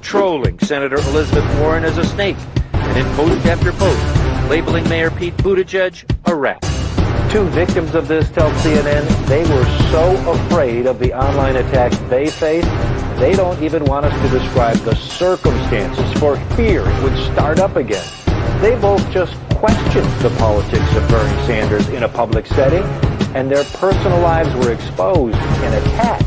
trolling Senator Elizabeth Warren as a snake, and in post after post, labeling Mayor Pete Buttigieg a rat. Two victims of this tell CNN they were so afraid of the online attacks they faced, they don't even want us to describe the circumstances for fear it would start up again. They both just questioned the politics of Bernie Sanders in a public setting, and their personal lives were exposed and attacked.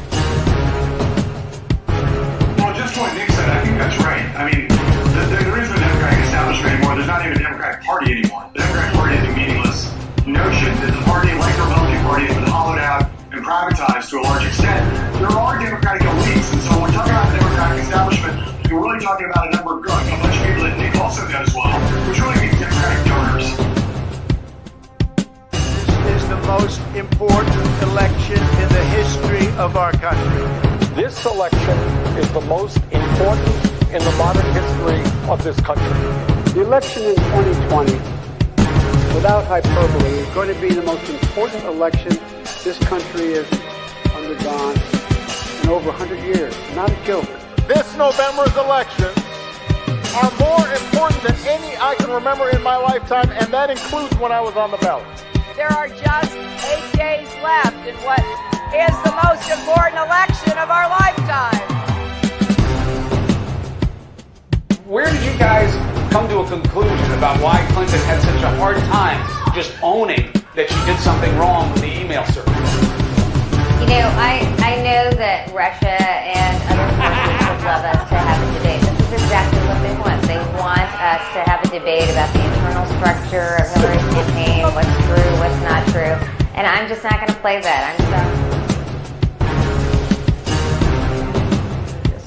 Well, just what Nick said, I think that's right. I mean, there is no Democratic establishment anymore. There's not even a Democratic Party anymore. The Democratic Party is a meaningless notion that the party, like the Republican Party, has been hollowed out and privatized to a large extent. There are Democratic elites, and so when we're talking about the Democratic establishment, we're really talking about a number of, a bunch of people that Nick also knows well, which really means Democratic donors. This is the most important election in the history of our country. This election is the most important in the modern history of this country. The election in 2020, without hyperbole, is going to be the most important election this country has undergone in over 100 years. Not a joke. This November's elections are more important than any I can remember in my lifetime, and that includes when I was on the ballot. There are just 8 days left in what is the most important election of our lifetime. Where did you guys come to a conclusion about why Clinton had such a hard time just owning that she did something wrong with the email server? You know, I know that Russia and other forces would love us to have a debate. This is exactly what they want. They want us to have a debate about the internal structure of Hillary's campaign, what's true, what's not true. And I'm just not going to play that.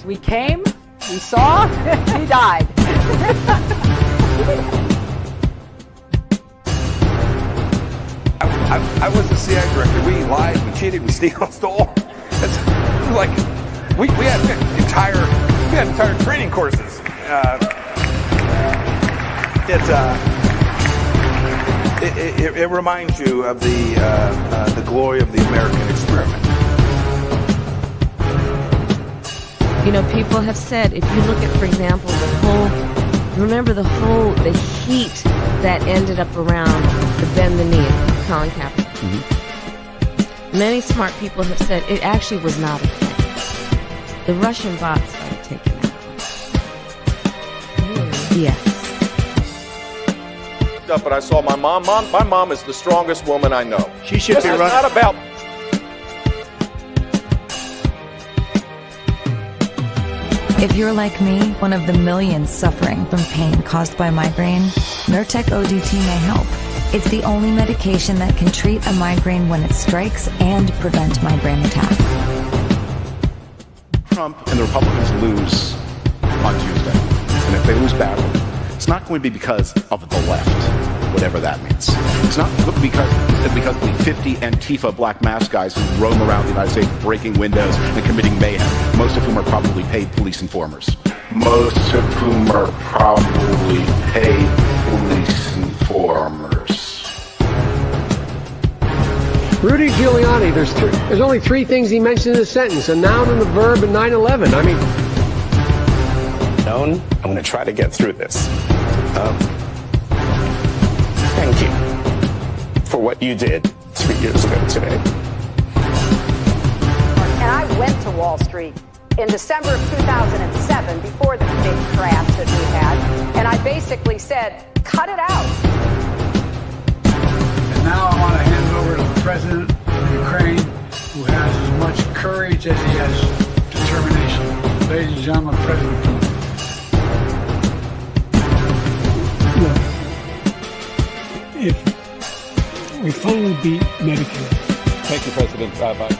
We came, we saw, we died. I was the CIA director. We lied, we cheated, we stole. It's like we had entire training courses. It reminds you of the glory of the American experiment. You know, people have said, if you look at, for example, the heat that ended up around the bend the knee of Colin Kaepernick. Mm-hmm. Many smart people have said it actually was not a thing. The Russian bots started taking that. Yes. But I saw my mom. My mom is the strongest woman I know. She should be running. This is not about. If you're like me, one of the millions suffering from pain caused by migraine, Nurtec ODT may help. It's the only medication that can treat a migraine when it strikes and prevent migraine attacks. Trump and the Republicans lose on Tuesday, and if they lose badly, it's not going to be because of the left, whatever that means. It's not because the 50 Antifa black mask guys who roam around the United States breaking windows and committing mayhem, most of whom are probably paid police informers. Most of whom are probably paid police informers. Rudy Giuliani, there's only three things he mentioned in a sentence, a noun and a verb and 9/11. I mean... I'm going to try to get through this. Thank you for what you did 3 years ago today. And I went to Wall Street in December of 2007, before the big crash that we had, and I basically said, cut it out. And now I want to hand it over to the president of Ukraine, who has as much courage as he has determination. Ladies and gentlemen, President Putin. If we finally beat Medicare. Thank you, President Biden.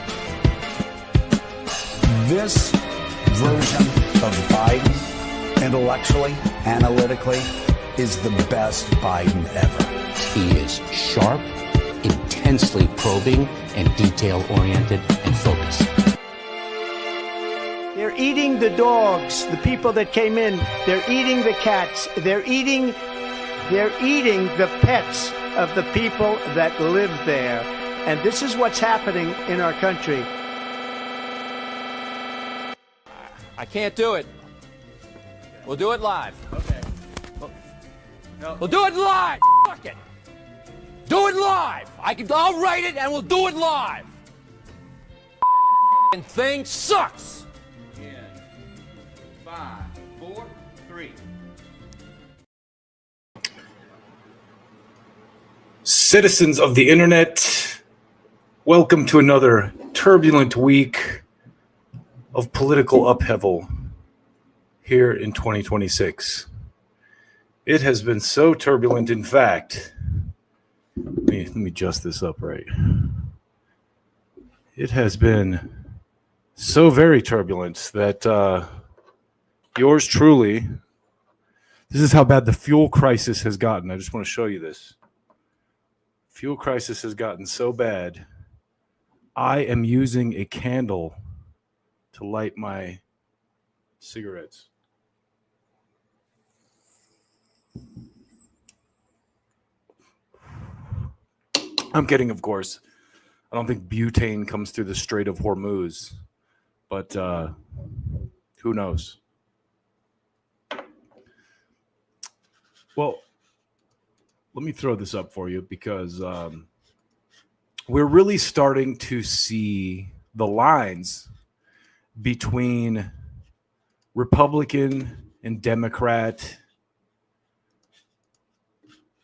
This version of Biden, intellectually, analytically, is the best Biden ever. He is sharp, intensely probing, and detail-oriented and focused. They're eating the dogs, the people that came in. They're eating the cats. They're eating the pets of the people that live there. And this is what's happening in our country. I can't do it. We'll do it live. Okay. We'll do it live. Fuck it. Do it live. I'll write it and we'll do it live. And thing sucks. In 5, 4, 3. Citizens of the internet, welcome to another turbulent week of political upheaval here in 2026. It has been so turbulent, in fact, let me adjust this up right. It has been so very turbulent that yours truly, this is how bad the fuel crisis has gotten. I just want to show you this. Fuel crisis has gotten so bad, I am using a candle to light my cigarettes. I'm kidding, of course. I don't think butane comes through the Strait of Hormuz, but who knows? Well, let me throw this up for you because we're really starting to see the lines between Republican and Democrat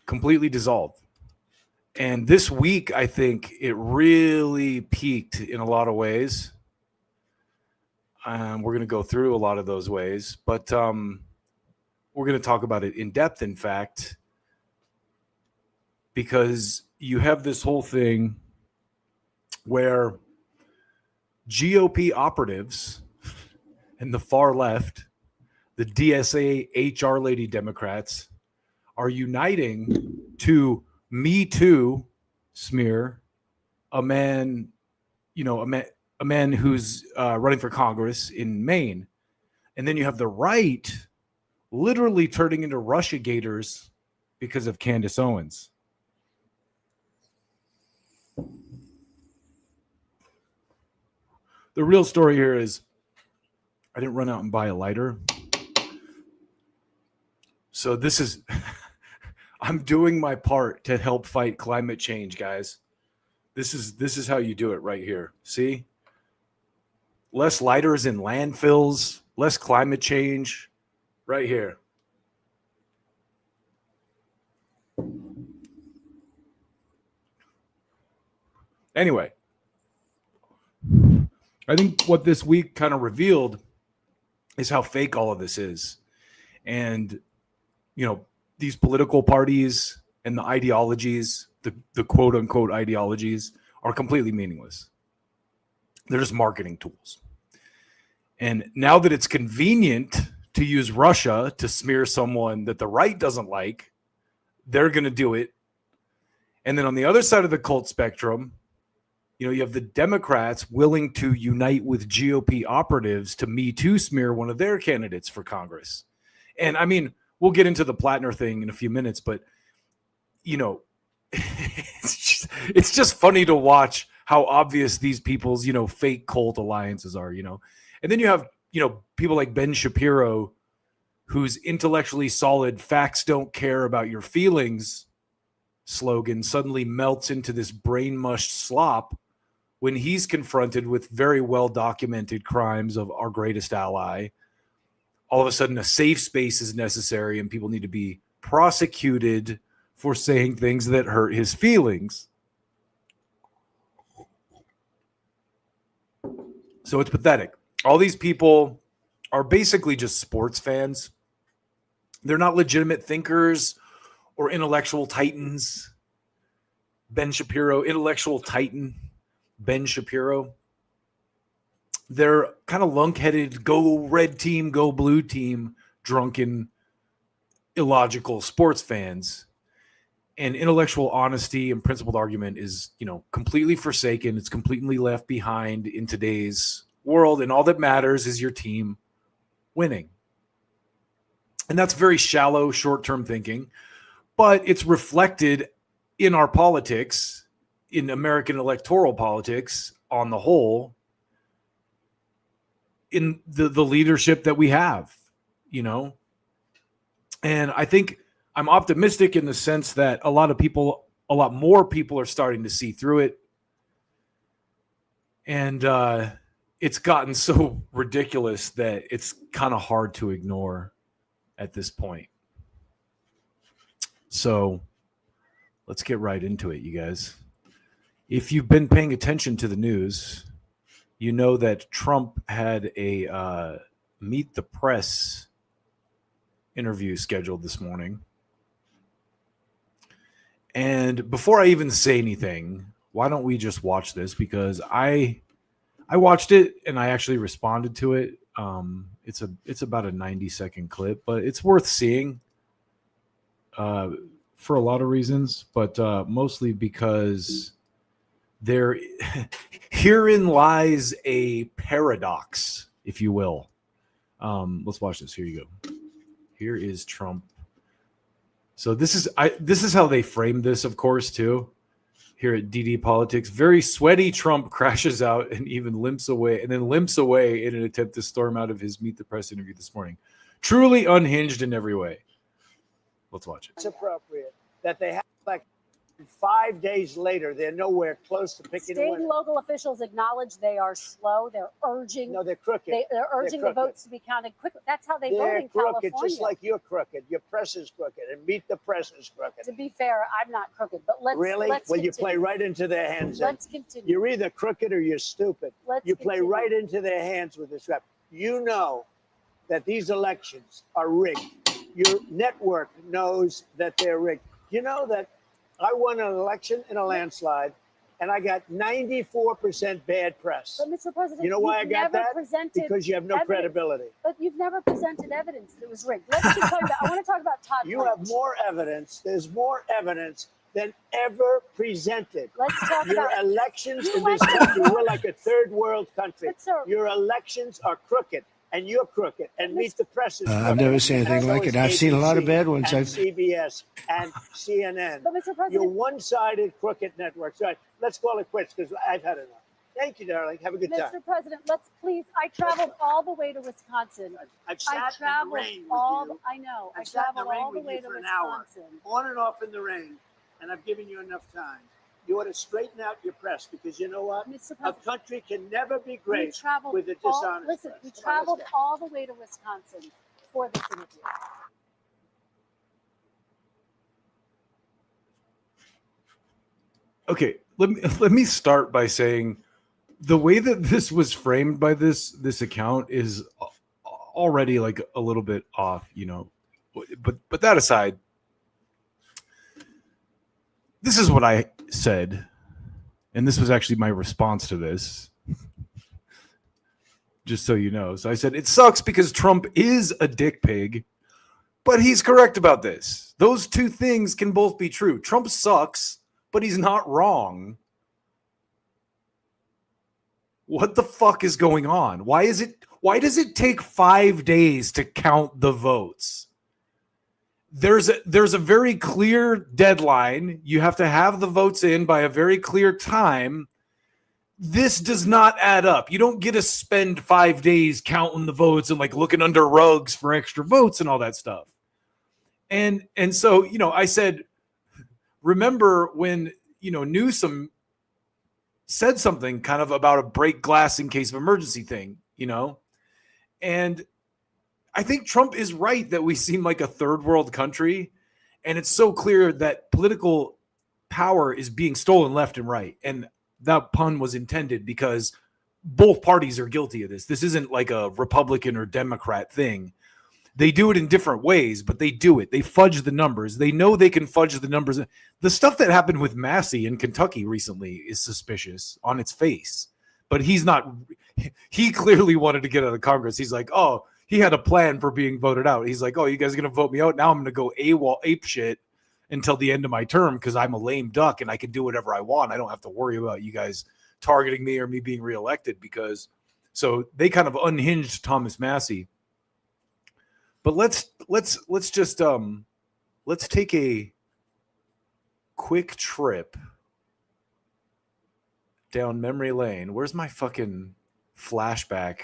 completely dissolve. And this week, I think it really peaked in a lot of ways. We're going to go through a lot of those ways, but we're going to talk about it in depth, in fact, because you have this whole thing where GOP operatives and the far left, the DSA HR lady Democrats, are uniting to Me Too smear a man, a man who's running for Congress in Maine. And then you have the right literally turning into RUSSIAGATERS because of Candace Owens. The real story here is I didn't run out and buy a lighter. So this is, I'm doing my part to help fight climate change, guys. This is how you do it right here. See? Less lighters in landfills, less climate change, right here. Anyway, I think what this week kind of revealed is how fake all of this is. And, these political parties and the ideologies, the quote unquote ideologies, are completely meaningless. They're just marketing tools. And now that it's convenient to use Russia to smear someone that the right doesn't like, they're going to do it. And then on the other side of the cult spectrum, you have the Democrats willing to unite with GOP operatives to Me Too smear one of their candidates for Congress. And I mean, we'll get into the Platner thing in a few minutes, but it's just funny to watch how obvious these people's, fake cult alliances are, And then you have, people like Ben Shapiro, whose intellectually solid facts don't care about your feelings slogan suddenly melts into this brain-mushed slop when he's confronted with very well-documented crimes of our greatest ally. All of a sudden, a safe space is necessary and people need to be prosecuted for saying things that hurt his feelings. So it's pathetic. All these people are basically just sports fans. They're not legitimate thinkers or intellectual titans. Ben Shapiro, intellectual titan, Ben Shapiro. They're kind of lunk-headed, go red team, go blue team, drunken, illogical sports fans. And intellectual honesty and principled argument is, completely forsaken. It's completely left behind in today's world. And all that matters is your team winning. And that's very shallow, short-term thinking. But it's reflected in our politics, in American electoral politics on the whole, in the leadership that we have. And I think I'm optimistic in the sense that a lot more people are starting to see through it. And it's gotten so ridiculous that it's kind of hard to ignore at this point. So let's get right into it, you guys. If you've been paying attention to the news, you know that Trump had a Meet the Press interview scheduled this morning. And before I even say anything, why don't we just watch this? Because I watched it and I actually responded to it. It's about a 90-second clip, but it's worth seeing for a lot of reasons, but mostly because herein lies a paradox, if you will. Let's watch this. Here you go. Here is Trump. So this is how they framed this, of course, too. Here at DD Politics, very sweaty Trump crashes out and even limps away in an attempt to storm out of his Meet the Press interview this morning. Truly unhinged in every way. Let's watch it. It's appropriate that they have like 5 days later, they're nowhere close to picking a State winner. and local officials acknowledge they are slow. They're urging. No, they're crooked. They're urging the votes to be counted quickly. That's how they vote They're in crooked, California. just like you're crooked. Your press is crooked, and Meet the Press is crooked. To be fair, I'm not crooked, but let's Really? Let's Well, continue. you play right into their hands. then. Let's continue. You're either crooked or you're stupid. You play continue. right into their hands with this rap. You know that these elections are rigged. Your network knows that they're rigged. You know that I won an election in a landslide, and I got 94% bad press. But Mr. President, You know why I you've got never that? presented Because you have no evidence. credibility. But you've never presented evidence that it was rigged. Let's keep talking about. I want to talk about Todd. You have more evidence. There's more evidence than ever presented. Let's talk Your about elections You in this went to- country, we're like a third world country. But, sir- Your elections are crooked, and you're crooked, and Meet the Press is crooked. I've never seen anything So like is it. I've seen a lot of ABC bad ones. And I've CBS and CNN. But, Mr. President- You're one-sided crooked networks. All right, let's call it quits because I've had enough. Thank you, darling. Have a good time. Mr. President, let's please. I traveled all the way to Wisconsin. I've sat in the traveled rain with all. you. I know. I I've sat in the traveled rain all the with way you to for an hour, Wisconsin. on and off in the rain, and I've given you enough time. You ought to straighten out your press because you know what? Mr. A President, country can never be we great traveled with a all, dishonest listen, press. we Come on, let's traveled go. all the way to Wisconsin for this interview. Okay, let me start by saying the way that this was framed by this account is already like a little bit off, you know. But that aside, this is what I said, and this was actually my response to this. Just so you know. So I said, it sucks because Trump is a dick pig, but he's correct about this. Those two things can both be true. Trump sucks, but he's not wrong. What the fuck is going on? Why does it take 5 days to count the votes? There's a very clear deadline. You have to have the votes in by a very clear time. This does not add up. You don't get to spend 5 days counting the votes and like looking under rugs for extra votes and all that stuff. And so, you know, I said, remember when, you know, Newsom said something kind of about a break glass in case of emergency thing, you know? And I think Trump is right that we seem like a third world country. And it's so clear that political power is being stolen left and right. And that pun was intended because both parties are guilty of this. This isn't like a Republican or Democrat thing. They do it in different ways, but they do it. They fudge the numbers. They know they can fudge the numbers. The stuff that happened with Massey in Kentucky recently is suspicious on its face. But he's not. He clearly wanted to get out of Congress. He's like, oh, he had a plan for being voted out. He's like, oh, you guys are going to vote me out? Now I'm going to go AWOL ape shit until the end of my term because I'm a lame duck and I can do whatever I want. I don't have to worry about you guys targeting me or me being reelected because. So they kind of unhinged Thomas Massey. But let's just let's take a quick trip down memory lane. Where's my fucking flashback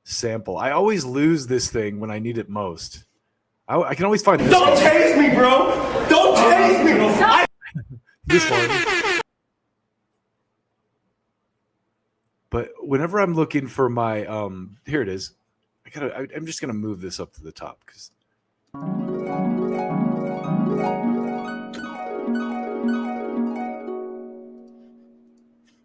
sample? I always lose this thing when I need it most. I can always find this. Don't tase me, bro. Don't tase me. This one. But whenever I'm looking for my here it is. I'm just gonna move this up to the top because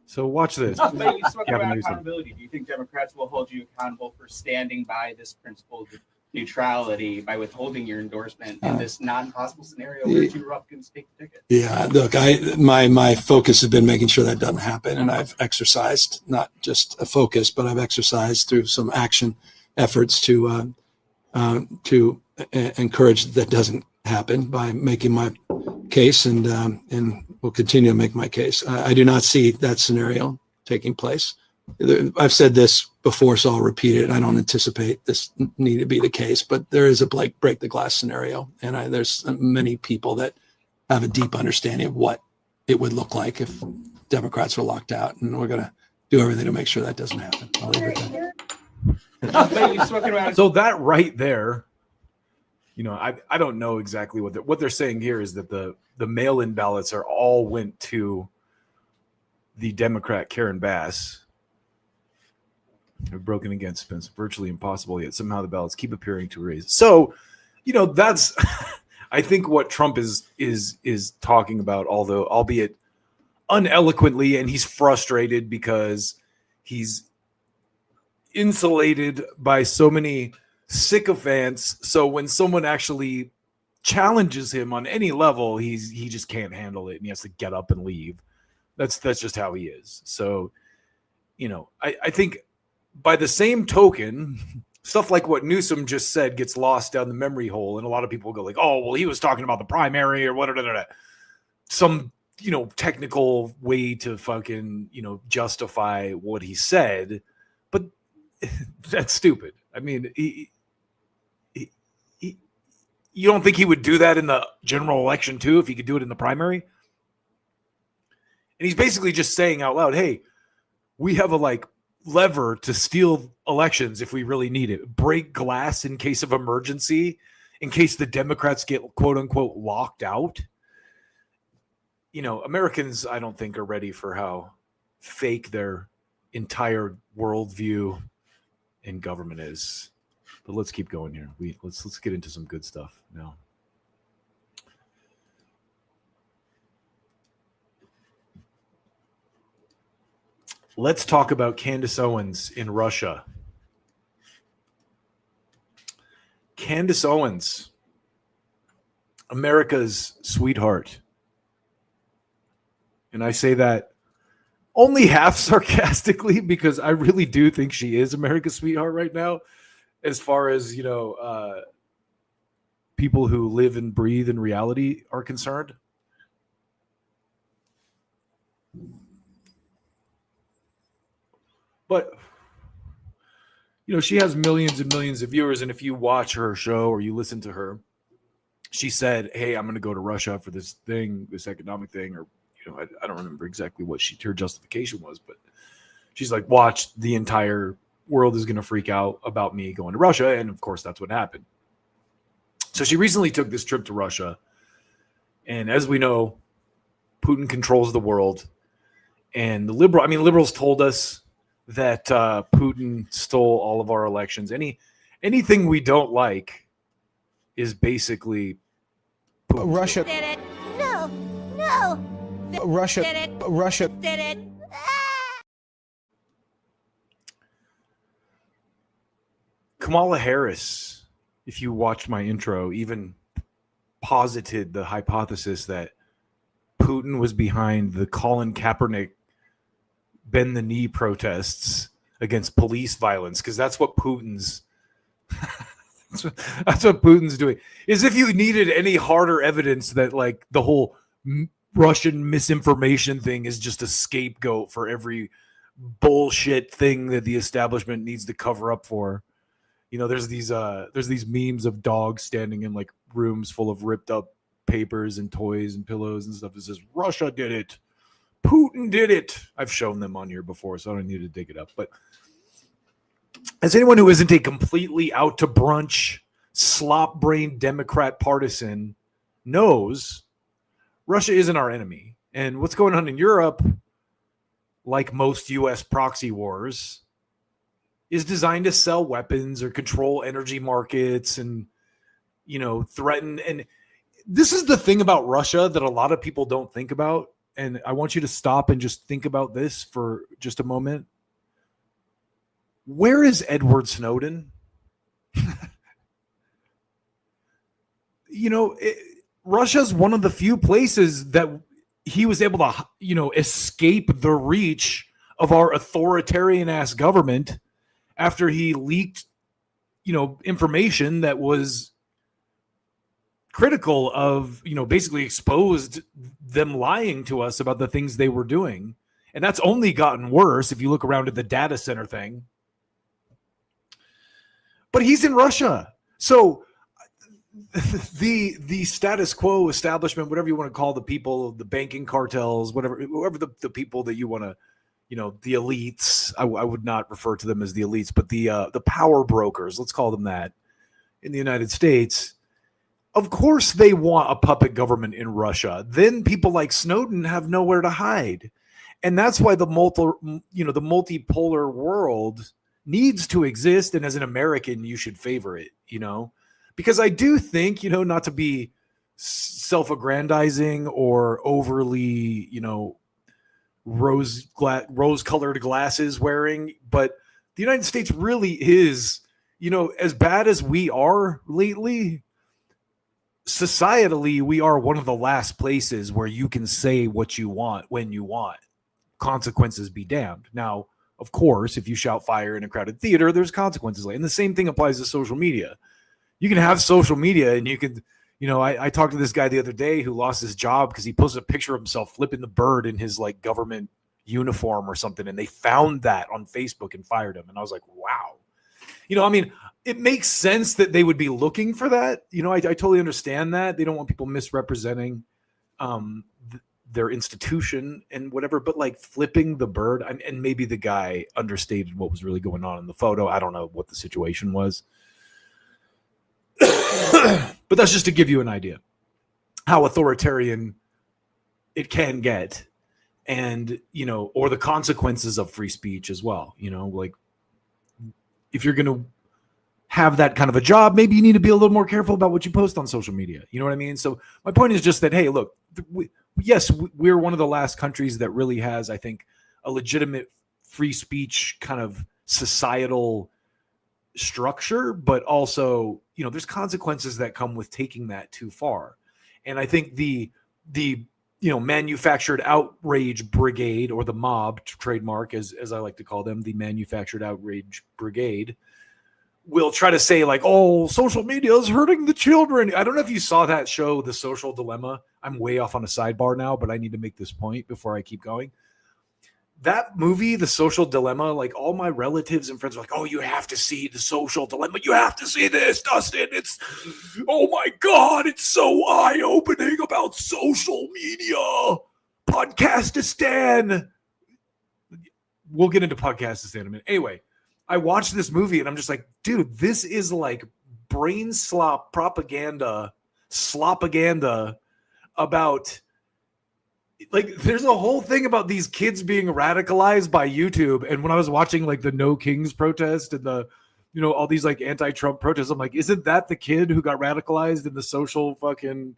so watch this. But you spoke about accountability. Do you think Democrats will hold you accountable for standing by this principle of neutrality by withholding your endorsement in this non-possible scenario where two Republicans take the ticket? Yeah, look, my focus has been making sure that doesn't happen, and I've exercised not just a focus, but I've exercised through some action efforts to encourage that doesn't happen by making my case, and will continue to make my case. I do not see that scenario taking place. I've said this before, so I'll repeat it. I don't anticipate this need to be the case, but there is a break the glass scenario, and there's many people that have a deep understanding of what it would look like if Democrats were locked out, and we're going to do everything to make sure that doesn't happen. I'll leave it there. So that right there, I don't know exactly what they're saying here is that the mail-in ballots all went to the Democrat Karen Bass. They're broken against, it's virtually impossible, yet somehow the ballots keep appearing to raise. So, that's I think what Trump is talking about, although albeit uneloquently, and he's frustrated because he's insulated by so many sycophants. So when someone actually challenges him on any level, he just can't handle it and he has to get up and leave. That's just how he is. So, I think by the same token, stuff like what Newsom just said gets lost down the memory hole, and a lot of people go like, "Oh, well, he was talking about the primary or whatever." Some technical way to fucking justify what he said, but that's stupid. I mean, you don't think he would do that in the general election too if he could do it in the primary? And he's basically just saying out loud, "Hey, we have a lever to steal elections if we really need it. Break glass in case of emergency, in case the Democrats get quote unquote locked out." Americans, I don't think, are ready for how fake their entire worldview in government is. But let's keep going here. Let's get into some good stuff now. Let's talk about Candace Owens in Russia. Candace Owens, America's sweetheart. And I say that only half sarcastically because I really do think she is America's sweetheart right now, as far as, people who live and breathe in reality are concerned. But, she has millions and millions of viewers. And if you watch her show or you listen to her, she said, "Hey, I'm going to go to Russia for this thing, this economic thing," or, I don't remember exactly what her justification was, but she's like, "Watch, the entire world is going to freak out about me going to Russia." And of course, that's what happened. So she recently took this trip to Russia. And as we know, Putin controls the world. And liberals told us that Putin stole all of our elections. Anything we don't like is basically Putin. Russia did it. No. Russia did it. Russia did it. Kamala Harris, if you watched my intro, even posited the hypothesis that Putin was behind the Colin Kaepernick bend the knee protests against police violence, because that's what Putin's that's what Putin's doing. Is if you needed any harder evidence that the whole Russian misinformation thing is just a scapegoat for every bullshit thing that the establishment needs to cover up for. There's these memes of dogs standing in rooms full of ripped up papers and toys and pillows and stuff that says Russia did it. Putin did it. I've shown them on here before, so I don't need to dig it up. But as anyone who isn't a completely out to brunch slop-brained Democrat partisan knows Russia isn't our enemy. And what's going on in Europe, like most U.S. proxy wars, is designed to sell weapons or control energy markets and, threaten. And this is the thing about Russia that a lot of people don't think about. And I want you to stop and just think about this for just a moment. Where is Edward Snowden? Russia's one of the few places that he was able to, escape the reach of our authoritarian ass government after he leaked, information that was critical of, basically exposed them lying to us about the things they were doing. And that's only gotten worse if you look around at the data center thing. But he's in Russia. So the status quo establishment, whatever you want to call the people, the banking cartels, whoever the people that you want to, the elites, I would not refer to them as the elites, but the power brokers, let's call them that, in the United States, of course they want a puppet government in Russia. Then people like Snowden have nowhere to hide. And that's why the multipolar world needs to exist. And as an American, you should favor it, because I do think, not to be self-aggrandizing or overly, rose-colored glasses wearing, but the United States really is, as bad as we are lately, societally, we are one of the last places where you can say what you want when you want. Consequences be damned. Now, of course, if you shout fire in a crowded theater, there's consequences. And the same thing applies to social media. You can have social media and you can, I talked to this guy the other day who lost his job because he posted a picture of himself flipping the bird in his government uniform or something. And they found that on Facebook and fired him. And I was like, wow. It makes sense that they would be looking for that. I totally understand that. They don't want people misrepresenting their institution and whatever, but flipping the bird, and maybe the guy understated what was really going on in the photo. I don't know what the situation was. But that's just to give you an idea how authoritarian it can get, and, or the consequences of free speech as well. If you're going to have that kind of a job, maybe you need to be a little more careful about what you post on social media. You know what I mean? So my point is just that, hey, look, yes, we're one of the last countries that really has, I think, a legitimate free speech kind of societal structure, but also, there's consequences that come with taking that too far. And I think the manufactured outrage brigade, or the mob, trademark as I like to call them, the manufactured outrage brigade, will try to say social media is hurting the children. I don't know if you saw that show, The Social Dilemma. I'm way off on a sidebar now, but I need to make this point before I keep going. That movie, The Social Dilemma, all my relatives and friends were like, oh, you have to see The Social Dilemma. You have to see this, Dustin. It's, oh my God, it's so eye-opening about social media. Podcastistan. We'll get into Podcastistan in a minute. Anyway, I watched this movie and I'm just like, dude, this is brain slop propaganda, slopaganda about... there's a whole thing about these kids being radicalized by YouTube. And when I was watching the No Kings protest and the, all these anti-Trump protests, I'm like, isn't that the kid who got radicalized in the Social fucking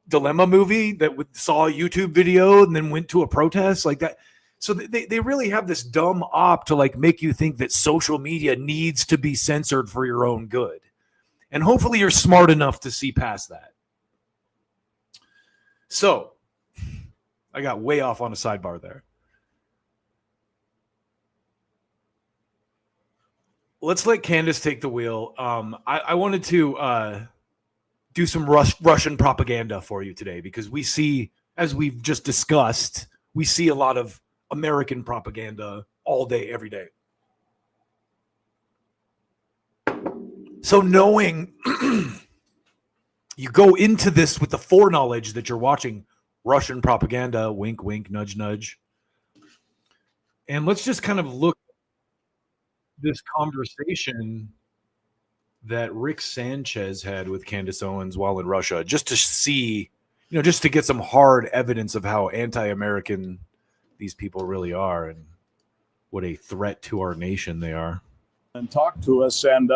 Dilemma movie that saw a YouTube video and then went to a protest like that? So they really have this dumb op to make you think that social media needs to be censored for your own good. And hopefully you're smart enough to see past that. So, I got way off on a sidebar there. Let's let Candace take the wheel. I wanted to do some Russian propaganda for you today because we see, as we've just discussed, we see a lot of American propaganda all day, every day. So knowing you go into this with the foreknowledge that you're watching Russian propaganda, wink, wink, nudge, nudge. And let's just kind of look at this conversation that Rick Sanchez had with Candace Owens while in Russia, just to see, just to get some hard evidence of how anti-American these people really are and what a threat to our nation they are. And talk to us. And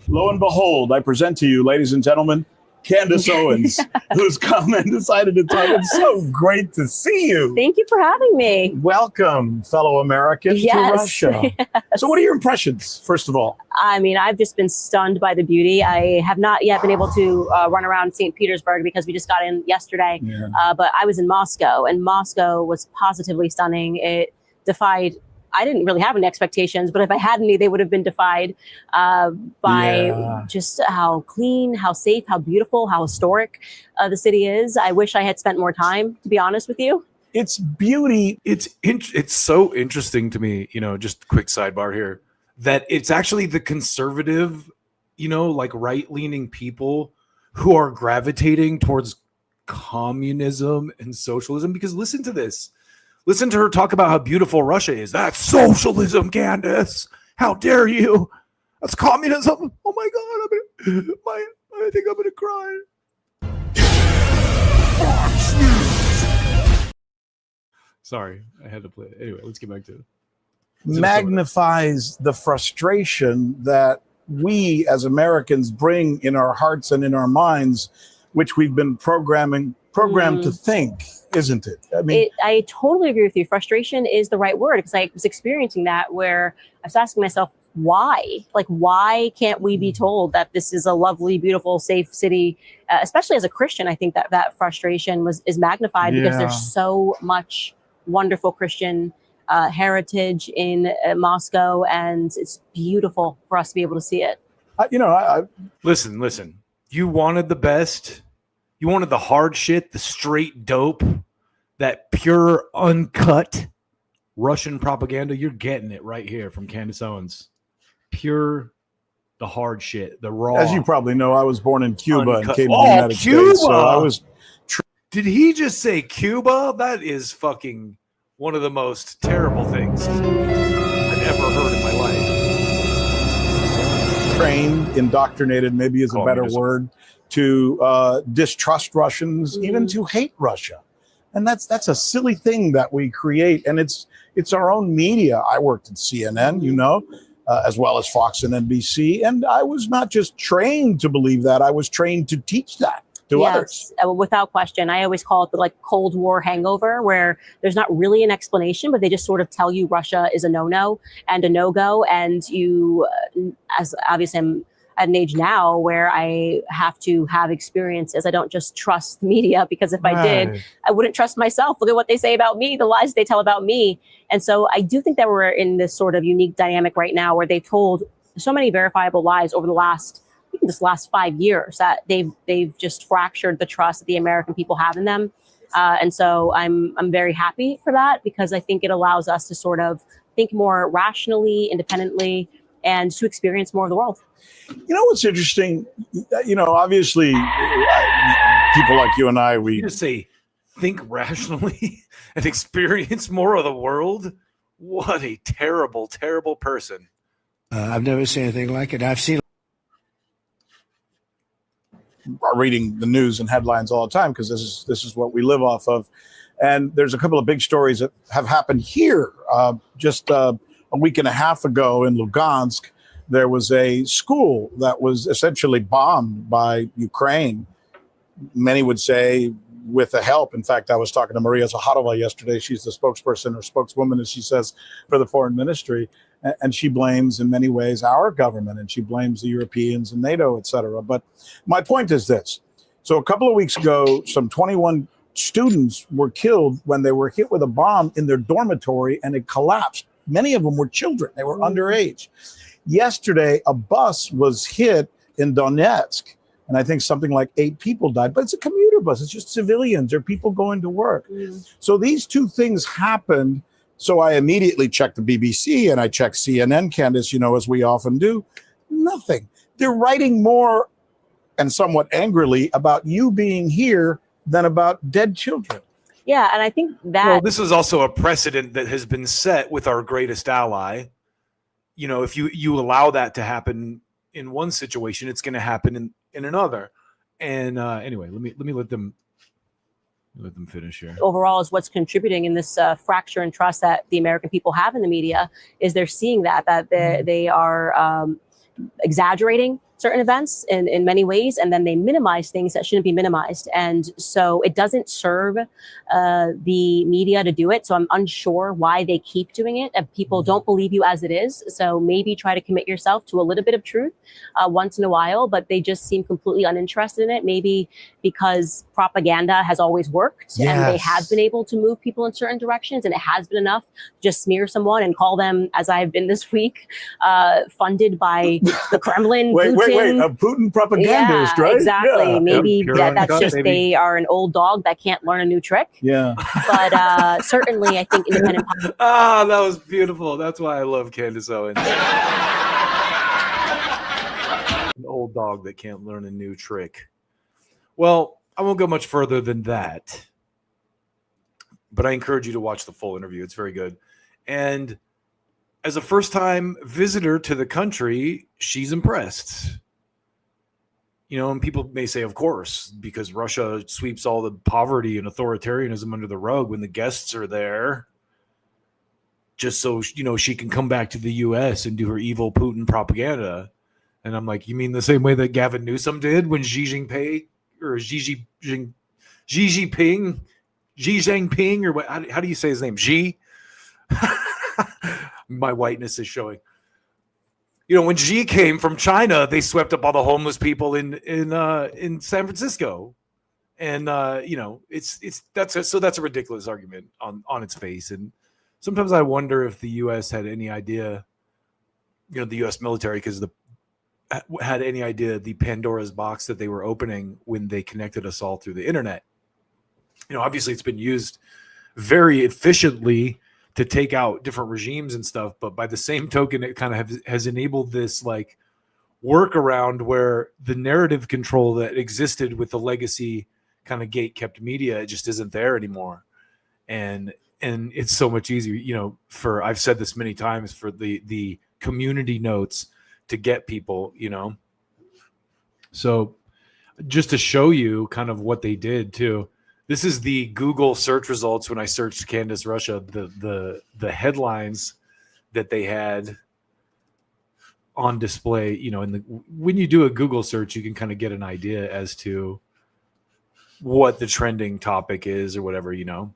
lo and behold, I present to you, ladies and gentlemen, Candace Owens, who's come and decided to talk. It's so great to see you. Thank you for having me. Welcome, fellow Americans, to Russia. Yes. So what are your impressions, first of all? I mean, I've just been stunned by the beauty. I have not yet been able to run around St. Petersburg because we just got in yesterday. Yeah. But I was in Moscow, and Moscow was positively stunning. It defied, I didn't really have any expectations, but if I had any, they would have been defied by just how clean, how safe, how beautiful, how historic the city is. I wish I had spent more time, to be honest with you. It's beauty. It's so interesting to me, just quick sidebar here, that it's actually the conservative, like right-leaning people who are gravitating towards communism and socialism. Because listen to this. Listen to her talk about how beautiful Russia is. That's socialism, Candace. How dare you? That's communism. Oh my God, I think I'm gonna cry. Sorry, I had to play it. Anyway, let's get back to it. Magnifies the frustration that we as Americans bring in our hearts and in our minds, which we've been programmed to think, isn't it? I mean, I totally agree with you. Frustration is the right word, because I was experiencing that, where I was asking myself, why? Like, why can't we be told that this is a lovely, beautiful, safe city? Especially as a Christian, I think that frustration is magnified because there's so much wonderful Christian heritage in Moscow, and it's beautiful for us to be able to see it. Listen. You wanted the best. You wanted the hard shit, the straight dope, that pure, uncut Russian propaganda. You're getting it right here from Candace Owens. Pure, the hard shit, the raw. As you probably know, I was born in Cuba and came to the Oh, United Cuba! States. So I was. Did he just say Cuba? That is fucking one of the most terrible things I've ever heard in my life. Trained, indoctrinated, maybe is a better word, to distrust Russians, even to hate Russia. And that's a silly thing that we create. And it's our own media. I worked at CNN, as well as Fox and NBC. And I was not just trained to believe that. I was trained to teach that to others. Without question. I always call it the Cold War hangover, where there's not really an explanation, but they just sort of tell you Russia is a no-no and a no-go. And you, as obviously I'm at an age now where I have to have experiences. I don't just trust the media, because if I did, I wouldn't trust myself. Look at what they say about me, the lies they tell about me. And so I do think that we're in this sort of unique dynamic right now where they've told so many verifiable lies over the last 5 years that they've just fractured the trust that the American people have in them. And so I'm very happy for that, because I think it allows us to sort of think more rationally, independently, and to experience more of the world. What's interesting? Obviously, people like you and I, we just say think rationally and experience more of the world. What a terrible, terrible person. I've never seen anything like it. I've seen. Are reading the news and headlines all the time, because this is what we live off of. And there's a couple of big stories that have happened here. Just a week and a half ago in Lugansk, there was a school that was essentially bombed by Ukraine. Many would say with the help. In fact, I was talking to Maria Zaharova yesterday. She's the spokesperson or spokeswoman, as she says, for the foreign ministry. And she blames in many ways our government, and she blames the Europeans and NATO, et cetera. But my point is this. So a couple of weeks ago, some 21 students were killed when they were hit with a bomb in their dormitory, and it collapsed. Many of them were children. They were underage. Yesterday, a bus was hit in Donetsk, and I think something like 8 people died. But it's a commuter bus. It's just civilians or people going to work. So these two things happened. So I immediately checked the BBC and I checked CNN, Candace, as we often do. Nothing. They're writing more, and somewhat angrily, about you being here than about dead children. Yeah, and I think that... Well, this is also a precedent that has been set with our greatest ally. If you allow that to happen in one situation, it's going to happen in another. And anyway, let me let them finish here. Overall is what's contributing in this fracture in trust that the American people have in the media is they're seeing that they are exaggerating certain events in many ways, and then they minimize things that shouldn't be minimized. And so it doesn't serve the media to do it. So I'm unsure why they keep doing it. And people don't believe you as it is. So maybe try to commit yourself to a little bit of truth once in a while, but they just seem completely uninterested in it. Maybe because propaganda has always worked and they have been able to move people in certain directions, and it has been enough to just smear someone and call them, as I've been this week, funded by the Kremlin. Wait, a Putin propagandist, right? Exactly. Yeah. Maybe that's cut, just baby. they are an old dog that can't learn a new trick. Yeah. But certainly, I think independent. Ah, that was beautiful. That's why I love Candace Owens. An old dog that can't learn a new trick. Well, I won't go much further than that, but I encourage you to watch the full interview. It's very good. And as a first-time visitor to the country, she's impressed. You know, and people may say, of course, because Russia sweeps all the poverty and authoritarianism under the rug when the guests are there, just so, you know, she can come back to the U.S. and do her evil Putin propaganda. And I'm like, you mean the same way that Gavin Newsom did when Xi Jinping, or what? How do you say his name? Xi? My whiteness is showing. You know, when Xi came from China, they swept up all the homeless people in San Francisco, and you know, that's a ridiculous argument on its face. And sometimes I wonder if the U.S. had any idea, you know, the U.S. military, had any idea the Pandora's box that they were opening when they connected us all through the internet. You know, obviously it's been used very efficiently to take out different regimes and stuff, but by the same token, it kind of has enabled this like workaround where the narrative control that existed with the legacy kind of gate-kept media, it just isn't there anymore. And it's so much easier, you know, I've said this many times, for the community notes to get people, you know. So just to show you kind of what they did too. This is the Google search results when I searched Candace Russia, the headlines that they had on display, you know, when you do a Google search, you can kind of get an idea as to what the trending topic is or whatever, you know.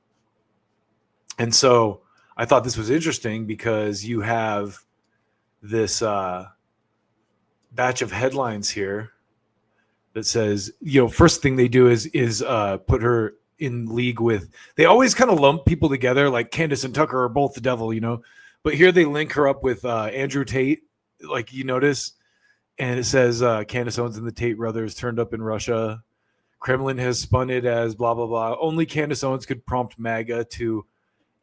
And so I thought this was interesting because you have this batch of headlines here that says, you know, first thing they do is put her in league with, they always kind of lump people together, like Candace and Tucker are both the devil, you know, but here they link her up with Andrew Tate, like you notice, and it says Candace Owens and the Tate brothers turned up in Russia. Kremlin has spun it as blah, blah, blah. Only Candace Owens could prompt MAGA to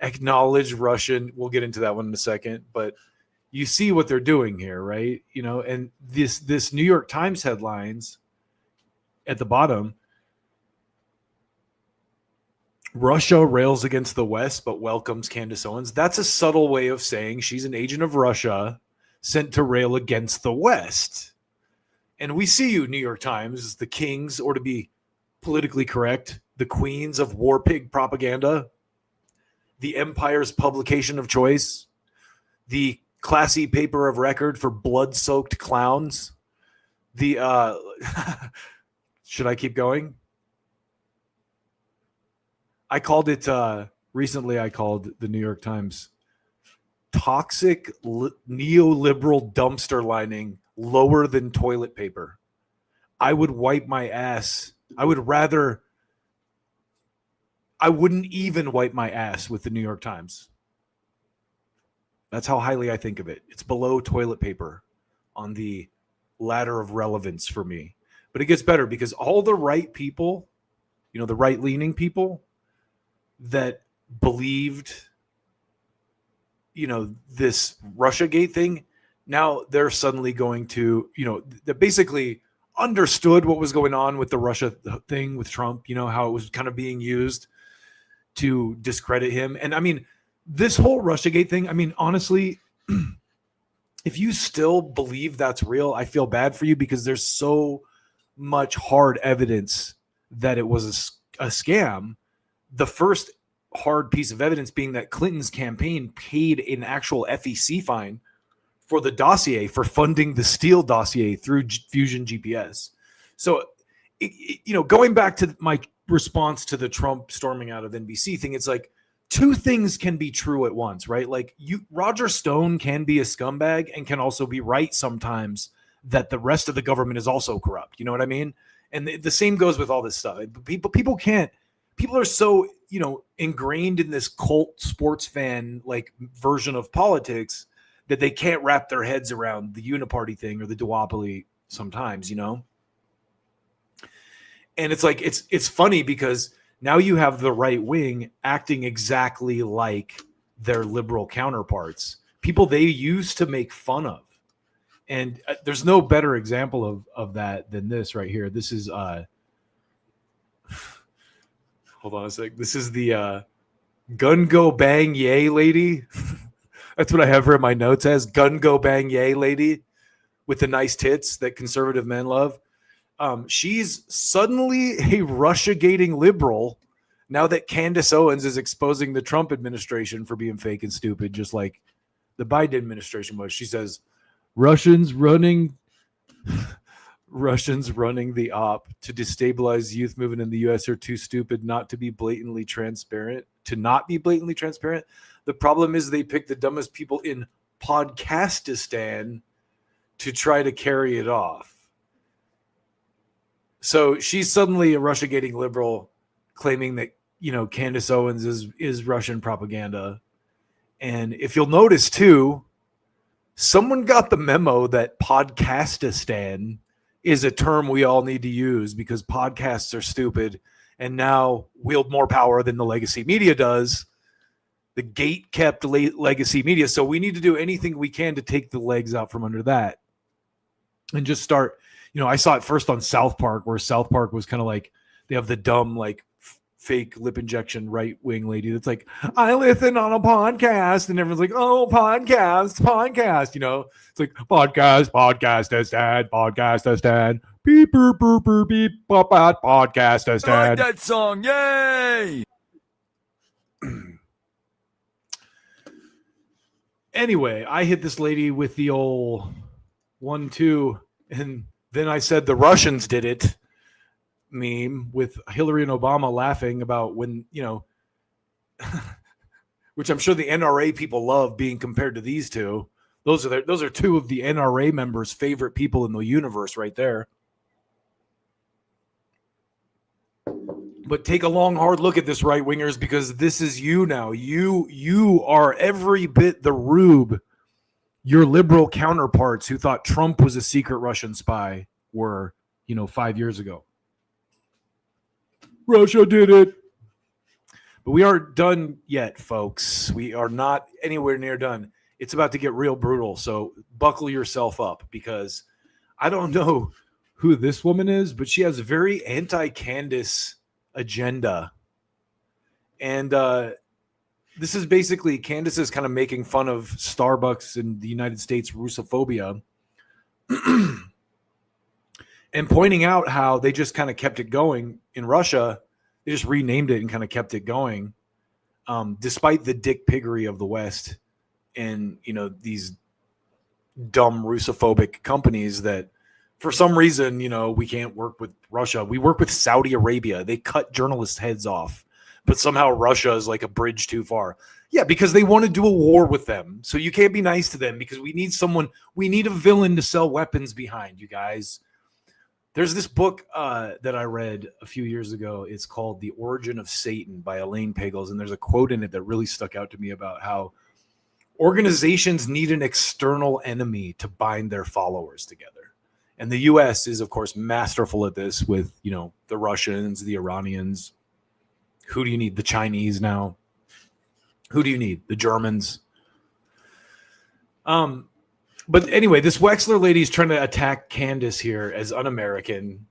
acknowledge Russian. We'll get into that one in a second, but you see what they're doing here, right? You know, and this New York Times headlines at the bottom, Russia rails against the West but welcomes Candace Owens. That's a subtle way of saying she's an agent of Russia sent to rail against the West. And we see you, New York Times, the kings, or to be politically correct, the queens of war pig propaganda, the empire's publication of choice, the classy paper of record for blood-soaked clowns, the should I keep going? I called it recently. I called the New York Times toxic neoliberal dumpster lining lower than toilet paper. I would wipe my ass. I wouldn't even wipe my ass with the New York Times. That's how highly I think of it. It's below toilet paper on the ladder of relevance for me. But it gets better because all the right people, you know, the right-leaning people that believed, you know, this Russiagate thing, now they're suddenly going to, you know, that basically understood what was going on with the Russia thing with Trump, you know, how it was kind of being used to discredit him. And I mean, this whole Russiagate thing, I mean, honestly, if you still believe that's real, I feel bad for you because there's so much hard evidence that it was a scam. The first hard piece of evidence being that Clinton's campaign paid an actual FEC fine for the dossier, for funding the Steele dossier through Fusion GPS. So, going back to my response to the Trump storming out of NBC thing, it's like two things can be true at once, right? Like Roger Stone can be a scumbag and can also be right sometimes that the rest of the government is also corrupt. You know what I mean? And the same goes with all this stuff. People are so, ingrained in this cult sports fan like version of politics that they can't wrap their heads around the uniparty thing or the duopoly sometimes, And it's like, it's funny because now you have the right wing acting exactly like their liberal counterparts, people they used to make fun of. And there's no better example of that than this right here. This is, hold on a sec. This is the gun go bang yay lady. That's what I have her in my notes as, gun go bang yay lady with the nice tits that conservative men love. She's suddenly a Russiagating liberal now that Candace Owens is exposing the Trump administration for being fake and stupid, just like the Biden administration was. She says, Russians running the op to destabilize youth movement in the U.S. are too stupid not to be blatantly transparent. The problem is they pick the dumbest people in Podcastistan to try to carry it off. So she's suddenly a Russiagating liberal claiming that, Candace Owens is Russian propaganda. And if you'll notice too, someone got the memo that Podcastistan is a term we all need to use because podcasts are stupid and now wield more power than the legacy media does. The gate-kept legacy media. So we need to do anything we can to take the legs out from under that and just start. I saw it first on South Park, where South Park was kind of like, they have the dumb, like, fake lip injection right-wing lady that's like, I listen on a podcast, and everyone's like, oh, podcast. It's like, podcast is dead, beep, boop, boop, boop, beep, bop, bop, podcast is dead. I like that song, yay! Anyway, I hit this lady with the old 1-2, and then I said the Russians did it meme with Hillary and Obama laughing about when, which I'm sure the NRA people love being compared to these two. Those are two of the NRA members' favorite people in the universe right there. But take a long, hard look at this, right wingers, because this is you now. You are every bit the rube your liberal counterparts who thought Trump was a secret Russian spy were, 5 years ago. Russia did it. But we aren't done yet, folks. We are not anywhere near done. It's about to get real brutal. So buckle yourself up, because I don't know who this woman is, but she has a very anti-Candace agenda. And this is basically, Candace is kind of making fun of Starbucks in the United States Russophobia and pointing out how they just kind of kept it going in Russia. They just renamed it and kind of kept it going, despite the dick piggery of the West and, these dumb Russophobic companies that for some reason, we can't work with Russia. We work with Saudi Arabia. They cut journalists' heads off, but somehow Russia is like a bridge too far. Yeah, because they want to do a war with them. So you can't be nice to them because we need a villain to sell weapons behind, you guys. There's this book that I read a few years ago. It's called The Origin of Satan by Elaine Pagels. And there's a quote in it that really stuck out to me about how organizations need an external enemy to bind their followers together. And the U.S. is, of course, masterful at this with, the Russians, the Iranians. Who do you need? The Chinese now. Who do you need? The Germans. But anyway, this Wexler lady is trying to attack Candace here as un-American.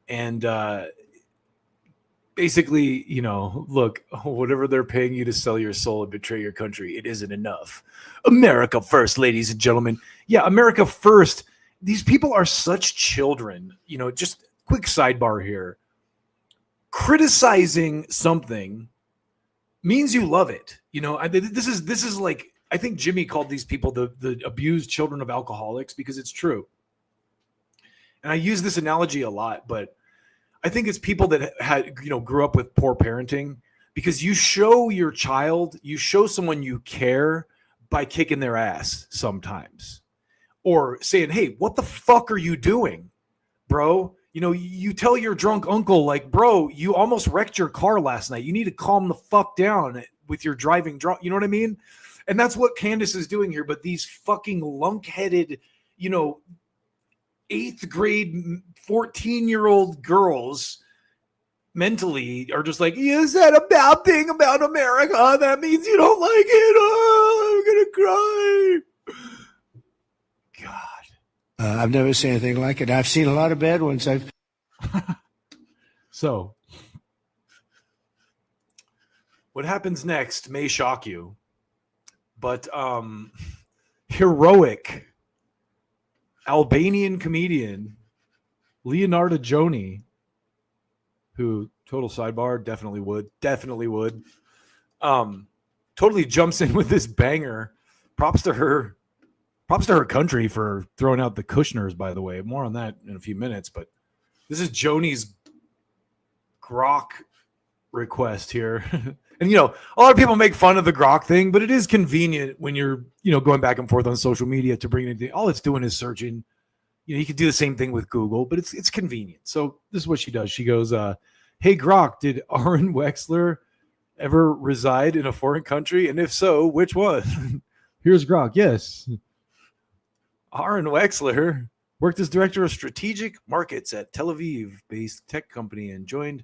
And basically, look, whatever they're paying you to sell your soul and betray your country, it isn't enough. America first, ladies and gentlemen. Yeah, America first. These people are such children. Just quick sidebar here. Criticizing something means you love it. This is like, I think Jimmy called these people the abused children of alcoholics, because it's true. And I use this analogy a lot, but I think it's people that grew up with poor parenting, because you show your child, you show someone you care by kicking their ass sometimes, or saying, hey, what the fuck are you doing, bro? You tell your drunk uncle, like, bro, you almost wrecked your car last night. You need to calm the fuck down with your driving drunk. You know what I mean? And that's what Candace is doing here. But these fucking lunk-headed, 8th grade, 14-year-old girls mentally are just like, you said a bad thing about America. That means you don't like it. Oh, I'm going to cry. God. I've never seen anything like it. I've seen a lot of bad ones. So, what happens next may shock you, but heroic Albanian comedian Leonardo Joni, who, total sidebar, definitely would, totally jumps in with this banger. Props to her country for throwing out the Kushners, by the way. More on that in a few minutes, but this is Joni's grok request here. And, a lot of people make fun of the grok thing, but it is convenient when you're, going back and forth on social media to bring anything. All it's doing is searching. You can do the same thing with Google, but it's convenient. So this is what she does. She goes, hey, grok, did Aaron Wexler ever reside in a foreign country? And if so, which one? Here's grok. Yes. Aaron Wexler worked as director of strategic markets at Tel Aviv-based tech company and joined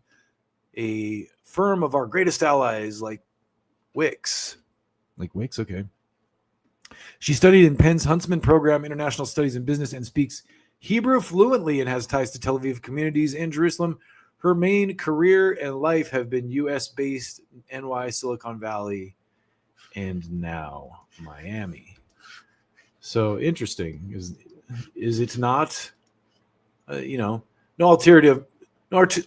a firm of our greatest allies like Wix. Like Wix, okay. She studied in Penn's Huntsman program, International Studies in Business, and speaks Hebrew fluently and has ties to Tel Aviv communities in Jerusalem. Her main career and life have been U.S.-based NY, Silicon Valley, and now Miami. So interesting. Is it not, no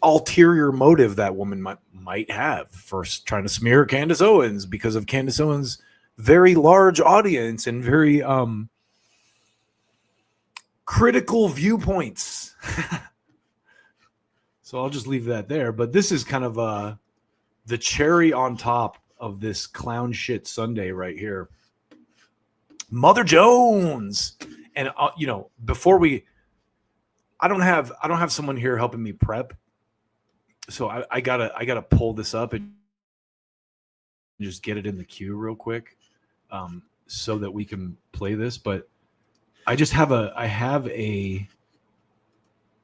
ulterior motive that woman might have for trying to smear Candace Owens because of Candace Owens' very large audience and very critical viewpoints. So I'll just leave that there. But this is kind of the cherry on top of this clown shit Sunday right here. Mother Jones. And before I don't have someone here helping me prep. So I gotta pull this up and just get it in the queue real quick, so that we can play this. But I have a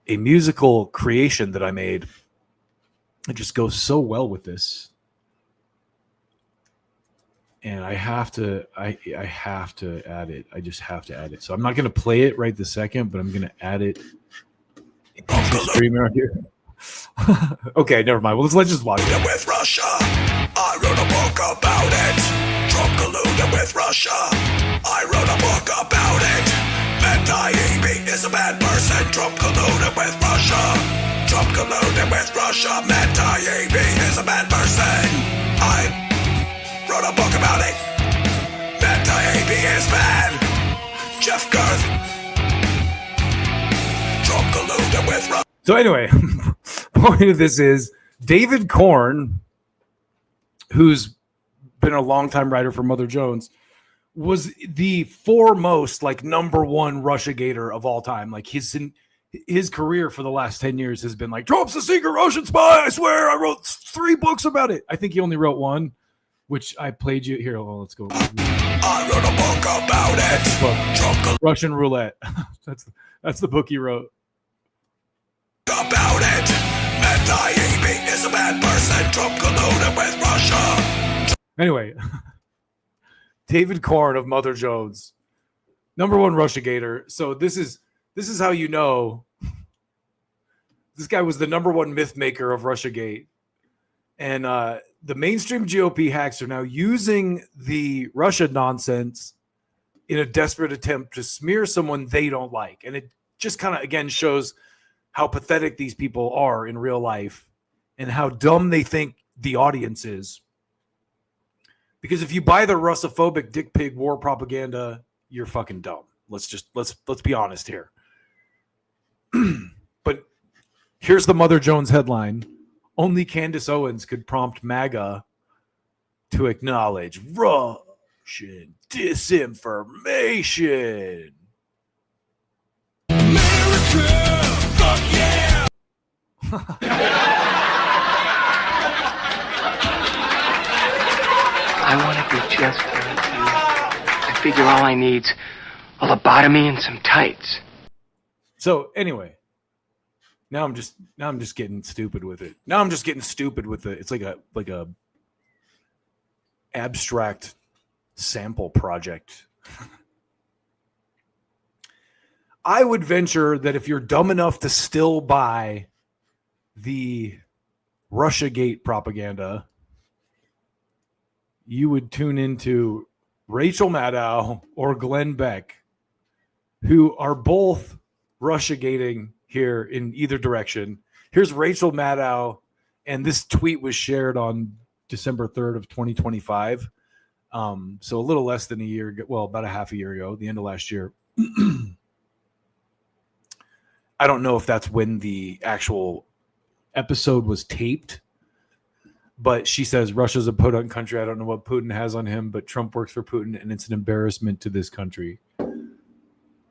musical creation that I made. It just goes so well with this. And I have to add it. I just have to add it. So I'm not going to play it right this second, but I'm going to add it. Streamer here. Okay, never mind. Well, let's just watch it. With Russia, I wrote a book about it. Trump colluded with Russia. I wrote a book about it. Tayyip is a bad person. Trump colluded with Russia. Trump colluded with Russia. Tayyip is a bad person. I wrote a book about it. Tayyip is bad. Jeff Girth. Trump colluded with Russia. So anyway, point of this is David Korn, who's been a longtime writer for Mother Jones, was the foremost, number one Russiagator of all time. Like his career for the last 10 years has been like, Trump's a secret Russian spy. I swear I wrote 3 books about it. I think he only wrote 1, which I played you here. Well, let's go. I wrote a book about it. Book. Russian Roulette. That's the book he wrote. About it. Tayyip is a bad person. Trump colluded with Russia. Anyway, David Korn of Mother Jones, number one Russiagator. So this is how you know this guy was the number one myth maker of Russiagate. And the mainstream GOP hacks are now using the Russia nonsense in a desperate attempt to smear someone they don't like. And it just kind of, again, shows how pathetic these people are in real life and how dumb they think the audience is. Because if you buy the Russophobic dick pig war propaganda, you're fucking dumb. Let's be honest here. But here's the Mother Jones headline. Only Candace Owens could prompt MAGA to acknowledge Russian disinformation. America, fuck yeah! I want to be just like you. I figure all I need's a lobotomy and some tights. So anyway, now I'm just getting stupid with it. It's like a abstract sample project. I would venture that if you're dumb enough to still buy the Russiagate propaganda, you would tune into Rachel Maddow or Glenn Beck, who are both Russiagating here in either direction. Here's Rachel Maddow, and this tweet was shared on December 3rd of 2025. So a little less than a year ago, well, about a half a year ago, the end of last year. I don't know if that's when the actual episode was taped, but she says Russia's a podunk country. I don't know what Putin has on him, but Trump works for Putin, and it's an embarrassment to this country.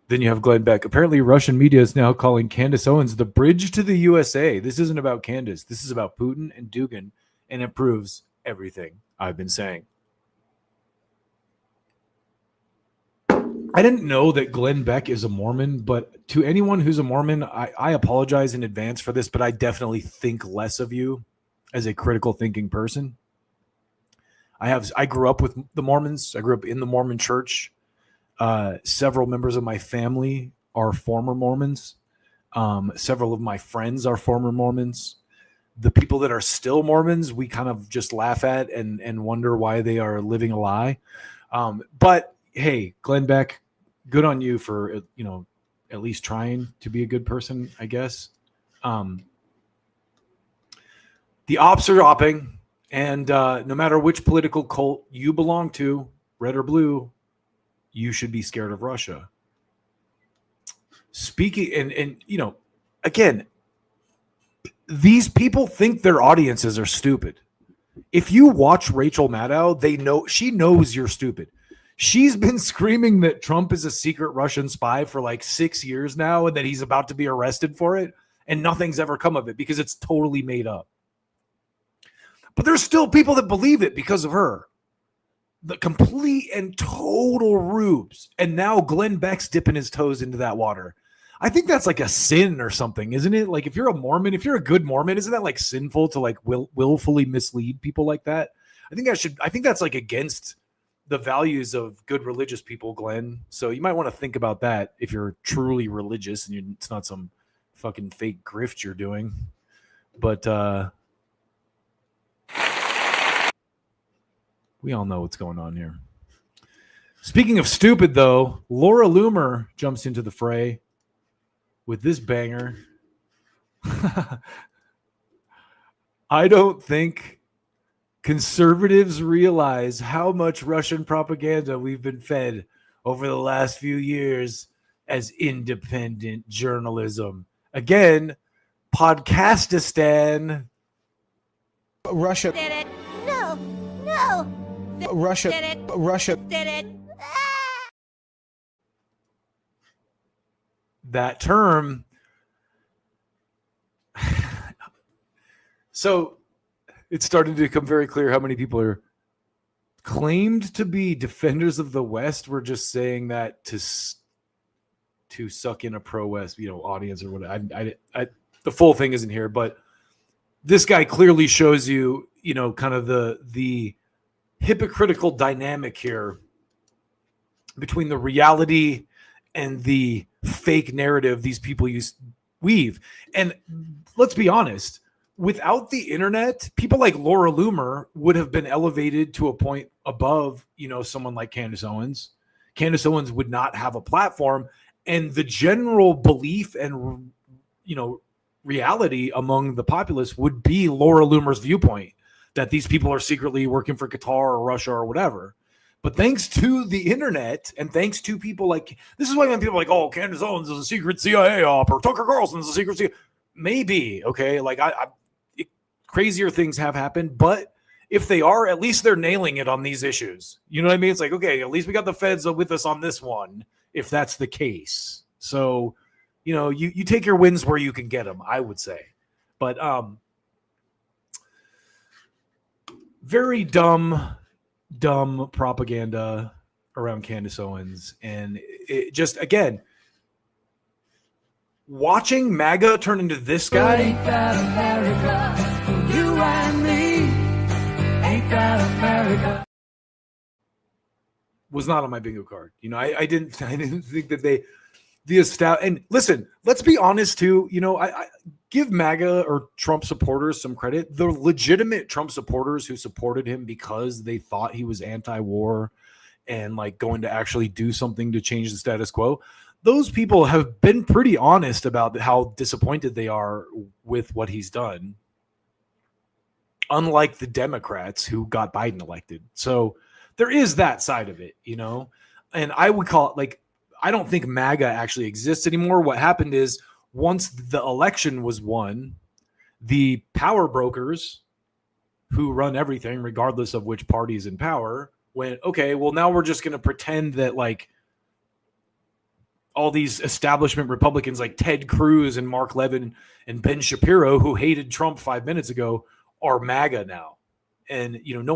Then you have Glenn Beck. Apparently, Russian media is now calling Candace Owens the bridge to the USA. This isn't about Candace. This is about Putin and Dugin, and it proves everything I've been saying. I didn't know that Glenn Beck is a Mormon, but to anyone who's a Mormon, I apologize in advance for this, but I definitely think less of you as a critical thinking person. I grew up with the Mormons. I grew up in the Mormon church. Several members of my family are former Mormons. Several of my friends are former Mormons. The people that are still Mormons, we kind of just laugh at and wonder why they are living a lie. But hey, Glenn Beck, good on you for, at least trying to be a good person, I guess. The ops are opping, and no matter which political cult you belong to, red or blue, you should be scared of Russia. Speaking, and again, these people think their audiences are stupid. If you watch Rachel Maddow, she knows you're stupid. She's been screaming that Trump is a secret Russian spy for like 6 years now and that he's about to be arrested for it, and nothing's ever come of it because it's totally made up. But there's still people that believe it because of her. The complete and total rubes. And now Glenn Beck's dipping his toes into that water. I think that's like a sin or something, isn't it? Like if you're a Mormon, if you're a good Mormon, isn't that like sinful to like willfully mislead people like that? I think that's like against the values of good religious people, Glenn. So you might want to think about that if you're truly religious and it's not some fucking fake grift you're doing. But we all know what's going on here. Speaking of stupid, though, Laura Loomer jumps into the fray with this banger. I don't think conservatives realize how much Russian propaganda we've been fed over the last few years as independent journalism. Again, Podcastistan. Russia did it. No. Russia did it. Russia Did it. That term. So it's starting to become very clear how many people are claimed to be defenders of the West. We're just saying that to suck in a pro-West, audience or whatever. The full thing isn't here, but this guy clearly shows you, kind of the hypocritical dynamic here between the reality and the fake narrative these people weave. And let's be honest, without the internet, people like Laura Loomer would have been elevated to a point above, someone like Candace Owens. Candace Owens would not have a platform, and the general belief and, reality among the populace would be Laura Loomer's viewpoint that these people are secretly working for Qatar or Russia or whatever. But thanks to the internet and thanks to people like, this is why when people are like, oh, Candace Owens is a secret CIA op or Tucker Carlson's a secret CIA. Maybe, okay, like crazier things have happened, but if they are, at least they're nailing it on these issues. You know what I mean? It's like, okay, at least we got the feds with us on this one, if that's the case. So, you take your wins where you can get them, I would say. But very dumb propaganda around Candace Owens. And it just, again, watching MAGA turn into this guy. Ain't that America? You and me. Ain't that America? Was not on my bingo card. I didn't think that and listen, let's be honest too. I give MAGA or Trump supporters some credit. The legitimate Trump supporters who supported him because they thought he was anti-war and like going to actually do something to change the status quo. Those people have been pretty honest about how disappointed they are with what he's done. Unlike the Democrats who got Biden elected. So there is that side of it, and I would call it like, I don't think MAGA actually exists anymore. What happened is once the election was won, the power brokers who run everything, regardless of which party is in power, went, okay, well, now we're just going to pretend that like all these establishment Republicans like Ted Cruz and Mark Levin and Ben Shapiro, who hated Trump 5 minutes ago, are MAGA now. And, no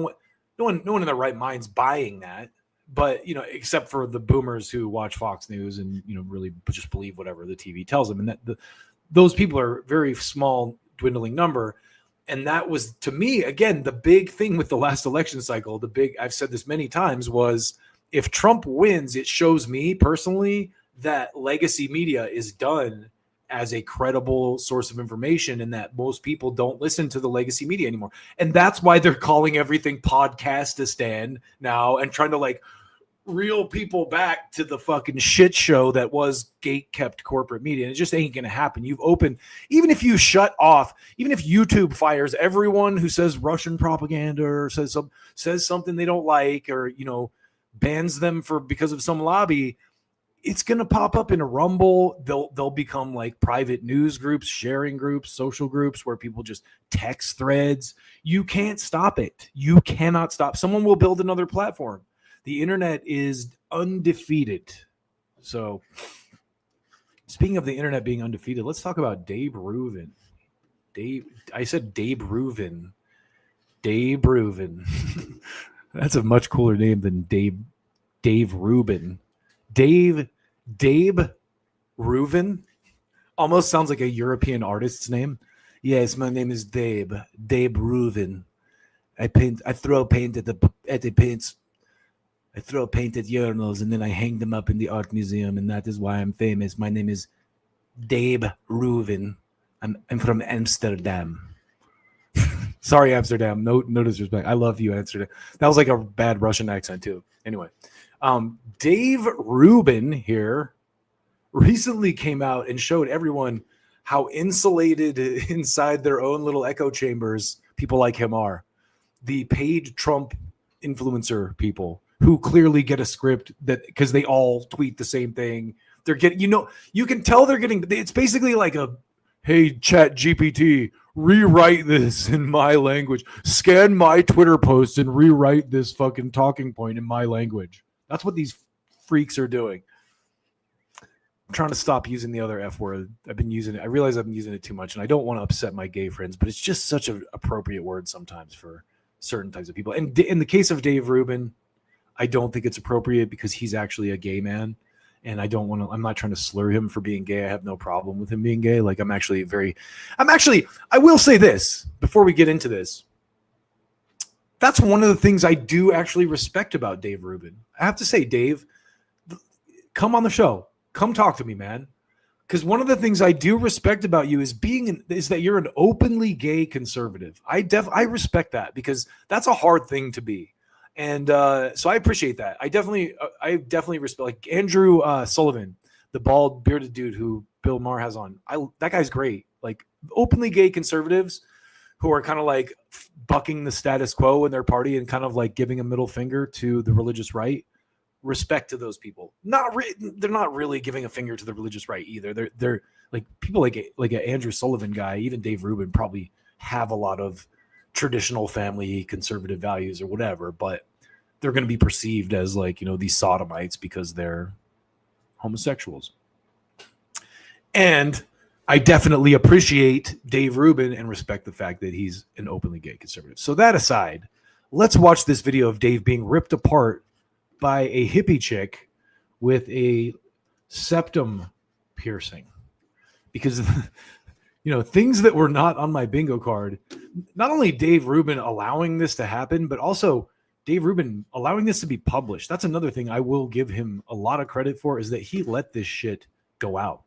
one in their right mind's buying that. But, except for the boomers who watch Fox News and, really just believe whatever the TV tells them. And those people are a very small, dwindling number. And that was, to me, again, the big thing with the last election cycle, I've said this many times, was if Trump wins, it shows me personally that legacy media is done as a credible source of information and that most people don't listen to the legacy media anymore. And that's why they're calling everything Podcastistan now and trying to like reel people back to the fucking shit show that was gate-kept corporate media. And it just ain't going to happen. You've opened, even if you shut off, even if YouTube fires everyone who says Russian propaganda or says something they don't like or, bans them because of some lobby, it's going to pop up in a Rumble. They'll become like private news groups, sharing groups, social groups where people just text threads. You can't stop it. You cannot stop. Someone will build another platform. The internet is undefeated. So speaking of the internet being undefeated, let's talk about Dave Rubin. I said Dave Rubin. Dave Rubin. That's a much cooler name than Dave Rubin. Dave Rubin almost sounds like a European artist's name. Yes, my name is Dave Rubin. I throw paint at the paints. I throw paint at urinals and then I hang them up in the art museum, and that is why I'm famous. My name is Dave Rubin. I'm from Amsterdam. Sorry, Amsterdam. No disrespect. I love you, Amsterdam. That was like a bad Russian accent too. Anyway. Dave Rubin here recently came out and showed everyone how insulated inside their own little echo chambers people like him are. The paid Trump influencer people who clearly get a script that because they all tweet the same thing. They're getting, you can tell they're getting, it's basically like a, hey, Chat GPT, rewrite this in my language. Scan my Twitter post and rewrite this fucking talking point in my language. That's what these freaks are doing. I'm trying to stop using the other F word. I've been using it. I realize I've been using it too much, and I don't want to upset my gay friends, but it's just such an appropriate word sometimes for certain types of people. And in the case of Dave Rubin, I don't think it's appropriate because he's actually a gay man. And I'm not trying to slur him for being gay. I have no problem with him being gay. Like I will say this before we get into this. That's one of the things I do actually respect about Dave Rubin. I have to say, Dave, come on the show. Come talk to me, man. Because one of the things I do respect about you is that you're an openly gay conservative. I respect that because that's a hard thing to be. And so I appreciate that. I definitely respect like Andrew Sullivan, the bald bearded dude who Bill Maher has on. That guy's great. Like openly gay conservatives who are kind of like bucking the status quo in their party and kind of like giving a middle finger to the religious right. Respect to those people. They're not really giving a finger to the religious right either. They're like people like an Andrew Sullivan guy, even Dave Rubin probably have a lot of traditional family conservative values or whatever, but they're going to be perceived as like, you know, these sodomites because they're homosexuals. And I definitely appreciate Dave Rubin and respect the fact that he's an openly gay conservative. So that aside, let's watch this video of Dave being ripped apart by a hippie chick with a septum piercing. Because, you know, things that were not on my bingo card, not only Dave Rubin allowing this to happen, but also Dave Rubin allowing this to be published. That's another thing I will give him a lot of credit for, is that he let this shit go out.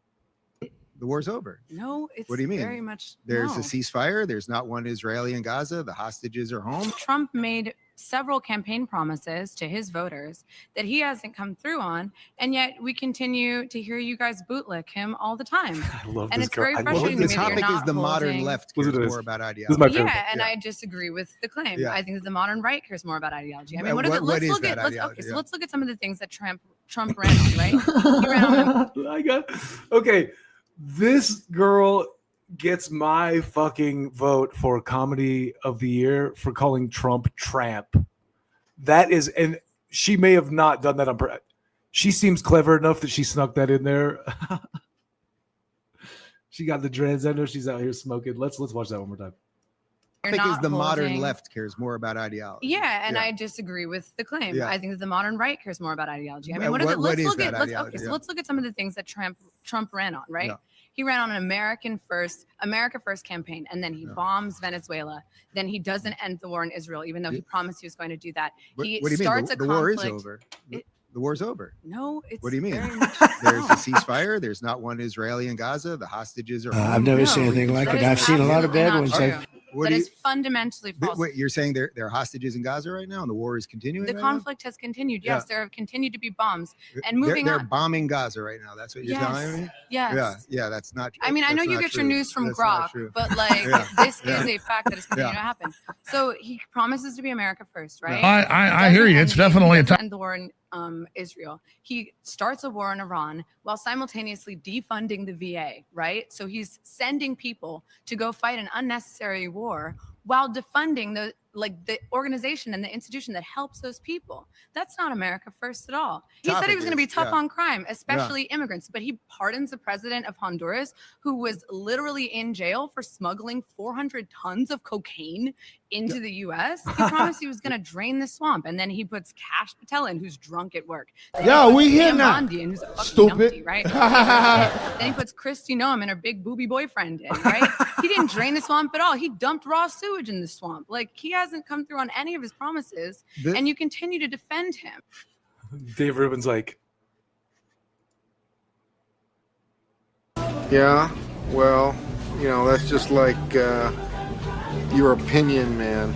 The war's over. No, it's what do you mean? Very much. There's no. a ceasefire. There's not one Israeli in Gaza. The hostages are home. Trump made several campaign promises to his voters that he hasn't come through on, and yet we continue to hear you guys bootlick him all the time. I love and this it's girl. very frustrating to me The that you're topic is not the modern holding- left cares more about ideology. Yeah, and I disagree with the claim. Yeah. I think that the modern right cares more about ideology. I mean, What let's is look that at ideology? so Yeah. let's look at some of the things that Trump ran on, right? He ran on Okay, this girl gets my fucking vote for comedy of the year for calling Trump tramp. That is, and she may have not done that on purpose. She seems clever enough that she snuck that in there. She got the transgender. She's out here smoking. Let's watch that one more time. I think is the modern left cares more about ideology. Yeah, and I disagree with the claim. Yeah. I think that the modern right cares more about ideology. I mean, What let's is look that at ideology? so Yeah. let's look at some of the things that Trump ran on, right? Yeah. He ran on an America First campaign, and then he bombs Venezuela. Then he doesn't end the war in Israel, even though he promised he was going to do that. What He do you starts mean? a The war is conflict. over. The war's over. No, it's What do you mean? very much There's a ceasefire. There's not one Israeli in Gaza. The hostages are home. I've never seen anything like That it. is I've seen a lot of bad absolutely ones. not true. What That do you- is fundamentally false. Wait, you're saying there are hostages in Gaza right now, and the war is continuing? The right now? conflict has continued. Yes, Yeah. there have continued to be bombs. And They're- moving they're on. bombing Gaza right now. That's what you're telling me? Yes. Yeah, that's not true. I mean, I know That's you not get your true. news from That's not Grok, true. but like Yeah. this Yeah. is a fact that is continuing Yeah. to happen. So he promises to be America first, right? I hear you. It's definitely a time. And the war in Israel. He starts a war in Iran while simultaneously defunding the VA, right? So he's sending people to go fight an unnecessary war while defunding the organization and the institution that helps those people. That's not America first at all. He said he was going to be tough on crime, especially immigrants, but he pardons the president of Honduras, who was literally in jail for smuggling 400 tons of cocaine into the U.S. He promised he was going to drain the swamp, and then he puts Kash Patel in, who's drunk at work. Then Yeah, he puts we here Pam now. Bondi in, who's a fucking Stupid. numpty, right? Then he puts Kristi Noem and her big booby boyfriend in, right? He didn't drain the swamp at all. He dumped raw sewage in the swamp. Like, he hasn't come through on any of his promises, and you continue to defend him. Dave Rubin's like, Yeah, well, you know, that's just like your opinion, man.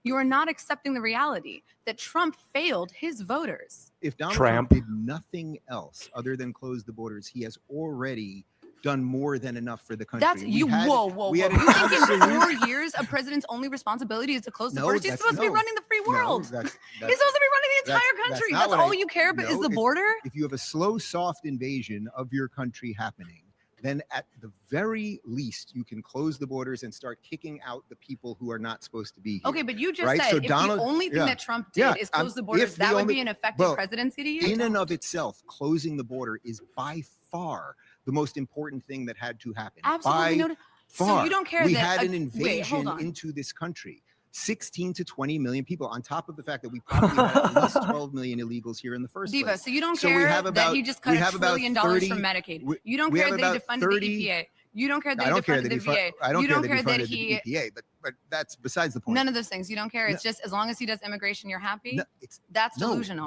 You are not accepting the reality that Trump failed his voters. If Donald Tramp. Trump did nothing else other than close the borders, he has already done more than enough for the country. That's you. Whoa. we You had an think in absolute- 4 years a president's only responsibility is to close the No, borders? He's that's- supposed to be no. running the free world. No, that's- He's supposed to be running the entire that's country. not That's what all I- you care about is No, the border? If you have a slow, soft invasion of your country happening, then at the very least, you can close the borders and start kicking out the people who are not supposed to be here. Okay, but you just right? said So if Donald- the only thing yeah. that Trump did Yeah, is close the if borders, the that would only- be an effective well, presidency to you? In and of itself, closing the border is by far the most important thing that had to happen. Absolutely By no. So far. you don't care we that had an wait, invasion hold on. into this country. 16 to 20 million people, on top of the fact that we probably had at least 12 million illegals here in the first Diva, place. so you don't So we care have about- that he just cut we $1 have about trillion 30 from Medicaid. we- You don't we care have that he about defunded 30 the EPA. You don't care that I he don't care defunded that the he fu- VA. I don't You care don't that care he that funded he the EPA, but that's besides the point. none of those things. You don't care. It's just as long as he does immigration, you're happy. No, That's delusional.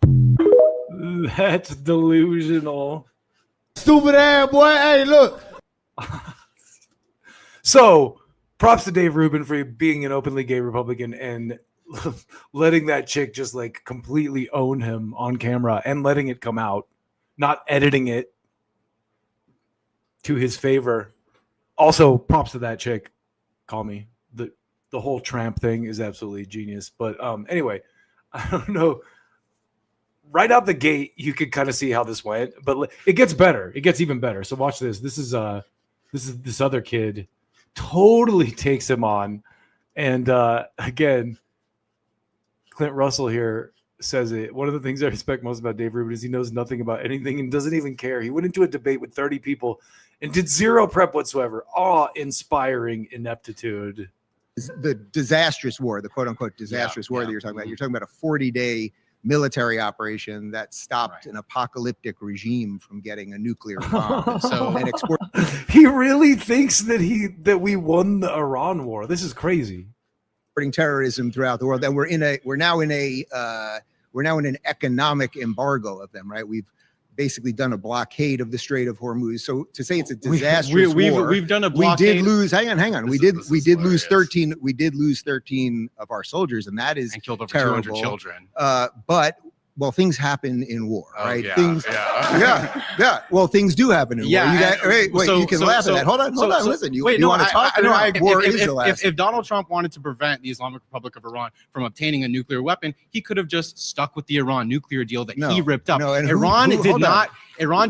that's delusional. Stupid ass boy. Hey, look. So, props to Dave Rubin for being an openly gay Republican and letting that chick just like completely own him on camera and letting it come out, not editing it to his favor. Also, props to that chick. Call me. The whole tramp thing is absolutely genius. But anyway, I don't know. Right out the gate, you could kind of see how this went, but it gets better. It gets even better. So watch this. This is this other kid totally takes him on, and again, Clint Russell here says it. One of the things I respect most about Dave Rubin is he knows nothing about anything and doesn't even care. He went into a debate with 30 people and did zero prep whatsoever. Awe-inspiring ineptitude. The disastrous war, the quote unquote disastrous war that you're talking about. You're talking about a 40-day military operation that stopped an apocalyptic regime from getting a nuclear bomb. And export. He really thinks that we won the Iran war. This is crazy. Terrorism throughout the world, and we're now in an economic embargo of them, right? We've basically done a blockade of the Strait of Hormuz. So to say it's a disastrous war, we've done a blockade. We did lose. Hang on. We did lose 13. We did lose 13 of our soldiers, and that is killed over terrible. 200 children. But things happen in war, right? Yeah, things, yeah. Well, things do happen in war. You can laugh at that. Hold on. Listen, you want to talk? If Donald Trump wanted to prevent the Islamic Republic of Iran from obtaining a nuclear weapon, he could have just stuck with the Iran nuclear deal that he ripped up. No, and Iran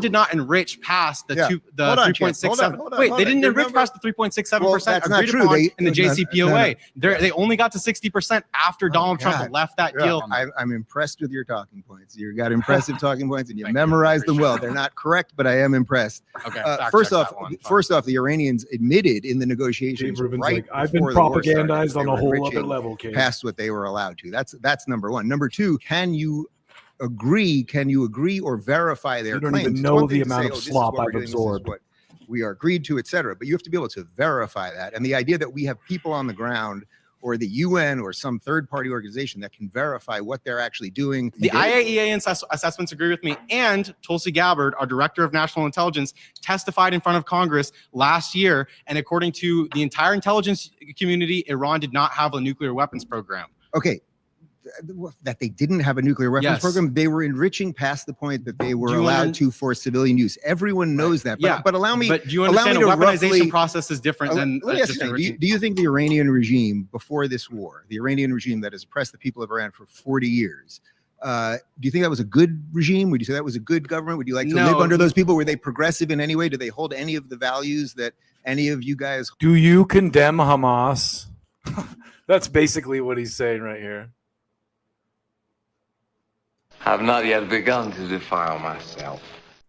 did not enrich past the 3.67. Wait, they didn't enrich past the 3.67% agreed upon in the JCPOA. They only got to 60% after Donald Trump left that deal. I'm impressed with your talking points. You got impressive talking points, and you memorized them well. They're not correct, but I am impressed. Okay. First off, the Iranians admitted in the negotiations I've been propagandized on a whole other level. Past what they were allowed to. That's number one. Number two, can you agree or verify their claims? You don't even know the amount of slop I've absorbed. What we are agreed to, etc. But you have to be able to verify that. And the idea that we have people on the ground, or the UN, or some third-party organization that can verify what they're actually doing. The IAEA assessments agree with me, and Tulsi Gabbard, our Director of National Intelligence, testified in front of Congress last year, and according to the entire intelligence community, Iran did not have a nuclear weapons program. Okay. That they didn't have a nuclear weapons program. They were enriching past the point that they were allowed to for civilian use. Everyone knows that. But allow me. But do you understand the weaponization process is different than? Let me ask you, do you think the Iranian regime before this war, the Iranian regime that has oppressed the people of Iran for 40 years, do you think that was a good regime? Would you say that was a good government? Would you like to live under those people? Were they progressive in any way? Do they hold any of the values that any of you guys? Do you condemn Hamas? That's basically what he's saying right here. I've not yet begun to defile myself.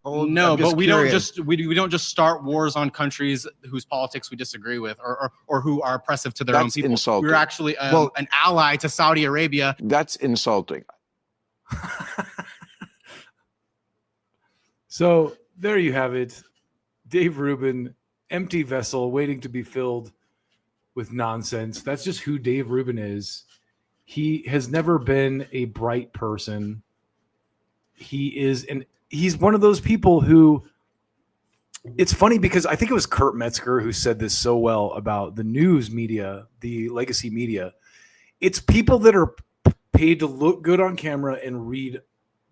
No, but we don't just start wars on countries whose politics we disagree with, or who are oppressive to their own people. Insulting. We're actually an ally to Saudi Arabia. That's insulting. So there you have it. Dave Rubin, empty vessel waiting to be filled with nonsense. That's just who Dave Rubin is. He has never been a bright person. He's one of those people who, it's funny because I think it was Kurt Metzger who said this so well about the news media, the legacy media. It's people that are paid to look good on camera and read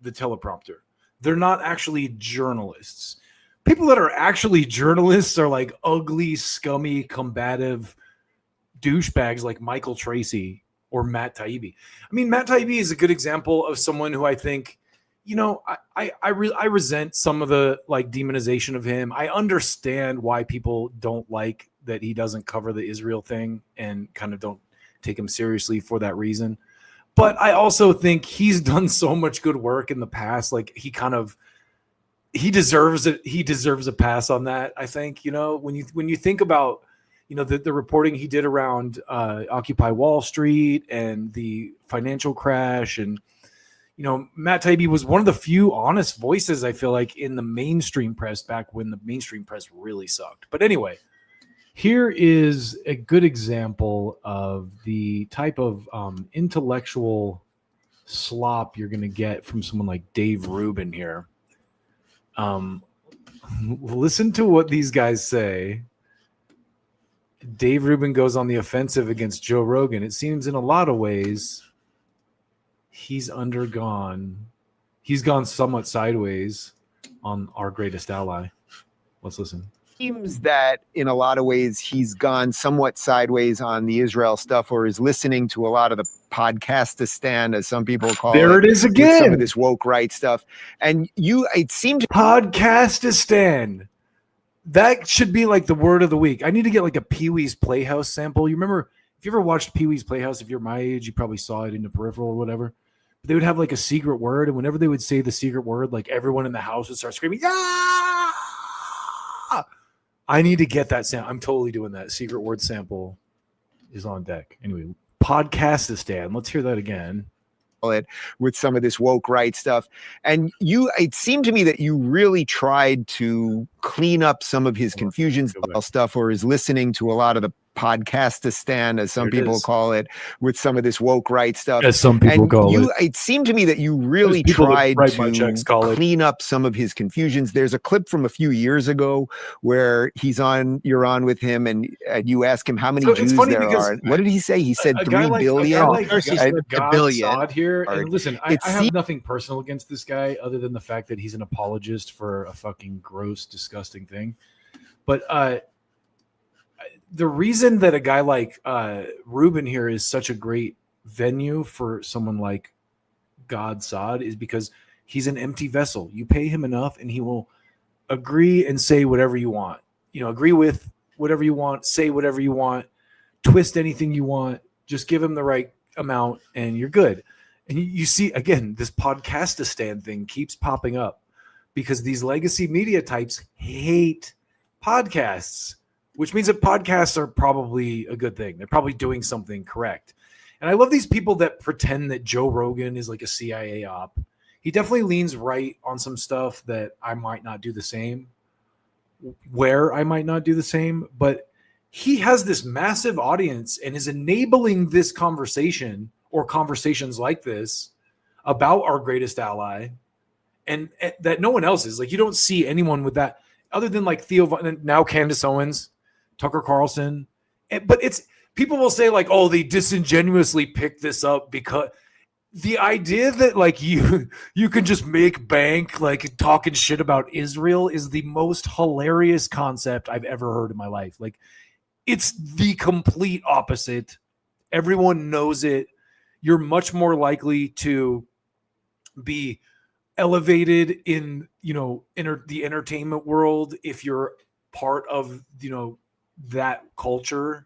the teleprompter. They're not actually journalists. People that are actually journalists are like ugly, scummy, combative douchebags like Michael Tracy or Matt Taibbi. I mean, Matt Taibbi is a good example of someone who I think, I resent some of the like demonization of him. I understand why people don't like that he doesn't cover the Israel thing and kind of don't take him seriously for that reason. But I also think he's done so much good work in the past. Like he deserves it. He deserves a pass on that. I think, when you think about, the reporting he did around Occupy Wall Street and the financial crash, and Matt Taibbi was one of the few honest voices, I feel like, in the mainstream press back when the mainstream press really sucked. But anyway, here is a good example of the type of intellectual slop you're going to get from someone like Dave Rubin here. Let Listen to what these guys say. Dave Rubin goes on the offensive against Joe Rogan. It seems in a lot of ways he's gone somewhat sideways on our greatest ally. Let's listen. Seems that in a lot of ways he's gone somewhat sideways on the Israel stuff, or is listening to a lot of the podcastistan, as some people call it. There it is with again. Some of this woke right stuff. And it seemed to podcastistan. That should be like the word of the week. I need to get like a Pee-wee's Playhouse sample. You remember, if you ever watched Pee-wee's Playhouse, if you're my age, you probably saw it in the peripheral or whatever. But they would have like a secret word, and whenever they would say the secret word, like everyone in the house would start screaming, "Ah!" I need to get that sound. I'm totally doing that. Secret word sample is on deck. Anyway, podcastistan. Let's hear that again. It with some of this woke right stuff. And it seemed to me that you really tried to clean up some of his confusions stuff, or is listening to a lot of the podcastistan, as some people call it, with some of this woke right stuff. As some people call it. It seemed to me that you really tried to clean up some of his confusions. There's a clip from a few years ago where you're on with him, and you ask him how many Jews there are. What did he say? He said 3 billion. A billion here. And listen, I have nothing personal against this guy other than the fact that he's an apologist for a fucking gross, disgusting thing. But the reason that a guy like Rubin here is such a great venue for someone like God Saad is because he's an empty vessel. You pay him enough and he will agree and say whatever you want. Agree with whatever you want, say whatever you want, twist anything you want, just give him the right amount and you're good. And you see, again, this podcastistan thing keeps popping up because these legacy media types hate podcasts, which means that podcasts are probably a good thing. They're probably doing something correct. And I love these people that pretend that Joe Rogan is like a CIA op. He definitely leans right on some stuff that I might not do the same, but he has this massive audience and is enabling this conversation or conversations like this about our greatest ally, and that no one else is. Like, you don't see anyone with that other than like now Candace Owens, Tucker Carlson. But people will say like, oh, they disingenuously picked this up because the idea that like you can just make bank like talking shit about Israel is the most hilarious concept I've ever heard in my life. Like, it's the complete opposite. Everyone knows it. You're much more likely to be elevated in, the entertainment world if you're part of, that culture.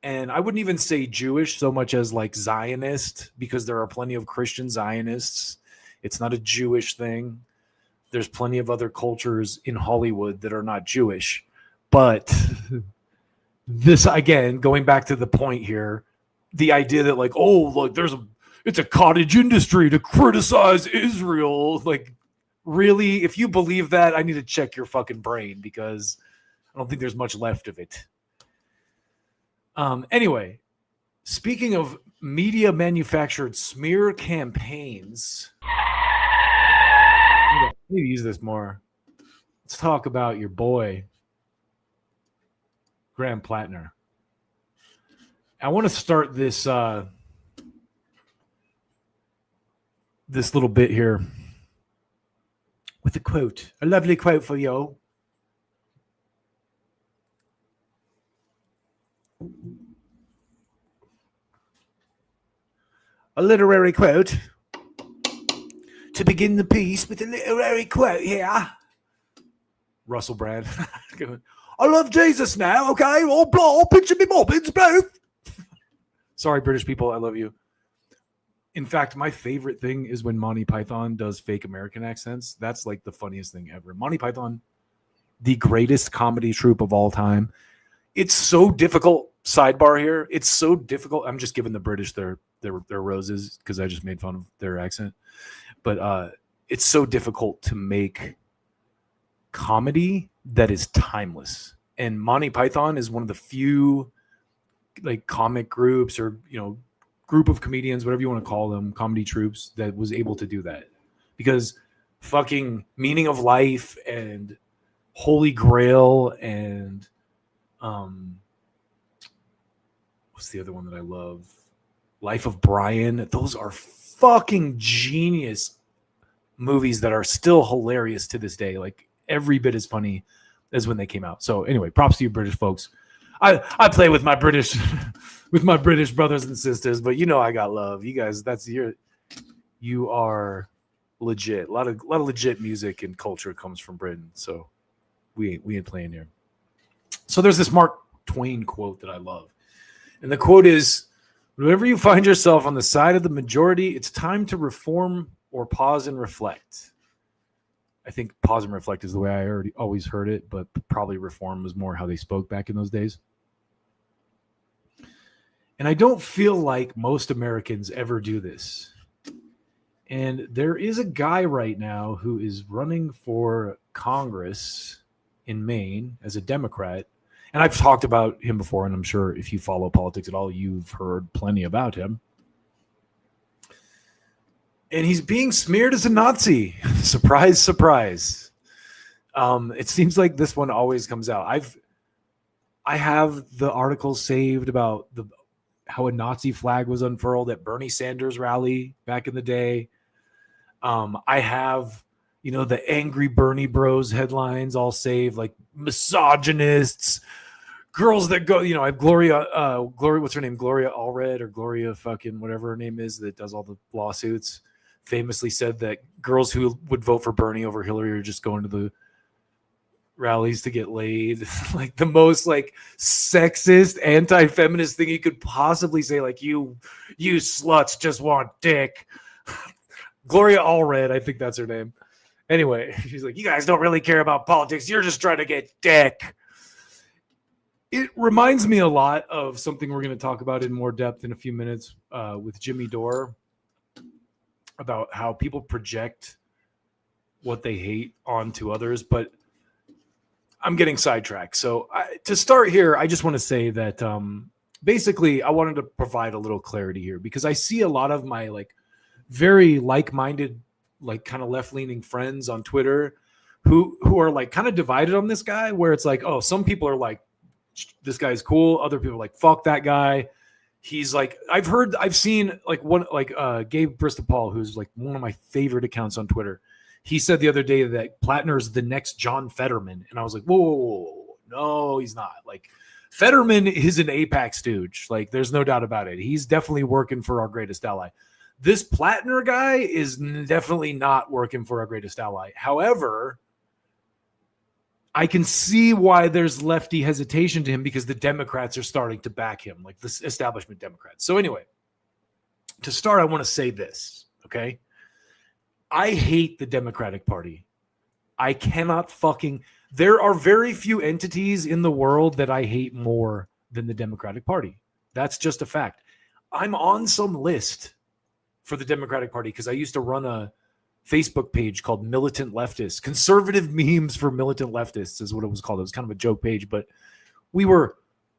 And I wouldn't even say Jewish so much as like Zionist, because there are plenty of Christian Zionists. It's not a Jewish thing. There's plenty of other cultures in Hollywood that are not Jewish. But this, again, going back to the point here, the idea that like, oh, look, it's a cottage industry to criticize Israel. Like, really, if you believe that, I need to check your fucking brain, because I don't think there's much left of it. Anyway, speaking of media manufactured smear campaigns, I need to use this more. Let's talk about your boy, Graham Platner. I want to start this this little bit here with a quote, a lovely quote for you. A literary quote to begin the piece with a literary quote here. Russell Brand. I love Jesus now, okay? All blah, picture me mobbins, both. Sorry, British people, I love you. In fact, my favorite thing is when Monty Python does fake American accents. That's like the funniest thing ever. Monty Python, the greatest comedy troupe of all time. It's so difficult. Sidebar here. It's so difficult. I'm just giving the British their roses because I just made fun of their accent. But it's so difficult to make comedy that is timeless. And Monty Python is one of the few like comic groups or, group of comedians, whatever you want to call them, comedy troupes, that was able to do that. Because fucking Meaning of Life and Holy Grail and what's the other one that I love? Life of Brian. Those are fucking genius movies that are still hilarious to this day. Like every bit as funny as when they came out. So anyway, props to you British folks. I play with my British with my British brothers and sisters, but you know I got love. You guys, you are legit. A lot of legit music and culture comes from Britain. So we ain't playing here. So there's this Mark Twain quote that I love. And the quote is, whenever you find yourself on the side of the majority, it's time to reform or pause and reflect. I think pause and reflect is the way I always heard it, but probably reform was more how they spoke back in those days. And I don't feel like most Americans ever do this. And there is a guy right now who is running for Congress in Maine as a Democrat. And I've talked about him before, and I'm sure if you follow politics at all, you've heard plenty about him. And he's being smeared as a Nazi. Surprise, surprise. It seems like this one always comes out. I have the article saved about how a Nazi flag was unfurled at Bernie Sanders' rally back in the day. I have, the Angry Bernie Bros headlines all saved, like misogynists, girls that go, I have Gloria, what's her name? Gloria Allred or Gloria fucking whatever her name is that does all the lawsuits, famously said that girls who would vote for Bernie over Hillary are just going to the rallies to get laid. Like the most sexist, anti-feminist thing you could possibly say, like you sluts just want dick. Gloria Allred, I think that's her name. Anyway, she's like, you guys don't really care about politics. You're just trying to get dick. It reminds me a lot of something we're going to talk about in more depth in a few minutes with Jimmy Dore, about how people project what they hate onto others. But I'm getting sidetracked. So to start here, I just want to say that basically I wanted to provide a little clarity here, because I see a lot of my very like-minded, kind of left-leaning friends on Twitter who are kind of divided on this guy, where it's like, oh, some people are like, this guy's cool. Other people are like, fuck that guy. He's I've seen Gabe Bristol-Paul, who's one of my favorite accounts on Twitter. He said the other day that Platner is the next John Fetterman. And I was like, whoa, no, he's not. Fetterman is an AIPAC stooge. There's no doubt about it. He's definitely working for our greatest ally. This Platner guy is definitely not working for our greatest ally. However, I can see why there's lefty hesitation to him, because the Democrats are starting to back him, the establishment Democrats. So anyway, to start, I want to say this, okay? I hate the Democratic Party. I cannot there are very few entities in the world that I hate more than the Democratic Party. That's just a fact. I'm on some list for the Democratic Party because I used to run a Facebook page called Militant Leftists. Conservative memes for militant leftists is what it was called. It was kind of a joke page, but we were,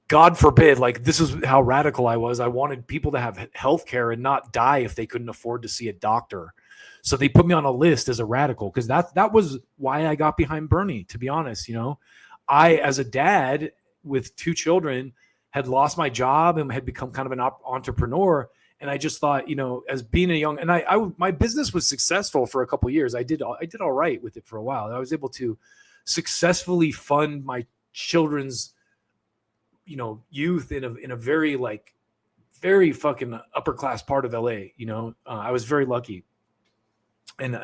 God forbid, this is how radical I was. I wanted people to have health care and not die if they couldn't afford to see a doctor. So they put me on a list as a radical, because that was why I got behind Bernie, to be honest. I, as a dad with 2 children, had lost my job and had become kind of an entrepreneur. And I just thought, as being a young, and my business was successful for a couple of years. I did all right with it for a while. I was able to successfully fund my children's, youth in a very very fucking upper class part of LA. I was very lucky. And,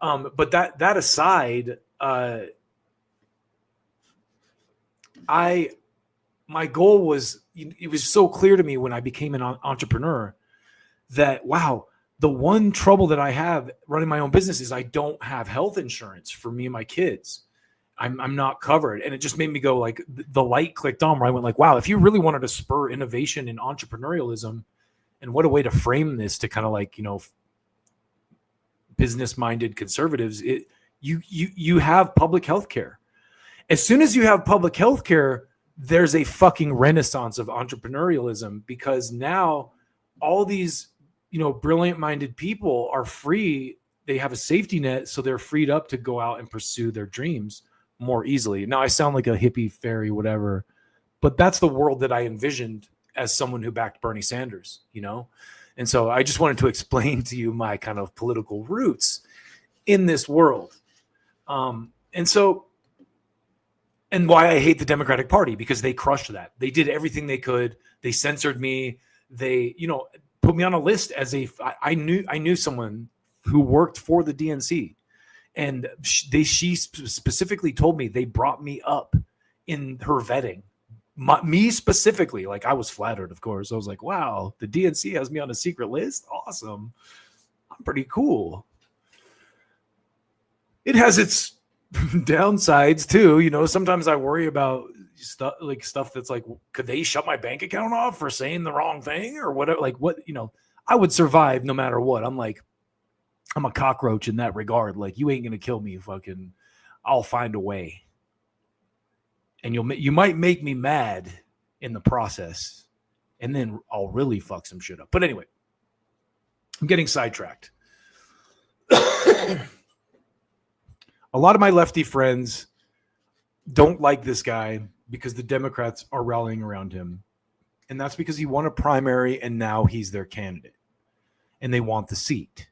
but that aside, my goal was, it was so clear to me when I became an entrepreneur that, wow, the one trouble that I have running my own business is I don't have health insurance for me and my kids. I'm not covered. And it just made me go, the light clicked on, where I went wow, if you really wanted to spur innovation in entrepreneurialism, and what a way to frame this to kind of business-minded conservatives, you have public health care. As soon as you have public health care, there's a fucking renaissance of entrepreneurialism, because now all these, brilliant-minded people are free. They have a safety net, so they're freed up to go out and pursue their dreams more easily. Now I sound like a hippie fairy, whatever, but that's the world that I envisioned as someone who backed Bernie Sanders, you know? And so I just wanted to explain to you my kind of political roots in this world. And why I hate the Democratic Party, because they crushed that. They did everything they could. They censored me. They, put me on a list as I knew someone who worked for the DNC, and she specifically told me they brought me up in her vetting. Me specifically, like, I was flattered, of course. I was like, wow, the DNC has me on a secret list. Awesome. I'm pretty cool. It has its downsides too. Sometimes I worry about stuff that's like, could they shut my bank account off for saying the wrong thing or whatever? Like, what, I would survive no matter what. I'm a cockroach in that regard. Like, you ain't going to kill me. Fucking, I'll find a way. And you might make me mad in the process, and then I'll really fuck some shit up. But anyway, I'm getting sidetracked. A lot of my lefty friends don't like this guy because the Democrats are rallying around him. And that's because he won a primary and now he's their candidate. And they want the seat.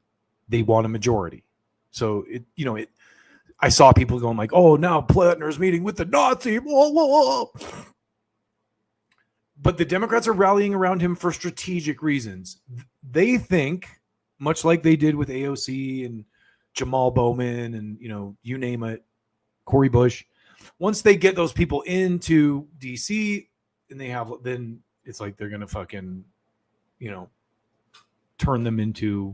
They want a majority. So I saw people going like, oh, now Platner's meeting with the Nazi. Blah, blah, blah. But the Democrats are rallying around him for strategic reasons. They think, much like they did with AOC and Jamal Bowman and, you name it, Cori Bush, once they get those people into DC and then it's like they're going to fucking, turn them into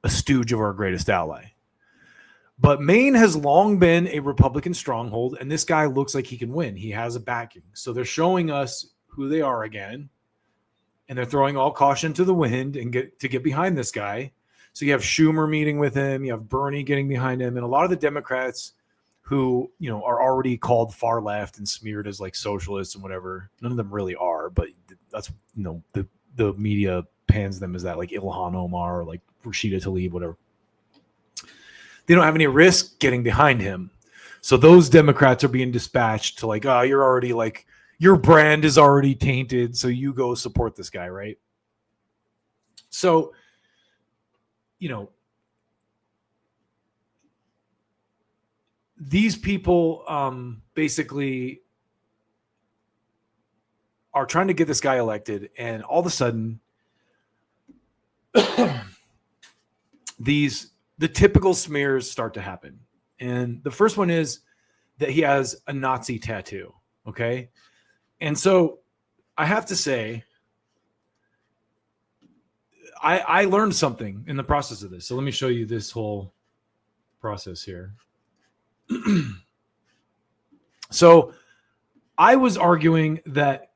a stooge of our greatest ally. But Maine has long been a Republican stronghold, and this guy looks like he can win. He has a backing. So they're showing us who they are again, and they're throwing all caution to the wind and get behind this guy. So you have Schumer meeting with him, you have Bernie getting behind him, and a lot of the Democrats who, are already called far left and smeared as like socialists and whatever. None of them really are, but that's, the media pans them as that, like Ilhan Omar or like Rashida Tlaib, whatever. They don't have any risk getting behind him. So those Democrats are being dispatched to like, oh, you're already like, your brand is already tainted, so you go support this guy, right? So, these people basically are trying to get this guy elected, and all of a sudden, the typical smears start to happen. And the first one is that he has a Nazi tattoo. Okay. And so I have to say, I learned something in the process of this. So let me show you this whole process here. So I was arguing that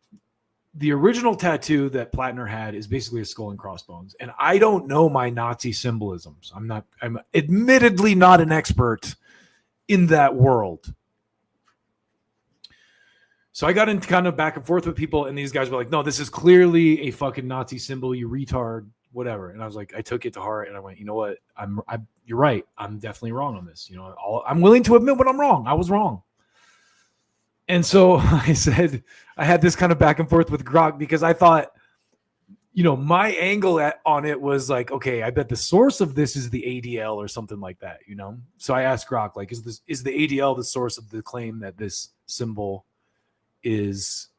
the original tattoo that Platner had is basically a skull and crossbones. And I don't know my Nazi symbolisms. I'm admittedly not an expert in that world. So I got into kind of back and forth with people, and these guys were like, no, this is clearly a fucking Nazi symbol, you retard, whatever. And I was like, I took it to heart, and I went, you know what? You're right. I'm definitely wrong on this. I'm willing to admit when I'm wrong. I was wrong. And so I said, I had this kind of back and forth with Grok because I thought, my angle on it was like, okay, I bet the source of this is the ADL or something like that, So I asked Grok, like, is the ADL the source of the claim that this symbol is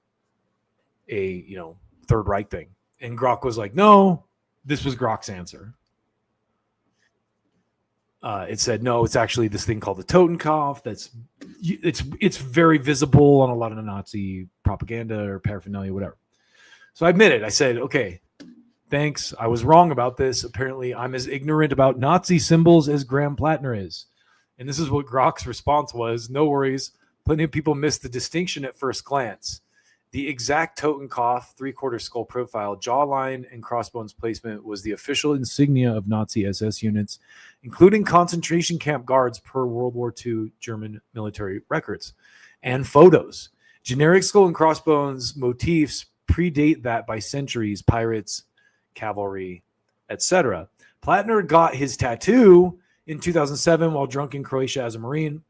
a, Third Reich thing? And Grok was like, no, this was Grok's answer. It said, no, it's actually this thing called the Totenkopf. It's very visible on a lot of the Nazi propaganda or paraphernalia, whatever. So I admitted, I said, okay, thanks. I was wrong about this. Apparently I'm as ignorant about Nazi symbols as Graham Platner is. And this is what Grok's response was. No worries. Plenty of people miss the distinction at first glance. The exact Totenkopf 3/4 skull profile, jawline, and crossbones placement was the official insignia of Nazi SS units, including concentration camp guards per World War II German military records and photos. Generic skull and crossbones motifs predate that by centuries, pirates, cavalry, etc. Platner got his tattoo in 2007 while drunk in Croatia as a Marine.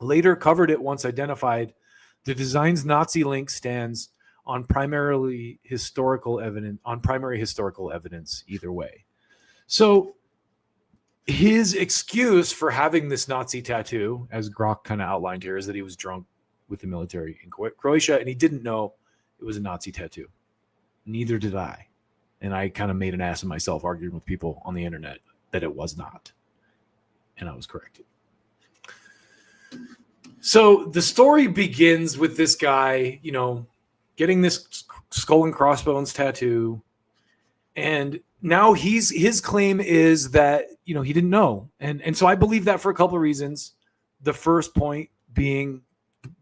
later covered it once identified the design's Nazi link stands on primary historical evidence either way. So his excuse for having this Nazi tattoo, as Grok kind of outlined here, is that he was drunk with the military in Croatia and he didn't know it was a Nazi tattoo. Neither did I. And I kind of made an ass of myself arguing with people on the internet that it was not. And I was corrected. So the story begins with this guy, getting this skull and crossbones tattoo. And now his claim is that, he didn't know. And so I believe that for a couple of reasons. The first point being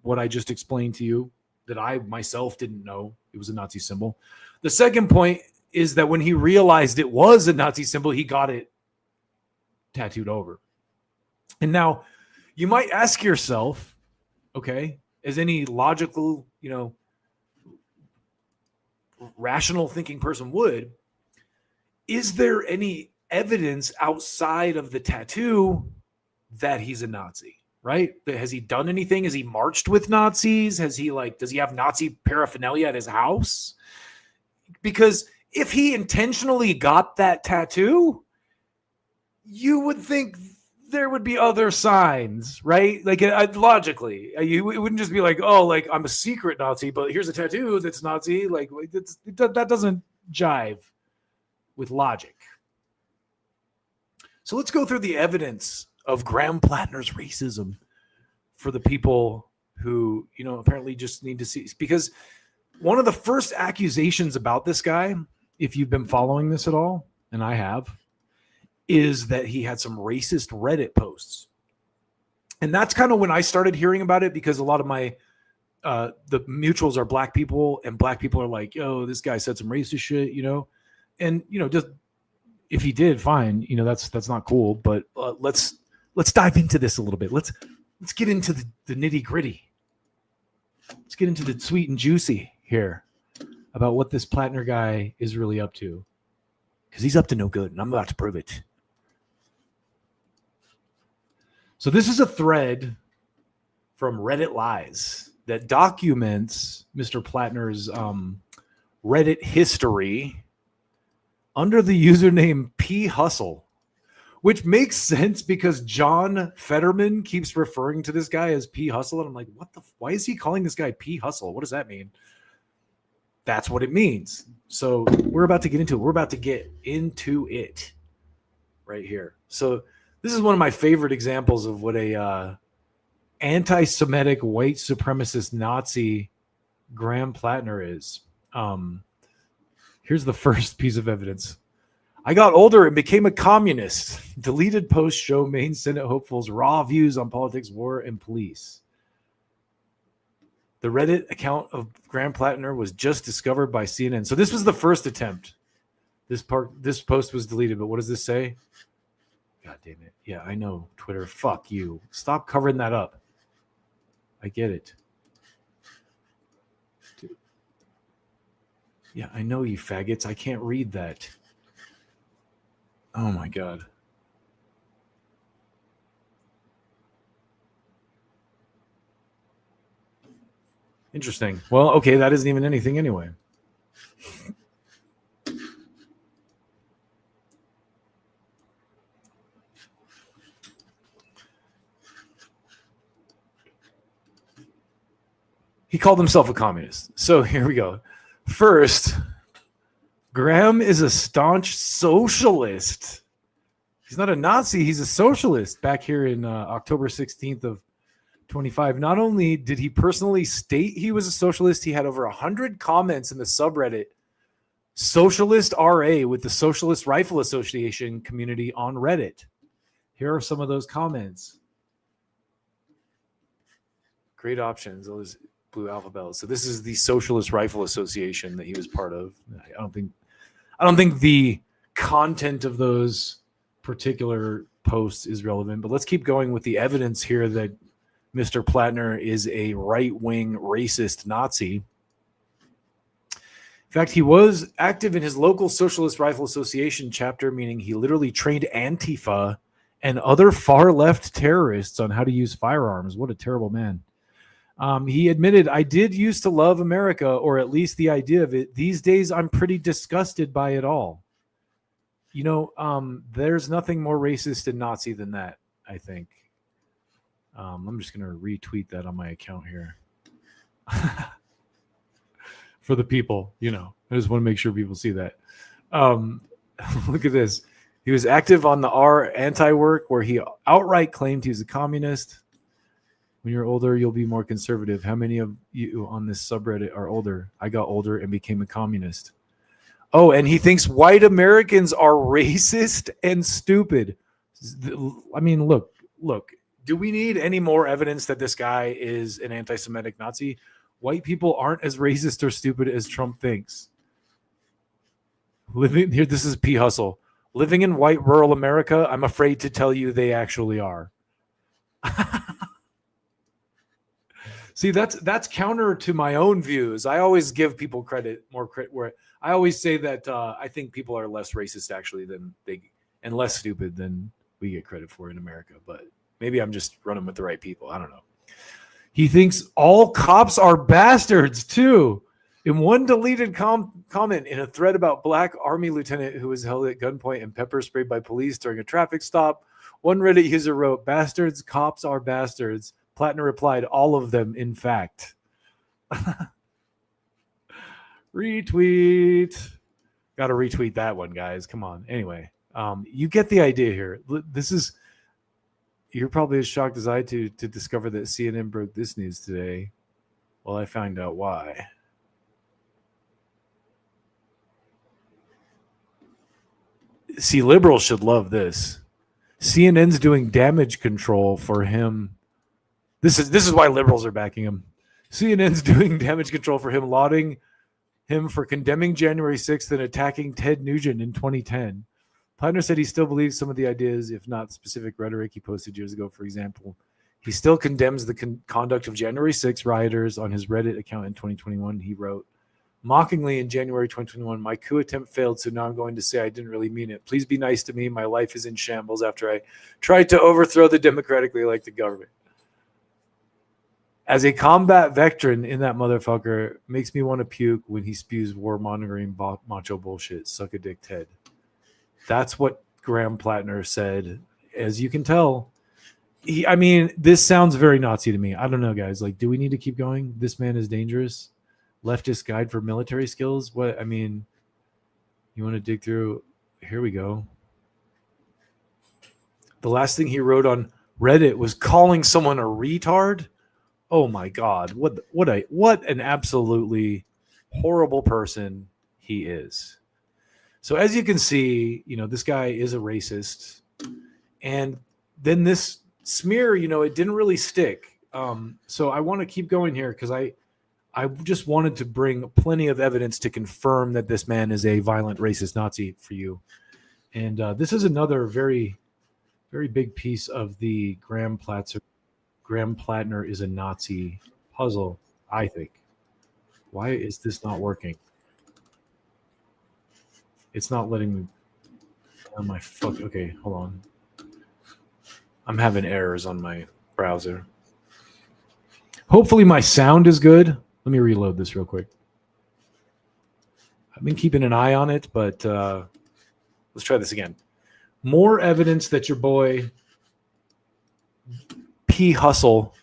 what I just explained to you, that I myself didn't know it was a Nazi symbol. The second point is that when he realized it was a Nazi symbol, he got it tattooed over. And now you might ask yourself, okay, as any logical, rational thinking person would, is there any evidence outside of the tattoo that he's a Nazi, right? Has he done anything? Has he marched with Nazis? Does he have Nazi paraphernalia at his house? Because if he intentionally got that tattoo, you would think there would be other signs, right? Logically, it wouldn't just be like, oh, like I'm a secret Nazi, but here's a tattoo that's Nazi. That doesn't jive with logic. So let's go through the evidence of Graham Platner's racism for the people who, apparently just need to see. Because one of the first accusations about this guy, if you've been following this at all, and I have, is that he had some racist Reddit posts. And that's kind of when I started hearing about it, because a lot of my the mutuals are black people, and black people are like, yo, this guy said some racist shit, and just if he did, fine, that's not cool. But let's dive into this a little bit. Let's get into the nitty gritty. Let's get into the sweet and juicy here about what this Platner guy is really up to, because he's up to no good, and I'm about to prove it. So this is a thread from Reddit Lies that documents Mr. Platner's Reddit history under the username P Hustle, which makes sense because John Fetterman keeps referring to this guy as P Hustle, and I'm like, why is he calling this guy P Hustle? What does that mean? That's what it means. So we're about to get into it. We're about to get into it right here. So this is one of my favorite examples of what a anti-Semitic white supremacist Nazi Graham Platner is. Here's the first piece of evidence. I got older and became a communist. Deleted posts show main Senate hopefuls' raw views on politics, war, and police. The Reddit account of Graham Platner was just discovered by CNN. So this was the first attempt. This post was deleted, but what does this say? God damn it. Yeah, I know. Twitter, fuck you. Stop covering that up. I get it. Dude. Yeah, I know, you faggots. I can't read that. Oh my God. Interesting. Well, okay, that isn't even anything anyway. He called himself a communist. So here we go. First, Graham is a staunch socialist. He's not a Nazi. He's a socialist. Back here in October 16th of 25. Not only did he personally state he was a socialist, he had over 100 comments in the subreddit Socialist RA with the Socialist Rifle Association community on Reddit. Here are some of those comments. Great options. Those blue alphabet. So this is the Socialist Rifle Association that he was part of. I don't think the content of those particular posts is relevant, but let's keep going with the evidence here that Mr. Platner is a right-wing racist Nazi. In fact, he was active in his local Socialist Rifle Association chapter, meaning he literally trained Antifa and other far-left terrorists on how to use firearms. What a terrible man. He admitted, I did used to love America, or at least the idea of it. These days, I'm pretty disgusted by it all. You know, there's nothing more racist and Nazi than that, I think. I'm just going to retweet that on my account here. For the people, you know. I just want to make sure people see that. Look at this. He was active on the R anti-work, where he outright claimed he was a communist. When you're older, you'll be more conservative. How many of you on this subreddit are older? I got older and became a communist. Oh, and he thinks white Americans are racist and stupid. I mean, look. Do we need any more evidence that this guy is an anti-Semitic Nazi? White people aren't as racist or stupid as Trump thinks. Living here, this is P. Hustle. Living in white rural America, I'm afraid to tell you they actually are. See, that's counter to my own views. I always give people more credit. Where I always say that I think people are less racist actually and less stupid than we get credit for in America. But maybe I'm just running with the right people. I don't know. He thinks all cops are bastards too. In one deleted comment in a thread about Black Army lieutenant who was held at gunpoint and pepper sprayed by police during a traffic stop, one Reddit user wrote, "Bastards, cops are bastards." Platner replied, "All of them, in fact." Retweet. Got to retweet that one, guys. Come on. Anyway, you get the idea here. You're probably as shocked as I to discover that CNN broke this news today. Well, I found out why. See, liberals should love this. CNN's doing damage control for him. This is why liberals are backing him. CNN's doing damage control for him, lauding him for condemning January 6th and attacking Ted Nugent in 2010. Platner said he still believes some of the ideas, if not specific rhetoric he posted years ago. For example, he still condemns the conduct of January 6 rioters. On his Reddit account in 2021, he wrote, mockingly in January 2021, my coup attempt failed, so now I'm going to say I didn't really mean it. Please be nice to me. My life is in shambles after I tried to overthrow the democratically elected government. As a combat veteran in that motherfucker, makes me want to puke when he spews warmongering macho bullshit. Suck a dick, Ted. That's what Graham Platner said. As you can tell, this sounds very Nazi to me. I don't know, guys. Like, do we need to keep going? This man is dangerous. Leftist guide for military skills. What? I mean, you want to dig through? Here we go. The last thing he wrote on Reddit was calling someone a retard. Oh my God! What an absolutely horrible person he is. So as you can see, this guy is a racist, and then this smear, it didn't really stick. So I want to keep going here because I just wanted to bring plenty of evidence to confirm that this man is a violent racist Nazi for you. And this is another very, very big piece of the Graham Platner is a Nazi puzzle, I think. Why is this not working? It's not letting me on my fuck. Okay, hold on. I'm having errors on my browser. Hopefully my sound is good. Let me reload this real quick. I've been keeping an eye on it, but let's try this again. More evidence that your boy P. Hustle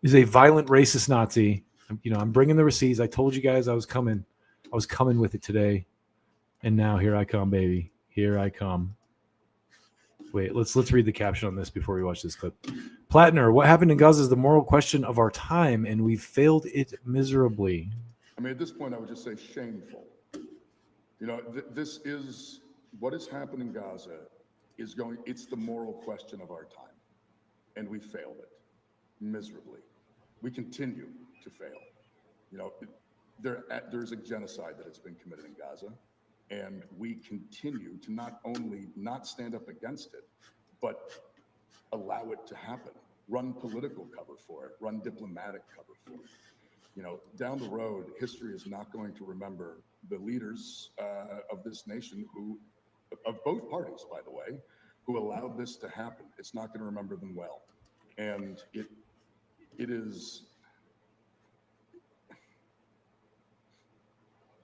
is a violent racist Nazi. I'm bringing the receipts. I told you guys I was coming with it today. And now here I come, baby. Here I come. Wait, let's read the caption on this before we watch this clip. Platner, what happened in Gaza is the moral question of our time, and we've failed it miserably. I mean, at this point, I would just say shameful. This is what has happened in Gaza it's the moral question of our time, and we failed it miserably. We continue to fail. There's a genocide that has been committed in Gaza. And we continue to not only not stand up against it, but allow it to happen, run political cover for it, run diplomatic cover for it. Down the road, history is not going to remember the leaders of this nation of both parties, by the way, who allowed this to happen. It's not going to remember them well. And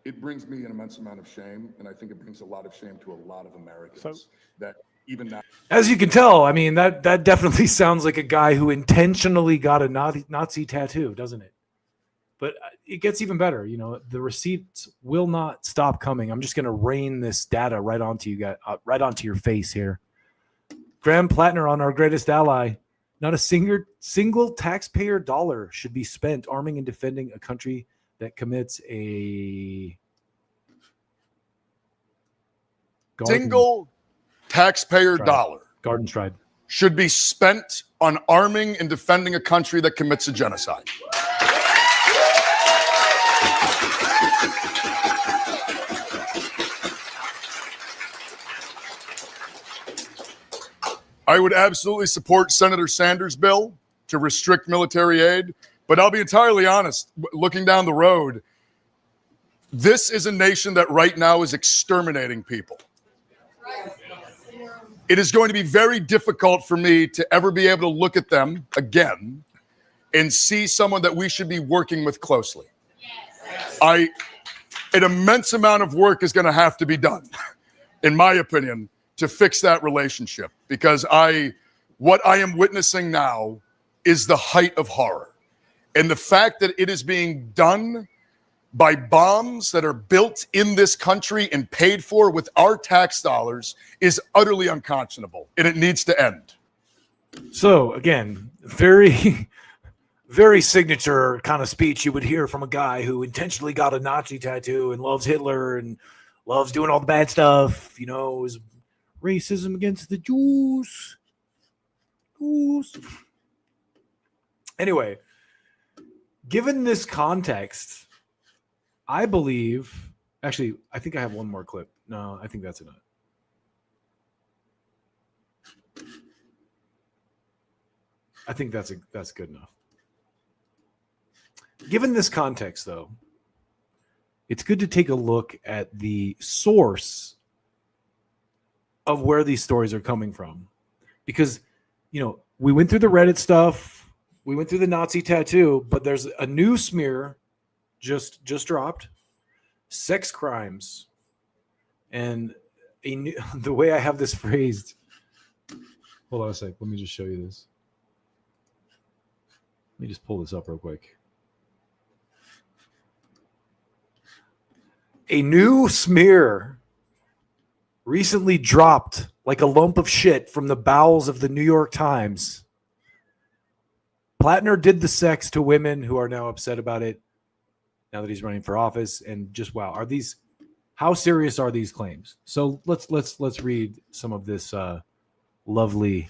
it brings me an immense amount of shame, and I think it brings a lot of shame to a lot of Americans that even now. As you can tell, I mean, that definitely sounds like a guy who intentionally got a Nazi tattoo, doesn't it? But it gets even better. You know, the receipts will not stop coming. I'm just going to rain this data right onto you guys, right onto your face here. Graham Platner on Our Greatest Ally. Not a single taxpayer dollar should be spent arming and defending a country that commits a single taxpayer dollar garden stride should be spent on arming and defending a country that commits a genocide. I would absolutely support Senator Sanders' bill to restrict military aid, but I'll be entirely honest, looking down the road, this is a nation that right now is exterminating people. It is going to be very difficult for me to ever be able to look at them again and see someone that we should be working with closely. An immense amount of work is going to have to be done, in my opinion, to fix that relationship, because what I am witnessing now is the height of horror. And the fact that it is being done by bombs that are built in this country and paid for with our tax dollars is utterly unconscionable, and it needs to end. So again, very, very signature kind of speech you would hear from a guy who intentionally got a Nazi tattoo and loves Hitler and loves doing all the bad stuff, you know, is racism against the Jews. Anyway, given this context, I believe, actually, I think I have one more clip. No, I think that's enough. I think that's good enough. Given this context, though, it's good to take a look at the source of where these stories are coming from. Because, you know, we went through the Reddit stuff, we went through the Nazi tattoo, but there's a new smear just dropped, sex crimes. And the way I have this phrased, hold on a sec, let me just show you this. Let me just pull this up real quick. A new smear recently dropped like a lump of shit from the bowels of the New York Times. Platner did the sex to women who are now upset about it now that he's running for office. And just, wow, how serious are these claims? So let's read some of this lovely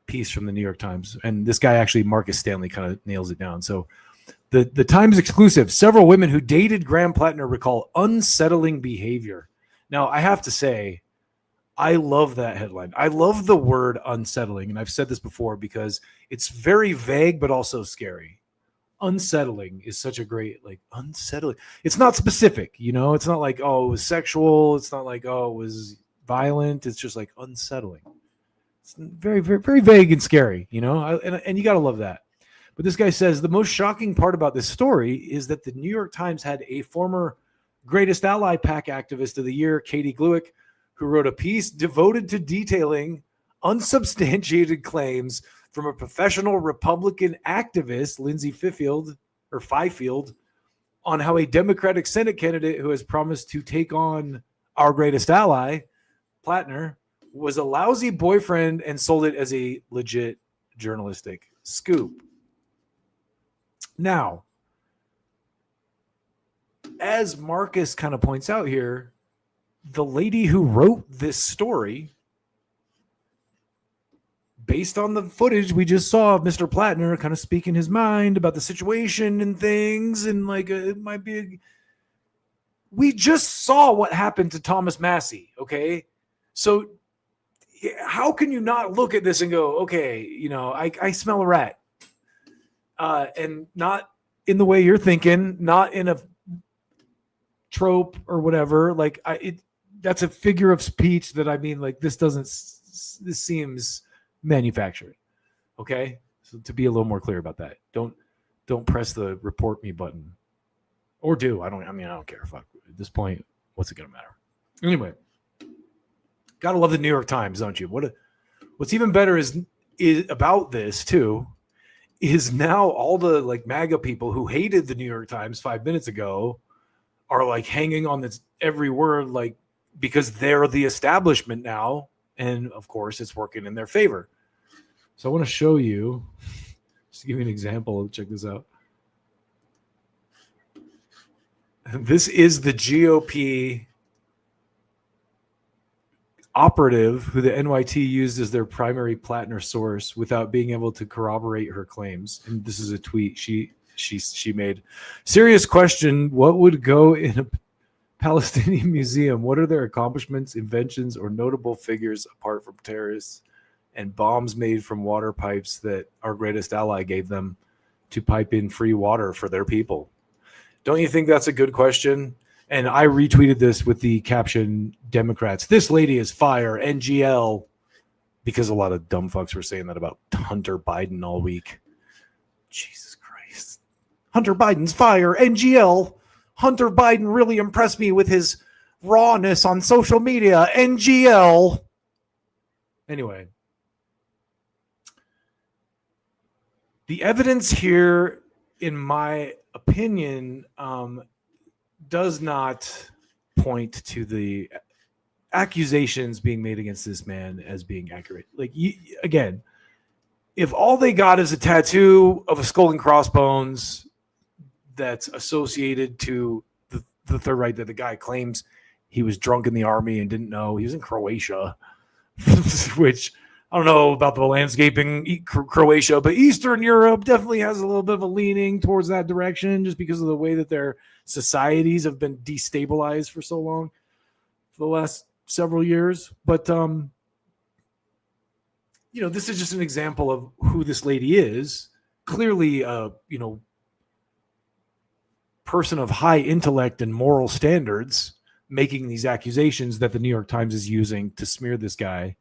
piece from the New York Times. And this guy, actually, Marcus Stanley, kind of nails it down. So the Times exclusive, several women who dated Graham Platner recall unsettling behavior. Now, I have to say, I love that headline. I love the word unsettling. And I've said this before because it's very vague, but also scary. Unsettling is such a great, unsettling. It's not specific, you know? It's not like, oh, it was sexual. It's not like, oh, it was violent. It's just like unsettling. It's very, very, very vague and scary, you know? And you got to love that. But this guy says the most shocking part about this story is that the New York Times had a former Greatest Ally PAC activist of the year, Katie Gluick, who wrote a piece devoted to detailing unsubstantiated claims from a professional Republican activist, Lindsay Fifield, on how a Democratic Senate candidate who has promised to take on our greatest ally, Platner, was a lousy boyfriend and sold it as a legit journalistic scoop. Now, as Marcus kind of points out here, the lady who wrote this story, based on the footage we just saw of Mr. Platner kind of speaking his mind about the situation and things, and it might be we just saw what happened to Thomas Massey, okay? So how can you not look at this and go, okay, you know, I smell a rat. And not in the way you're thinking, not in a trope or whatever. that's a figure of speech that, I mean, like, this seems manufactured. Okay, so to be a little more clear about that, don't press the report me button, or do. I don't care. Fuck, at this point, what's it gonna matter? Anyway, gotta love the New York Times, don't you? What's even better is about this too is now all the like MAGA people who hated the New York Times 5 minutes ago are like hanging on this every word, like, because they're the establishment now, and of course it's working in their favor. So I want to show you, just to give you an example. Check this out. This is the GOP operative who the NYT used as their primary Platner source without being able to corroborate her claims. And this is a tweet she made. Serious question: what would go in a Palestinian museum? What are their accomplishments, inventions, or notable figures apart from terrorists and bombs made from water pipes that our greatest ally gave them to pipe in free water for their people? Don't you think that's a good question? And I retweeted this with the caption, Democrats, this lady is fire, NGL, because a lot of dumb fucks were saying that about Hunter Biden all week. Jesus Christ. Hunter Biden's fire, NGL. Hunter Biden really impressed me with his rawness on social media, NGL. Anyway. The evidence here, in my opinion, does not point to the accusations being made against this man as being accurate. Like, again, if all they got is a tattoo of a skull and crossbones that's associated to the Third Reich, that the guy claims he was drunk in the army and didn't know he was in Croatia, which I don't know about the landscaping Croatia, but Eastern Europe definitely has a little bit of a leaning towards that direction just because of the way that their societies have been destabilized for so long, for the last several years. But, this is just an example of who this lady is. Clearly, person of high intellect and moral standards making these accusations that the New York Times is using to smear this guy,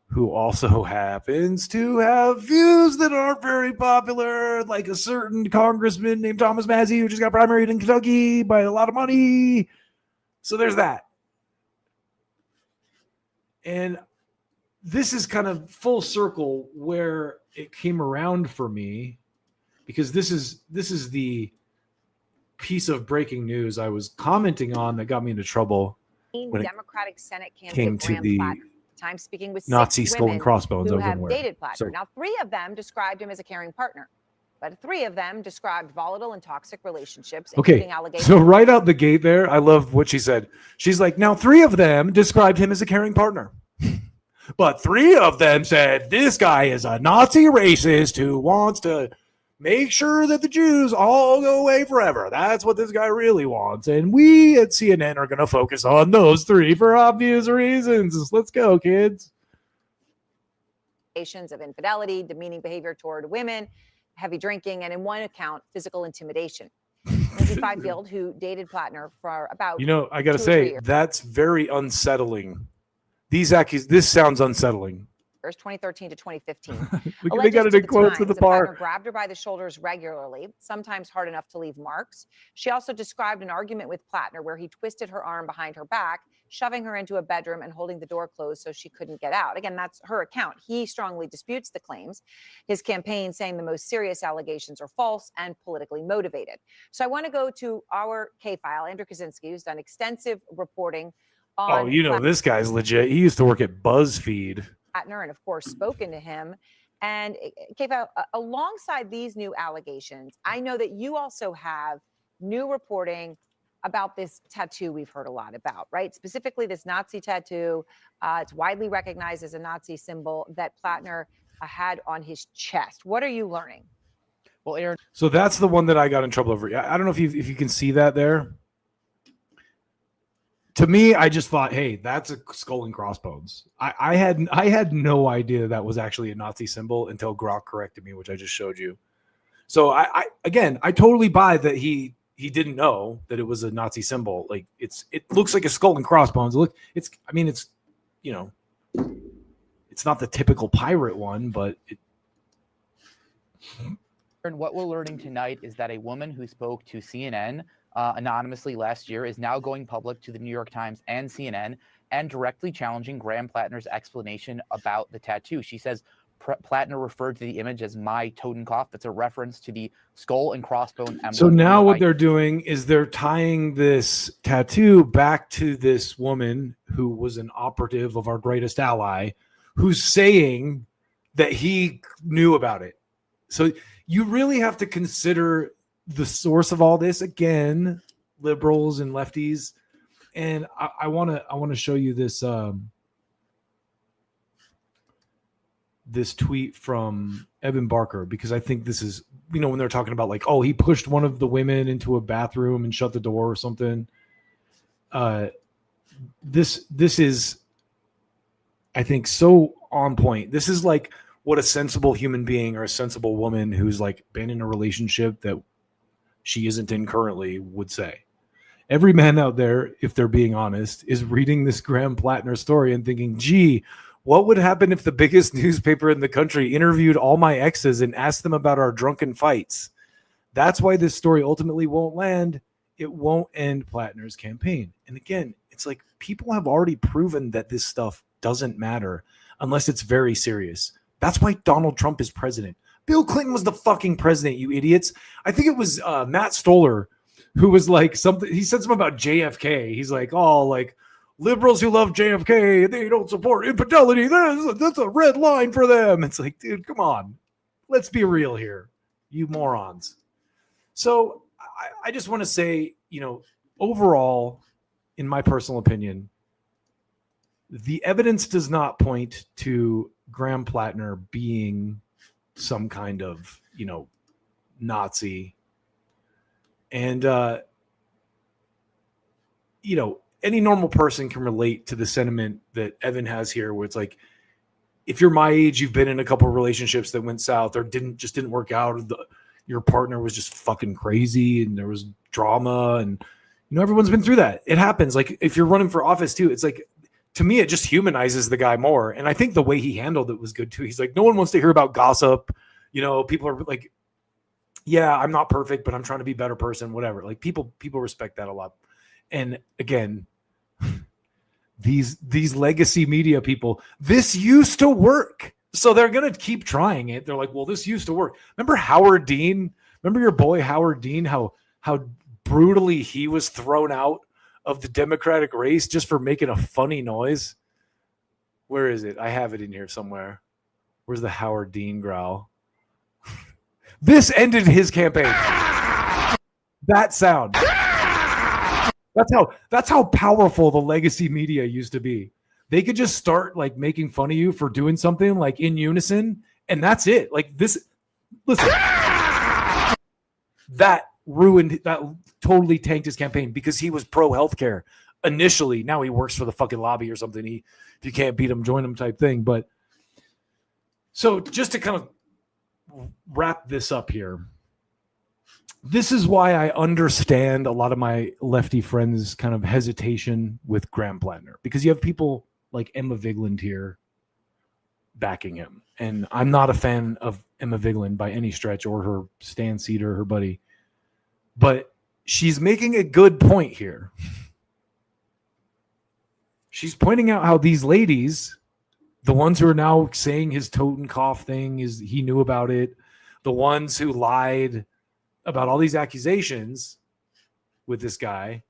who also happens to have views that aren't very popular, like a certain congressman named Thomas Massey who just got primaried in Kentucky by a lot of money. So there's that. And this is kind of full circle where it came around for me, because this is the piece of breaking news I was commenting on that got me into trouble when Democratic Senate came to the time speaking with Nazi six skull and women crossbones. who I was have unaware. dated Platner. So- Now, 3 of them described him as a caring partner, but 3 of them described volatile and toxic relationships, Okay, including allegations. so right out the gate there, I love what she said. She's like, now 3 of them described him as a caring partner. But 3 of them said, this guy is a Nazi racist who wants to make sure that the Jews all go away forever. That's what this guy really wants. And we at CNN are going to focus on those 3 for obvious reasons. Let's go, kids. Of infidelity, demeaning behavior toward women, heavy drinking, and in one account, physical intimidation. Lindsay Fifield, who dated Platner for about I got to 2 or 3 say, years. that's very unsettling. This sounds unsettling. 2013 to 2015. Look, they got it in quotes at the bar. Platner grabbed her by the shoulders regularly, sometimes hard enough to leave marks. She also described an argument with Platner where he twisted her arm behind her back, shoving her into a bedroom and holding the door closed so she couldn't get out. Again, that's her account. He strongly disputes the claims. His campaign saying the most serious allegations are false and politically motivated. So I want to go to our K-File, Andrew Kaczynski, who's done extensive reporting on This guy's legit. He used to work at BuzzFeed. Platner, and of course spoken to him. And K-File, alongside these new allegations, I know that you also have new reporting about this tattoo we've heard a lot about, right? Specifically this Nazi tattoo. It's widely recognized as a Nazi symbol that Platner had on his chest. What are you learning? Well, Aaron. So that's the one that I got in trouble over. I don't know if you can see that there. To me, I just thought, hey, that's a skull and crossbones. I had no idea that was actually a Nazi symbol until Grok corrected me, which I just showed you. So I totally buy that he he didn't know that it was a Nazi symbol. Like it looks like a skull and crossbones. It's not the typical pirate one, but And what we're learning tonight is that a woman who spoke to CNN anonymously last year is now going public to the New York Times and CNN and directly challenging Graham Platner's explanation about the tattoo. She says Platner referred to the image as my Totenkopf. That's a reference to the skull and crossbone emblem. So now what they're doing is they're tying this tattoo back to this woman who was an operative of our greatest ally, who's saying that he knew about it. So you really have to consider the source of all this. Again, liberals and lefties. And I want to show you this this tweet from Evan Barker, because I think this is, when they're talking about like, oh, he pushed one of the women into a bathroom and shut the door or something. This is, I think, so on point. This is like what a sensible human being or a sensible woman who's like been in a relationship that she isn't in currently would say. Every man out there, if they're being honest, is reading this Graham Platner story and thinking, gee, what would happen if the biggest newspaper in the country interviewed all my exes and asked them about our drunken fights? That's why this story ultimately won't land. It won't end Platner's campaign. And again, it's like people have already proven that this stuff doesn't matter unless it's very serious. That's why Donald Trump is president. Bill Clinton was the fucking president, you idiots. I think it was Matt Stoller who was like something. He said something about JFK. He's like, oh, like liberals who love JFK, they don't support infidelity. That's a red line for them. It's like, dude, come on. Let's be real here, you morons. So I just want to say, overall, in my personal opinion, the evidence does not point to Graham Platner being some kind of, Nazi. And, any normal person can relate to the sentiment that Evan has here, where it's like, if you're my age, you've been in a couple of relationships that went south or didn't work out. Your partner was just fucking crazy and there was drama, and everyone's been through that. It happens. Like if you're running for office too, it's like, to me, it just humanizes the guy more. And I think the way he handled it was good too. He's like, no one wants to hear about gossip. People are like, yeah, I'm not perfect, but I'm trying to be a better person, whatever. Like people respect that a lot. And again, these legacy media people, this used to work. So they're going to keep trying it. They're like, well, this used to work. Remember Howard Dean? Remember your boy Howard Dean, how brutally he was thrown out of the Democratic race just for making a funny noise? Where is it? I have it in here somewhere. Where's the Howard Dean growl? This ended his campaign. That sound. That's how powerful the legacy media used to be. They could just start like making fun of you for doing something like in unison, and that's it. Like this, listen, that totally tanked his campaign because he was pro healthcare initially. Now he works for the fucking lobby or something. If you can't beat him, join him type thing. But so just to kind of wrap this up here, this is why I understand a lot of my lefty friends' kind of hesitation with Graham Platner, because you have people like Emma Vigeland here backing him. And I'm not a fan of Emma Vigeland by any stretch, or her Stan Cedar, her buddy. But she's making a good point here. She's pointing out how these ladies, the ones who are now saying his Totenkopf thing is he knew about it, the ones who lied about all these accusations with this guy,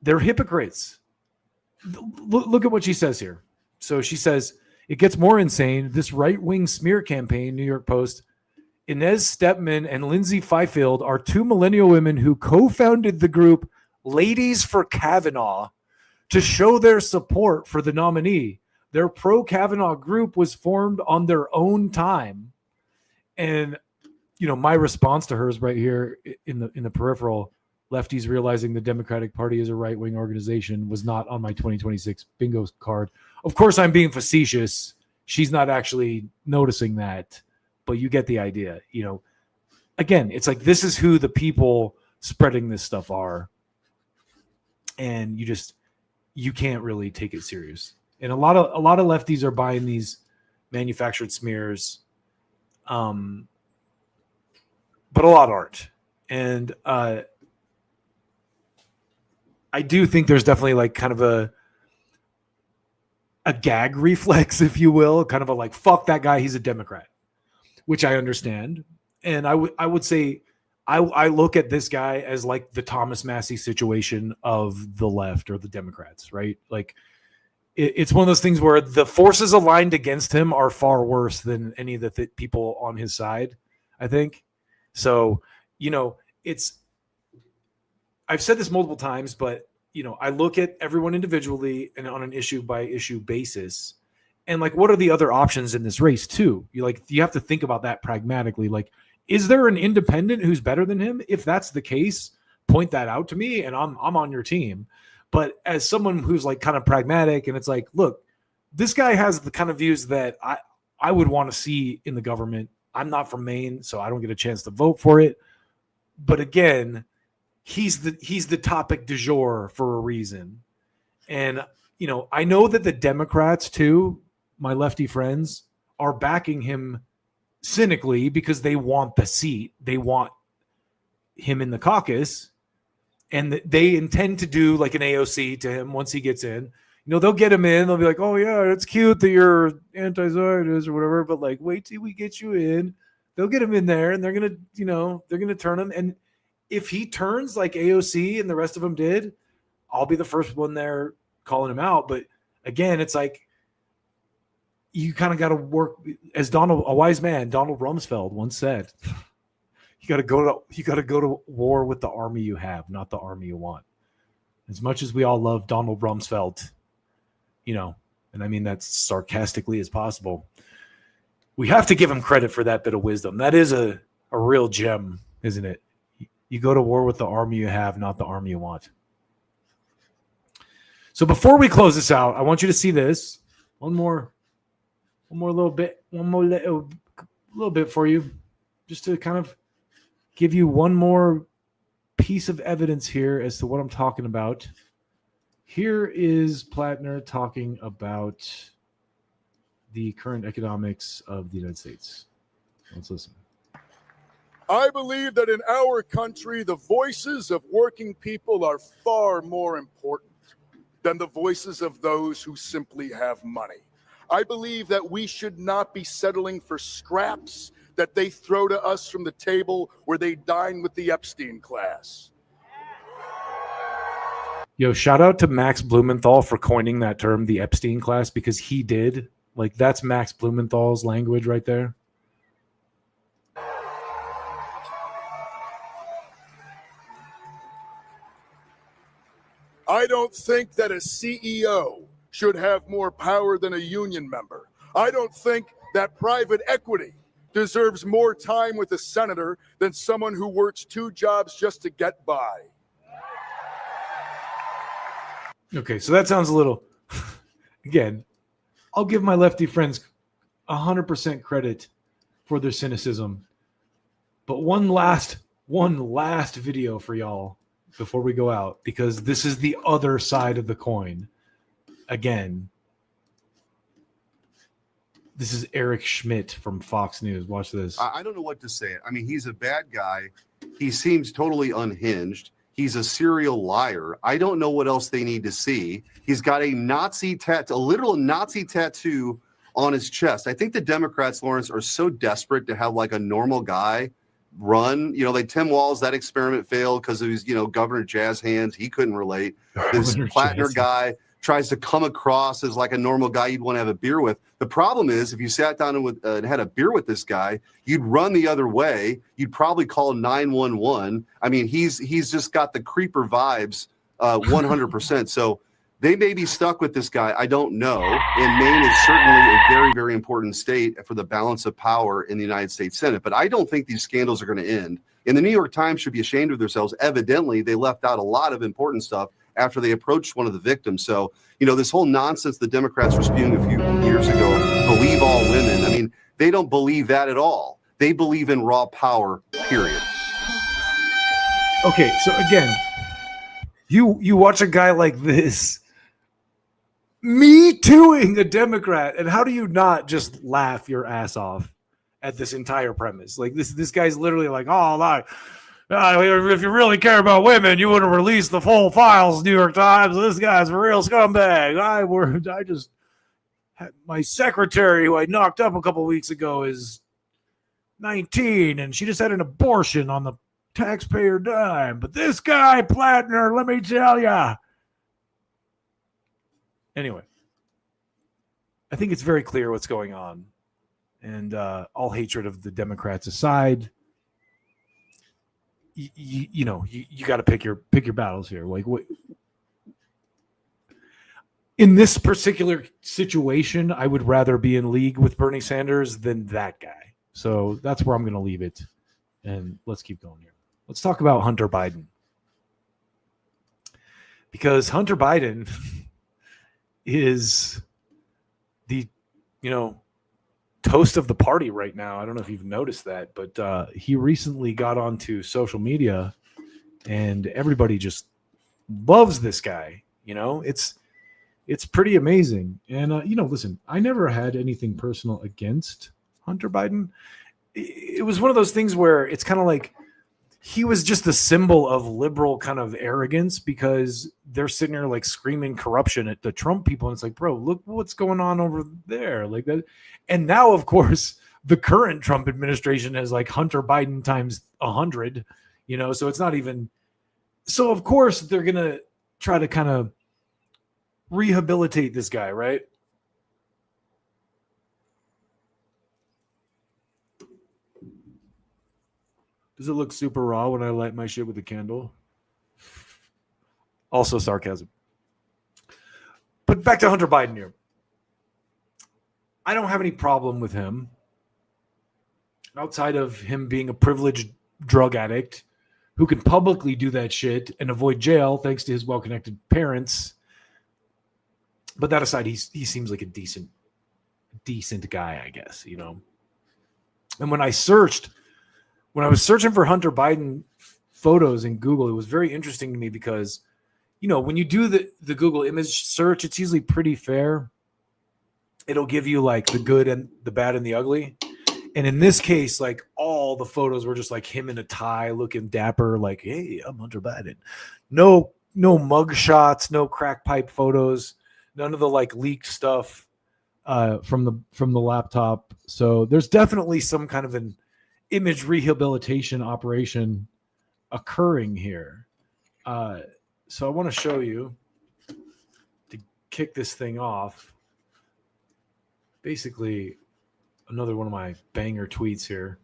they're hypocrites. Look at what she says here. So she says, it gets more insane. This right-wing smear campaign, New York Post, Inez Stepman and Lindsay Fifield are two millennial women who co-founded the group Ladies for Kavanaugh to show their support for the nominee. Their pro-Kavanaugh group was formed on their own time. And, my response to her is right here in the peripheral. Lefties realizing the Democratic Party is a right-wing organization was not on my 2026 bingo card. Of course, I'm being facetious. She's not actually noticing that, but you get the idea. again, it's like this is who the people spreading this stuff are, and you can't really take it serious. And a lot of lefties are buying these manufactured smears, but a lot aren't. And I do think there's definitely like kind of a gag reflex, if you will, kind of a like, fuck that guy, he's a Democrat, which I understand. And I would say I look at this guy as like the Thomas Massey situation of the left or the Democrats, right? Like it's one of those things where the forces aligned against him are far worse than any of the people on his side, I think. So, I've said this multiple times, but I look at everyone individually and on an issue by issue basis. And like, what are the other options in this race too? You have to think about that pragmatically. Like, is there an independent who's better than him? If that's the case, point that out to me and I'm on your team. But as someone who's like kind of pragmatic, and it's like, look, this guy has the kind of views that I would want to see in the government. I'm not from Maine, so I don't get a chance to vote for it. But again, he's the topic du jour for a reason. And, I know that the Democrats too, my lefty friends, are backing him cynically because they want the seat. They want him in the caucus, and they intend to do like an AOC to him once he gets in. They'll get him in. They'll be like, oh yeah, it's cute that you're anti-Zionist or whatever, but like, wait till we get you in. They'll get him in there, and they're going to turn him. And if he turns like AOC and the rest of them did, I'll be the first one there calling him out. But again, it's like, you kind of got to work, as a wise man, Donald Rumsfeld once said, you got to go to war with the army you have, not the army you want. As much as we all love Donald Rumsfeld, and I mean that sarcastically as possible, we have to give him credit for that bit of wisdom. That is a real gem, isn't it? You go to war with the army you have, not the army you want. So before we close this out, I want you to see this. One more little bit for you, just to kind of give you one more piece of evidence here as to what I'm talking about. Here is Platner talking about the current economics of the United States. Let's listen. I believe that in our country, the voices of working people are far more important than the voices of those who simply have money. I believe that we should not be settling for scraps that they throw to us from the table where they dine with the Epstein class. Yo, shout out to Max Blumenthal for coining that term, the Epstein class, because he did. Like, that's Max Blumenthal's language right there. I don't think that a CEO should have more power than a union member. I don't think that private equity deserves more time with a senator than someone who works 2 jobs just to get by. Okay, so that sounds a little... Again, I'll give my lefty friends 100% credit for their cynicism. But one last video for y'all before we go out, because this is the other side of the coin. Again, this is Eric Schmidt from Fox News. Watch this. I don't know what to say. I mean, he's a bad guy. He seems totally unhinged. He's a serial liar. I don't know what else they need to see. He's got a Nazi tattoo, a literal Nazi tattoo on his chest. I think the Democrats, Lawrence, are so desperate to have like a normal guy run. Like Tim Walz, that experiment failed because it was, Governor Jazz Hands. He couldn't relate. This Platner guy tries to come across as like a normal guy you'd want to have a beer with. The problem is, if you sat down and had a beer with this guy, you'd run the other way. You'd probably call 911. I mean, he's just got the creeper vibes 100%. So they may be stuck with this guy. I don't know. And Maine is certainly a very, very important state for the balance of power in the United States Senate. But I don't think these scandals are going to end. And the New York Times should be ashamed of themselves. Evidently, they left out a lot of important stuff after they approached one of the victims. So, this whole nonsense the Democrats were spewing a few years ago, believe all women. I mean, they don't believe that at all. They believe in raw power period. Okay, so again, you watch a guy like this me tooing a Democrat, and how do you not just laugh your ass off at this entire premise? Like this guy's literally like, oh, if you really care about women, you would have released the full files, New York Times. This guy's a real scumbag. I just had my secretary, who I knocked up a couple weeks ago, is 19, and she just had an abortion on the taxpayer dime. But this guy, Platner, let me tell ya. Anyway, I think it's very clear what's going on. And all hatred of the Democrats aside, you got to pick your battles here. Like, what? In this particular situation, I would rather be in league with Bernie Sanders than that guy. So that's where I'm going to leave it. And let's keep going here. Let's talk about Hunter Biden. Because Hunter Biden is the, toast of the party right now. I don't know if you've noticed that, but he recently got onto social media and everybody just loves this guy. It's pretty amazing. And, listen, I never had anything personal against Hunter Biden. It was one of those things where it's kind of like he was just a symbol of liberal kind of arrogance, because they're sitting there like screaming corruption at the Trump people. And it's like, bro, look what's going on over there. Like that. And now, of course, the current Trump administration has like Hunter Biden times 100, so it's not even. So, of course, they're going to try to kind of rehabilitate this guy, right? Does it look super raw when I light my shit with a candle? Also sarcasm. But back to Hunter Biden here. I don't have any problem with him outside of him being a privileged drug addict who can publicly do that shit and avoid jail thanks to his well-connected parents. But that aside, he seems like a decent guy, I guess, And when I was searching for Hunter Biden photos in Google, it was very interesting to me because, when you do the Google image search, it's usually pretty fair. It'll give you like the good and the bad and the ugly. And in this case, like all the photos were just like him in a tie looking dapper, like, hey, I'm Hunter Biden. No mug shots, no crack pipe photos, none of the like leaked stuff from the laptop. So there's definitely some kind of an image rehabilitation operation occurring here. So I want to show you, to kick this thing off, basically another one of my banger tweets here.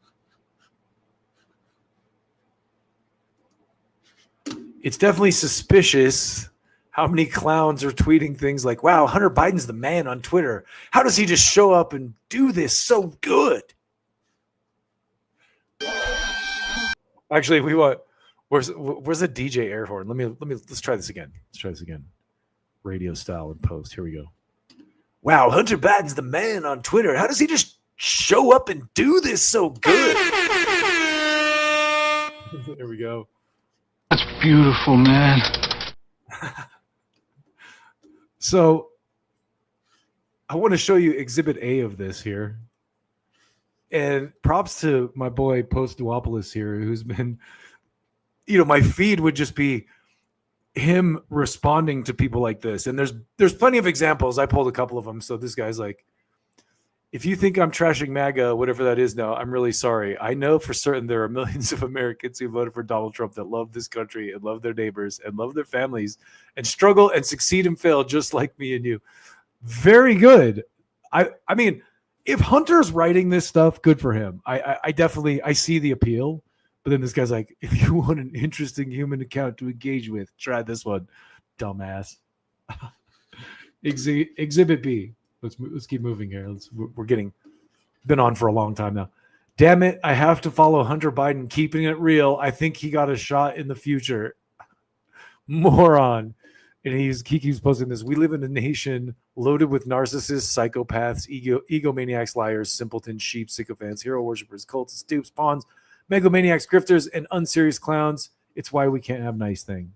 It's definitely suspicious how many clowns are tweeting things like, wow, Hunter Biden's the man on Twitter. How does he just show up and do this so good? Actually, where's a DJ air horn? Let's try this again. Radio style and post. Here we go. Wow, Hunter Biden's the man on Twitter. How does he just show up and do this so good? There we go. That's beautiful, man. So I want to show you Exhibit A of this here. And props to my boy Post Duopolis here, who's been, my feed would just be him responding to people like this. And there's plenty of examples. I pulled a couple of them. So this guy's like, if you think I'm trashing MAGA, whatever that is now, I'm really sorry. I know for certain there are millions of Americans who voted for Donald Trump that love this country and love their neighbors and love their families and struggle and succeed and fail just like me and you. Very good. I mean, if Hunter's writing this stuff, good for him. I definitely see the appeal. But then this guy's like, if you want an interesting human account to engage with, try this one, dumbass. Exhibit B. Let's keep moving here. We're been on for a long time now. Damn it, I have to follow Hunter Biden, keeping it real. I think he got a shot in the future. Moron. And he keeps posting this. We live in a nation loaded with narcissists, psychopaths, egomaniacs, liars, simpletons, sheep, sycophants, hero worshippers, cultists, dupes, pawns, megalomaniacs, grifters, and unserious clowns. It's why we can't have nice things.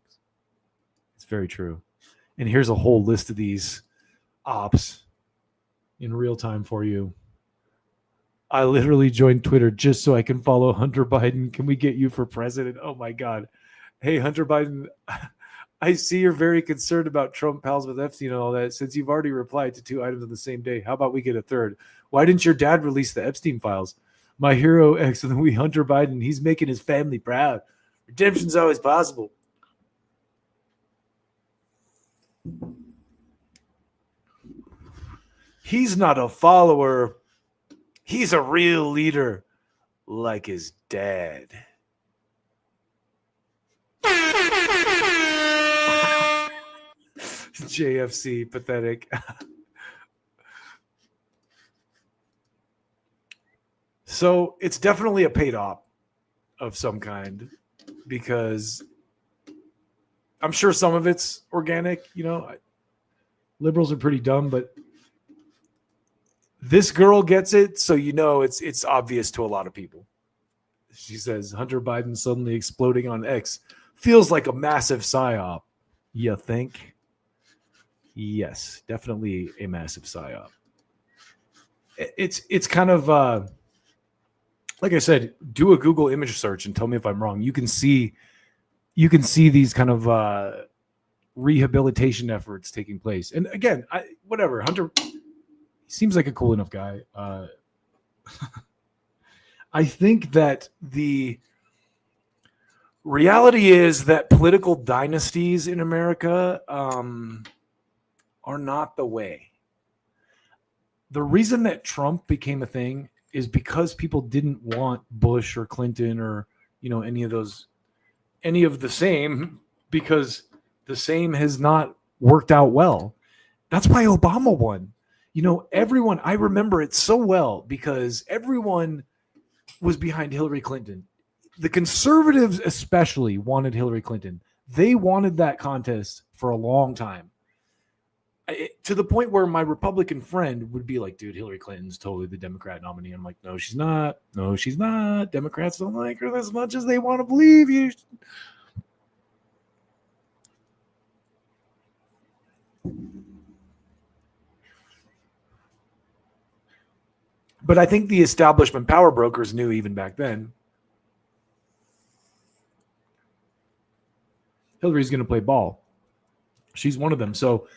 It's very true. And here's a whole list of these ops in real time for you. I literally joined Twitter just so I can follow Hunter Biden. Can we get you for president? Oh my God. Hey, Hunter Biden, I see you're very concerned about Trump pals with Epstein and all that. Since you've already replied to 2 items on the same day, how about we get a third? Why didn't your dad release the Epstein files? My hero, X of the week, Hunter Biden, he's making his family proud. Redemption's always possible. He's not a follower. He's a real leader, like his dad. JFC, pathetic. So it's definitely a paid op of some kind, because I'm sure some of it's organic. Liberals are pretty dumb, but this girl gets it, so it's obvious to a lot of people. She says, Hunter Biden suddenly exploding on X feels like a massive psyop. You think? Yes, definitely a massive psyop. It's kind of like I said, do a Google image search and tell me if I'm wrong. You can see these kind of rehabilitation efforts taking place. And again, whatever, Hunter seems like a cool enough guy. I think that the reality is that political dynasties in America are not the way. The reason that Trump became a thing is because people didn't want Bush or Clinton or any of the same, because the same has not worked out well. That's why Obama won. Everyone, I remember it so well because everyone was behind Hillary Clinton. The conservatives especially wanted Hillary Clinton. They wanted that contest for a long time. To the point where my Republican friend would be like, dude, Hillary Clinton's totally the Democrat nominee. I'm like, no, she's not. No, she's not. Democrats don't like her as much as they want to believe you. But I think the establishment power brokers knew even back then Hillary's going to play ball. She's one of them. So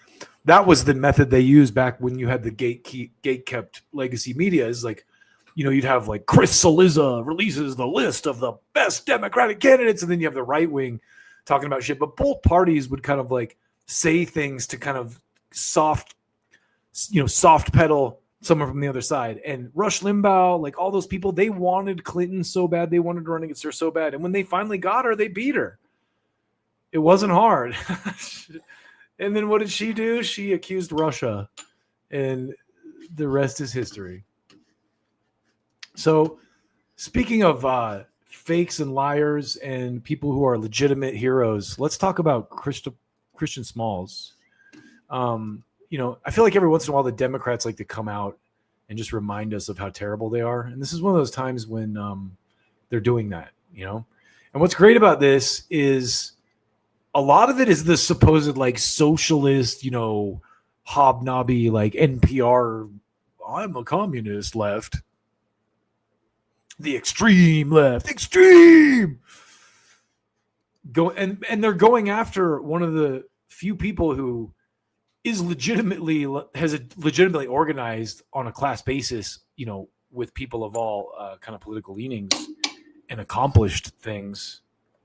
that was the method they used back when you had the gate-kept legacy media. Is like, you'd have like Chris Cillizza releases the list of the best Democratic candidates, and then you have the right wing talking about shit. But both parties would kind of like say things to kind of soft pedal someone from the other side. And Rush Limbaugh, like all those people, they wanted Clinton so bad. They wanted to run against her so bad. And when they finally got her, they beat her. It wasn't hard. And then what did she do? She accused Russia, and the rest is history. So speaking of fakes and liars and people who are legitimate heroes, let's talk about Christian Smalls. I feel like every once in a while the Democrats like to come out and just remind us of how terrible they are. And this is one of those times when they're doing that, And what's great about this is a lot of it is the supposed like socialist, hobnobby, like NPR, I'm a communist left. The extreme left, extreme. And they're going after one of the few people who has legitimately organized on a class basis, with people of all kind of political leanings and accomplished things.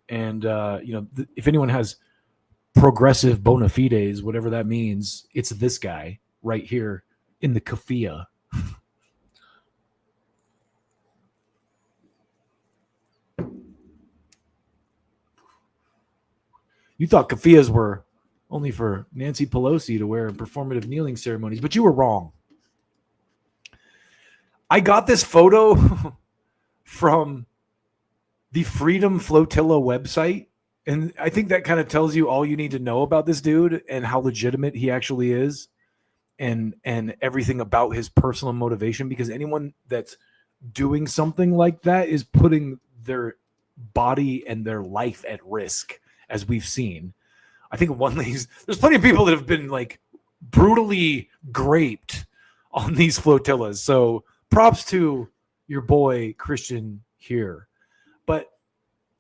And, if anyone has progressive bona fides, whatever that means, it's this guy right here in the kafia. You thought kafias were only for Nancy Pelosi to wear in performative kneeling ceremonies, but you were wrong. I got this photo from the Freedom Flotilla website, and I think that kind of tells you all you need to know about this dude and how legitimate he actually is, and everything about his personal motivation, because anyone that's doing something like that is putting their body and their life at risk, as we've seen. I think one of these, there's plenty of people that have been like brutally graped on these flotillas. So props to your boy Christian here. But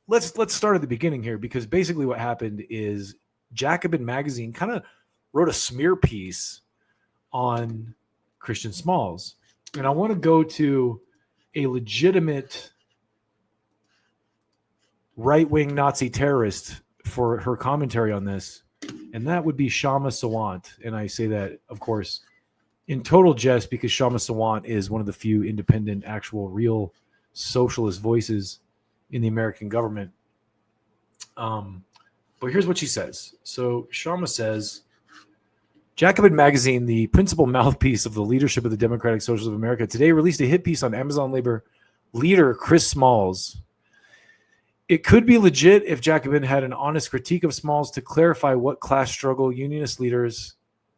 let's start at the beginning here, because basically what happened is Jacobin magazine kind of wrote a smear piece on Christian Smalls. And I want to go to a legitimate right-wing Nazi terrorist for her commentary on this, and that would be Shama Sawant. And I say that, of course, in total jest, because Shama Sawant is one of the few independent, actual, real socialist voices in the American government. But here's what she says. So Shama says, Jacobin magazine, the principal mouthpiece of the leadership of the Democratic Socialists of America, today released a hit piece on Amazon labor leader Chris Smalls. It could be legit if Jacobin had an honest critique of Smalls to clarify what class struggle unionist leaders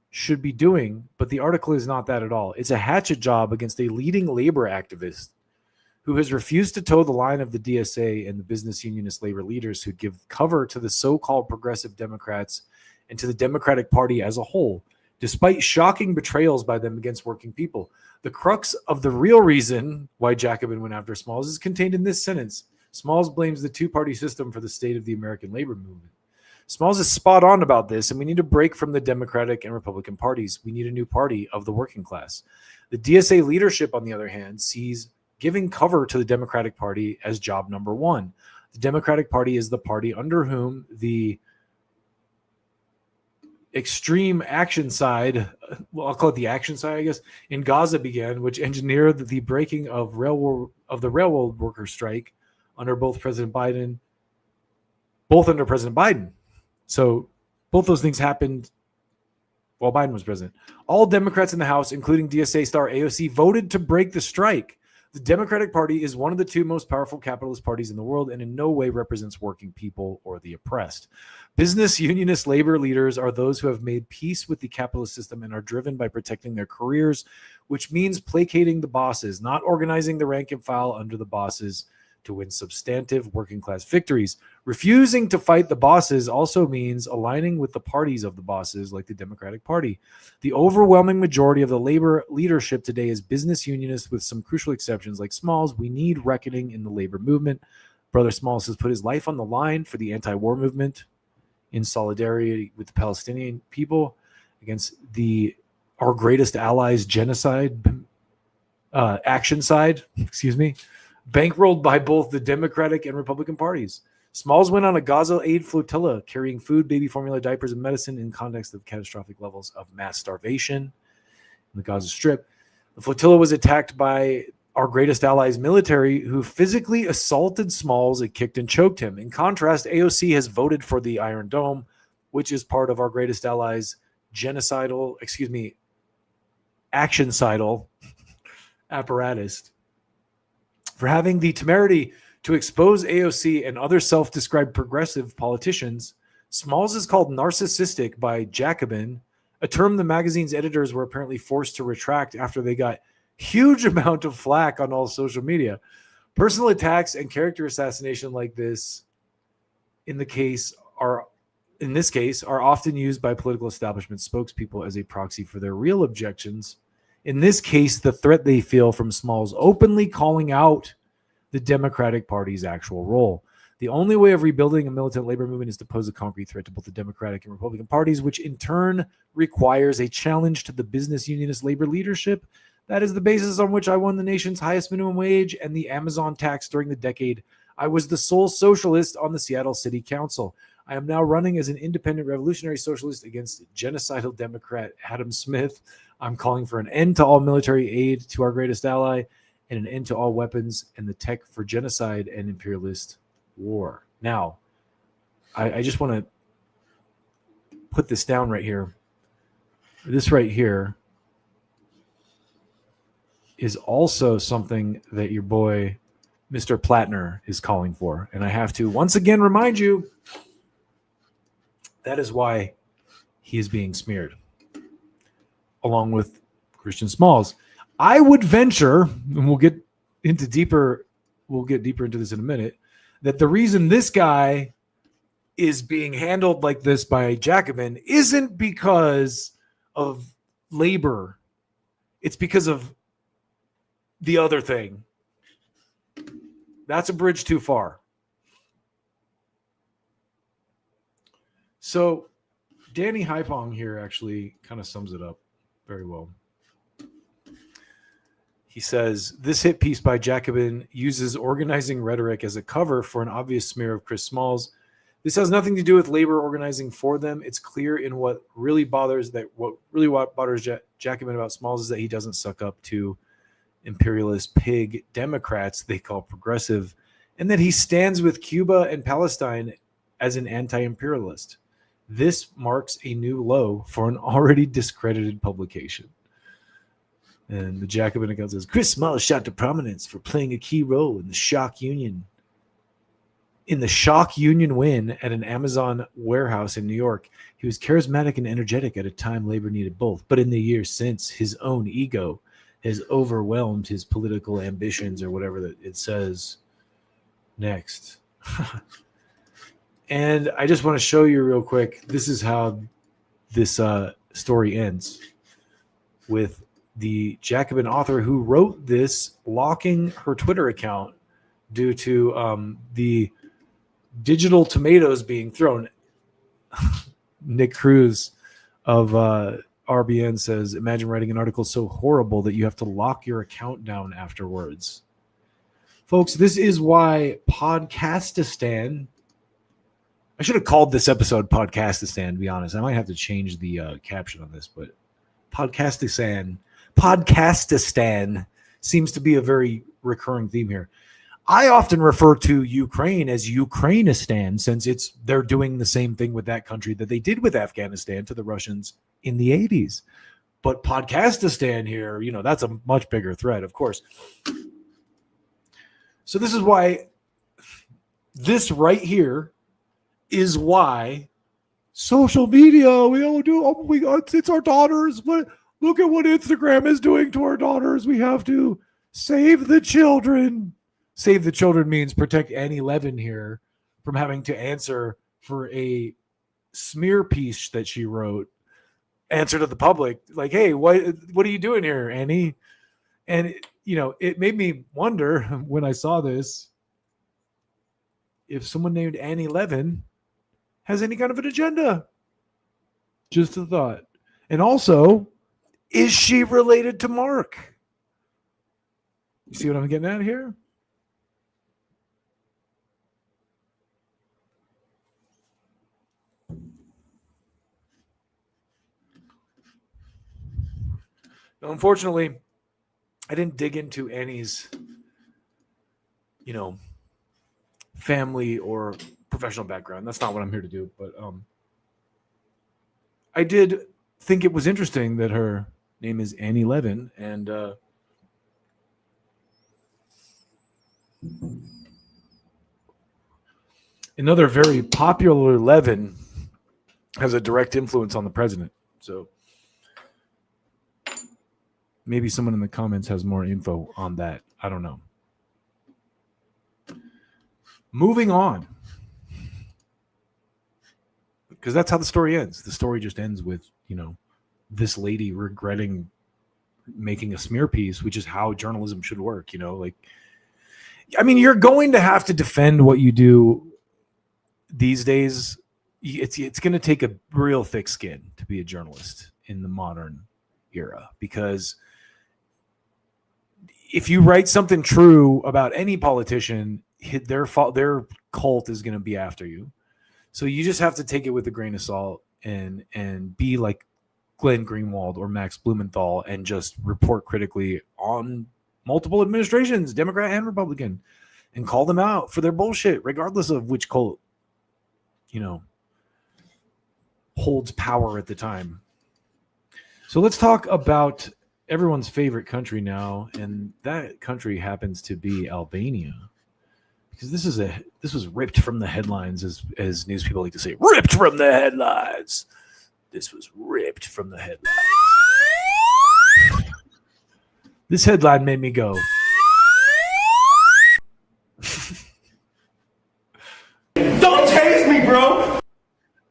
should be doing, but the article is not that at all. It's a hatchet job against a leading labor activist who has refused to toe the line of the DSA and the business unionist labor leaders who give cover to the so-called progressive Democrats and to the Democratic Party as a whole, despite shocking betrayals by them against working people. The crux of the real reason why Jacobin went after Smalls is contained in this sentence. Smalls blames the two-party system for the state of the American labor movement. Smalls is spot on about this, and we need to break from the Democratic and Republican parties. We need a new party of the working class. The DSA leadership, on the other hand, sees giving cover to the Democratic Party as job number one. The Democratic Party is the party under whom the extreme action side, well, I'll call it the action side, I guess, in Gaza began, which engineered the breaking of the railroad worker strike under both President Biden, both under President Biden. So both those things happened while Biden was president. All Democrats in the House, including DSA star AOC, voted to break the strike. The Democratic Party is one of the two most powerful capitalist parties in the world and in no way represents working people or the oppressed. Business unionist labor leaders are those who have made peace with the capitalist system and are driven by protecting their careers, which means placating the bosses, not organizing the rank and file under the bosses to win substantive working class victories. Refusing to fight the bosses also means aligning with the parties of the bosses, like the Democratic Party. The overwhelming majority of the labor leadership today is business unionists, with some crucial exceptions like Smalls. We need reckoning in the labor movement. Brother Smalls has put his life on the line for the anti-war movement in solidarity with the Palestinian people against our greatest allies genocide action side, bankrolled by both the Democratic and Republican parties. Smalls went on a Gaza aid flotilla carrying food, baby formula, diapers, and medicine in context of catastrophic levels of mass starvation in the Gaza Strip. The flotilla was attacked by our greatest allies' military, who physically assaulted Smalls and kicked and choked him. In contrast, AOC has voted for the Iron Dome, which is part of our greatest allies' actioncidal apparatus. For having the temerity to expose AOC and other self-described progressive politicians, Smalls is called narcissistic by Jacobin, a term the magazine's editors were apparently forced to retract after they got huge amount of flack on all social media. Personal attacks and character assassination like this in this case are often used by political establishment spokespeople as a proxy for their real objections. In this case, the threat they feel from Smalls openly calling out the Democratic Party's actual role. The only way of rebuilding a militant labor movement is to pose a concrete threat to both the Democratic and Republican parties, which in turn requires a challenge to the business unionist labor leadership. That is the basis on which I won the nation's highest minimum wage and the Amazon tax during the decade I was the sole socialist on the Seattle City Council. I am now running as an independent revolutionary socialist against genocidal Democrat Adam Smith. I'm calling for an end to all military aid to our greatest ally and an end to all weapons and the tech for genocide and imperialist war. Now, I just want to put this down right here. This right here is also something that your boy, Mr. Platner, is calling for. And I have to once again remind you, that is why he is being smeared, along with Christian Smalls. I would venture, and we'll get into deeper we'll get deeper into this in a minute, that the reason this guy is being handled like this by Jacobin isn't because of labor. It's because of the other thing. That's a bridge too far. So Danny Haipong here actually kind of sums it up very well. He says, this hit piece by Jacobin uses organizing rhetoric as a cover for an obvious smear of Chris Smalls. This has nothing to do with labor organizing for them. It's clear in what really bothers Jacobin about Smalls is that he doesn't suck up to imperialist pig Democrats they call progressive, and that he stands with Cuba and Palestine as an anti-imperialist. This marks a new low for an already discredited publication. And the Jacobin account says, Chris Smalls shot to prominence for playing a key role in the shock union win at an Amazon warehouse in New York. He was charismatic and energetic at a time labor needed both. But in the years since, his own ego has overwhelmed his political ambitions, or whatever that it says next. And I just want to show you real quick. This is how this story ends, with the Jacobin author who wrote this locking her Twitter account due to the digital tomatoes being thrown. Nick Cruz of RBN says, imagine writing an article so horrible that you have to lock your account down afterwards. Folks, this is why Podcastistan, I should have called this episode Podcastistan, to be honest. I might have to change the caption on this, but Podcastistan seems to be a very recurring theme here. I often refer to Ukraine as Ukrainistan, since they're doing the same thing with that country that they did with Afghanistan to the Russians in the 80s. But Podcastistan here, that's a much bigger threat, of course. So this is why, this right here is why social media, we all do, it's our daughters. Look at what Instagram is doing to our daughters. We have to save the children. Save the children means protect Annie Levin here from having to answer for a smear piece that she wrote. Answer to the public, like, hey, what are you doing here, Annie? And it made me wonder when I saw this if someone named Annie Levin has any kind of an agenda. Just a thought. And also, is she related to Mark? You see what I'm getting at here? Now, unfortunately, I didn't dig into Annie's, family or professional background. That's not what I'm here to do. But I did think it was interesting that her name is Annie Levin, and another very popular Levin has a direct influence on the president. So maybe someone in the comments has more info on that. I don't know. Moving on. Because that's how the story ends. The story just ends with, this lady regretting making a smear piece, which is how journalism should work, you're going to have to defend what you do these days. It's going to take a real thick skin to be a journalist in the modern era, because if you write something true about any politician, their cult is going to be after you. So you just have to take it with a grain of salt and be like Glenn Greenwald or Max Blumenthal and just report critically on multiple administrations, Democrat and Republican, and call them out for their bullshit, regardless of which cult, holds power at the time. So let's talk about everyone's favorite country now, and that country happens to be Albania, because this was ripped from the headlines, as news people like to say, ripped from the headlines. This was ripped from the headlines. This headline made me go,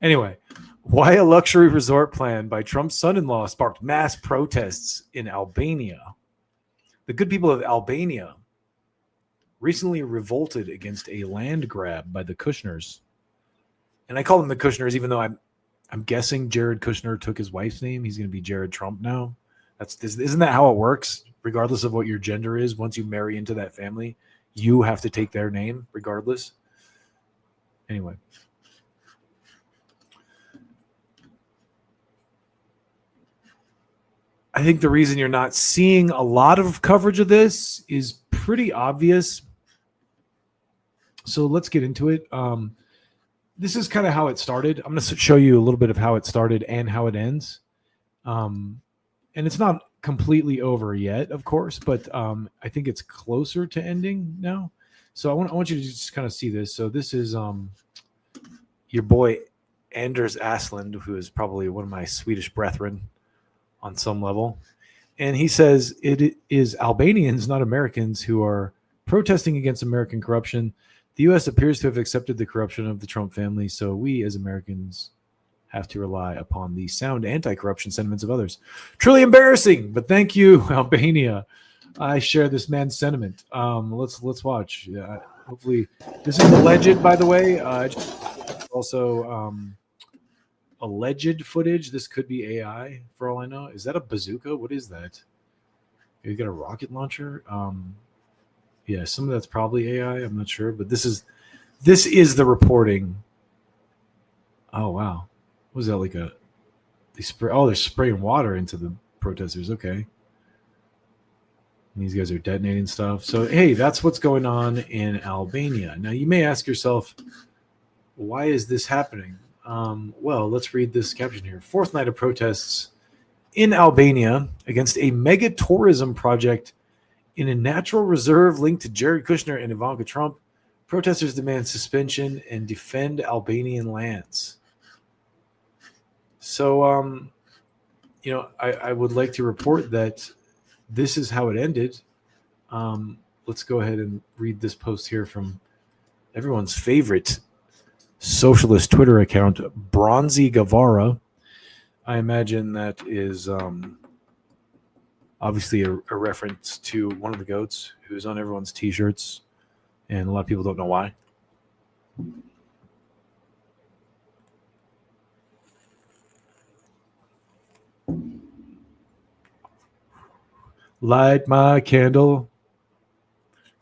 Anyway, why a luxury resort plan by Trump's son-in-law sparked mass protests in Albania. The good people of Albania recently revolted against a land grab by the Kushners. And I call them the Kushners, even though I'm guessing Jared Kushner took his wife's name. He's going to be Jared Trump now. Isn't that how it works? Regardless of what your gender is, once you marry into that family, you have to take their name regardless. Anyway. I think the reason you're not seeing a lot of coverage of this is pretty obvious. So let's get into it. This is kind of how it started. I'm going to show you a little bit of how it started and how it ends. And it's not completely over yet, of course, but I think it's closer to ending now. So I want you to just kind of see this. So this is your boy Anders Asland, who is probably one of my Swedish brethren on some level. And he says it is Albanians, not Americans, who are protesting against American corruption. The U.S. appears to have accepted the corruption of the Trump family, so we as Americans have to rely upon the sound anti-corruption sentiments of others. Truly embarrassing, but thank you, Albania. I share this man's sentiment. Let's watch. Hopefully, this is alleged, by the way. Also, alleged footage. This could be AI, for all I know. Is that a bazooka? What is that? You got a rocket launcher? Yeah, some of that's probably AI. I'm not sure, but this is the reporting. Oh wow, what was that like a? They're spraying water into the protesters. Okay, and these guys are detonating stuff. So hey, that's what's going on in Albania. Now you may ask yourself, why is this happening? Well, let's read this caption here. Fourth night of protests in Albania against a mega tourism project in a natural reserve linked to Jared Kushner and Ivanka Trump. Protesters demand suspension and defend Albanian lands. So, I would like to report that this is how it ended. Let's go ahead and read this post here from everyone's favorite socialist Twitter account, Bronzy Guevara. I imagine that is obviously a reference to one of the goats who's on everyone's t-shirts, and a lot of people don't know why. Light my candle,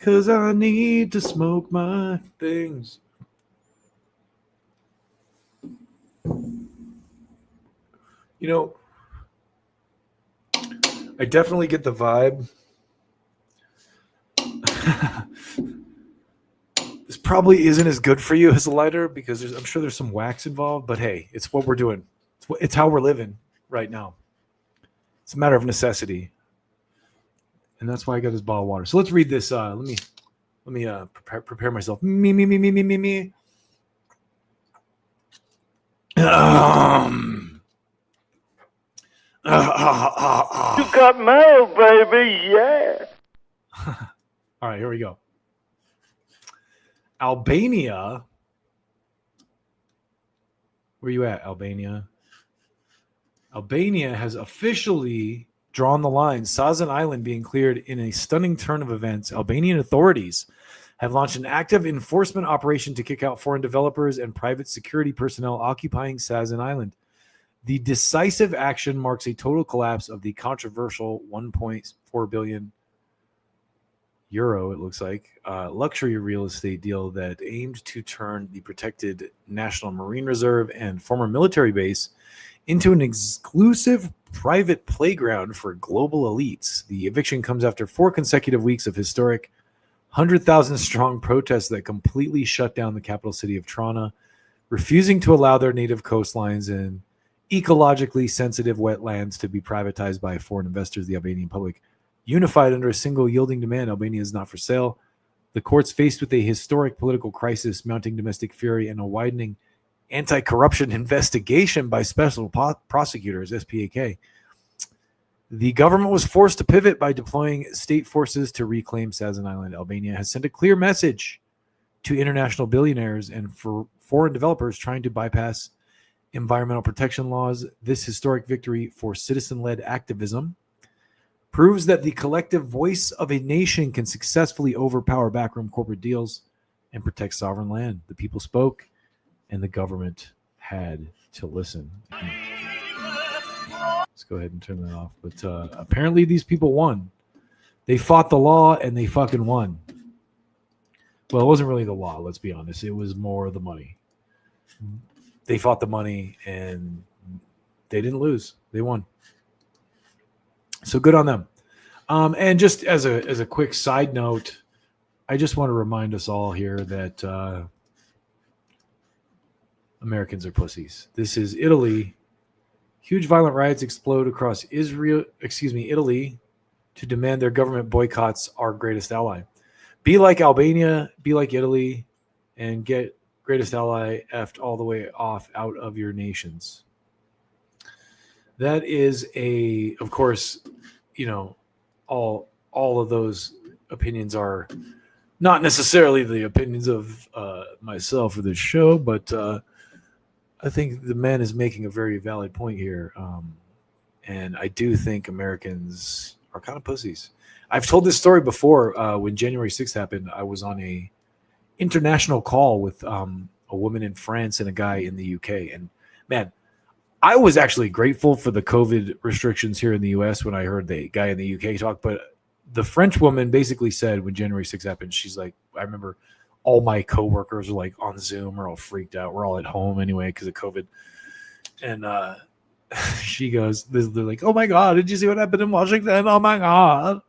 'cause I need to smoke my things. You know, I definitely get the vibe. This probably isn't as good for you as a lighter because I'm sure there's some wax involved, but hey, it's what we're doing. It's how we're living right now. It's a matter of necessity. And that's why I got this bottle of water. So let's read this. Let me prepare myself. Me. You got mail, baby, yeah. All right, here we go. Albania. Where you at, Albania? Albania has officially drawn the line. Sazan Island being cleared in a stunning turn of events. Albanian authorities have launched an active enforcement operation to kick out foreign developers and private security personnel occupying Sazan Island. The decisive action marks a total collapse of the controversial 1.4 billion euro, it looks like, luxury real estate deal that aimed to turn the protected National Marine Reserve and former military base into an exclusive private playground for global elites. The eviction comes after 4 consecutive weeks of historic 100,000 strong protests that completely shut down the capital city of Tirana, refusing to allow their native coastlines and ecologically sensitive wetlands to be privatized by foreign investors. The Albanian public unified under a single yielding demand: Albania is not for sale. The courts, faced with a historic political crisis, mounting domestic fury, and a widening anti-corruption investigation by special prosecutors, SPAK, the government was forced to pivot by deploying state forces to reclaim Sazan Island. Albania has sent a clear message to international billionaires and for foreign developers trying to bypass environmental protection laws. This historic victory for citizen-led activism proves that the collective voice of a nation can successfully overpower backroom corporate deals and protect sovereign land. The people spoke, and the government had to listen. Let's go ahead and turn that off. But apparently these people won. They fought the law, and they fucking won. Well, it wasn't really the law, let's be honest. It was more the money. They fought the money, and they didn't lose. They won. So good on them. And just as a quick side note, I just want to remind us all here that Americans are pussies. This is Italy. Huge violent riots explode across Italy to demand their government boycotts our greatest ally. Be like Albania, be like Italy, and get greatest ally effed all the way off out of your nations. That is of course, all of those opinions are not necessarily the opinions of myself or this show, but I think the man is making a very valid point here. And I do think Americans are kind of pussies. I've told this story before. When January 6th happened, I was on a international call with a woman in France and a guy in the UK. And man, I was actually grateful for the COVID restrictions here in the US when I heard the guy in the UK talk. But the French woman basically said when January 6th happened, she's like, I remember all my coworkers were like on Zoom, are all freaked out. We're all at home anyway because of COVID. And she goes, they're like, oh my God, did you see what happened in Washington? Oh my God,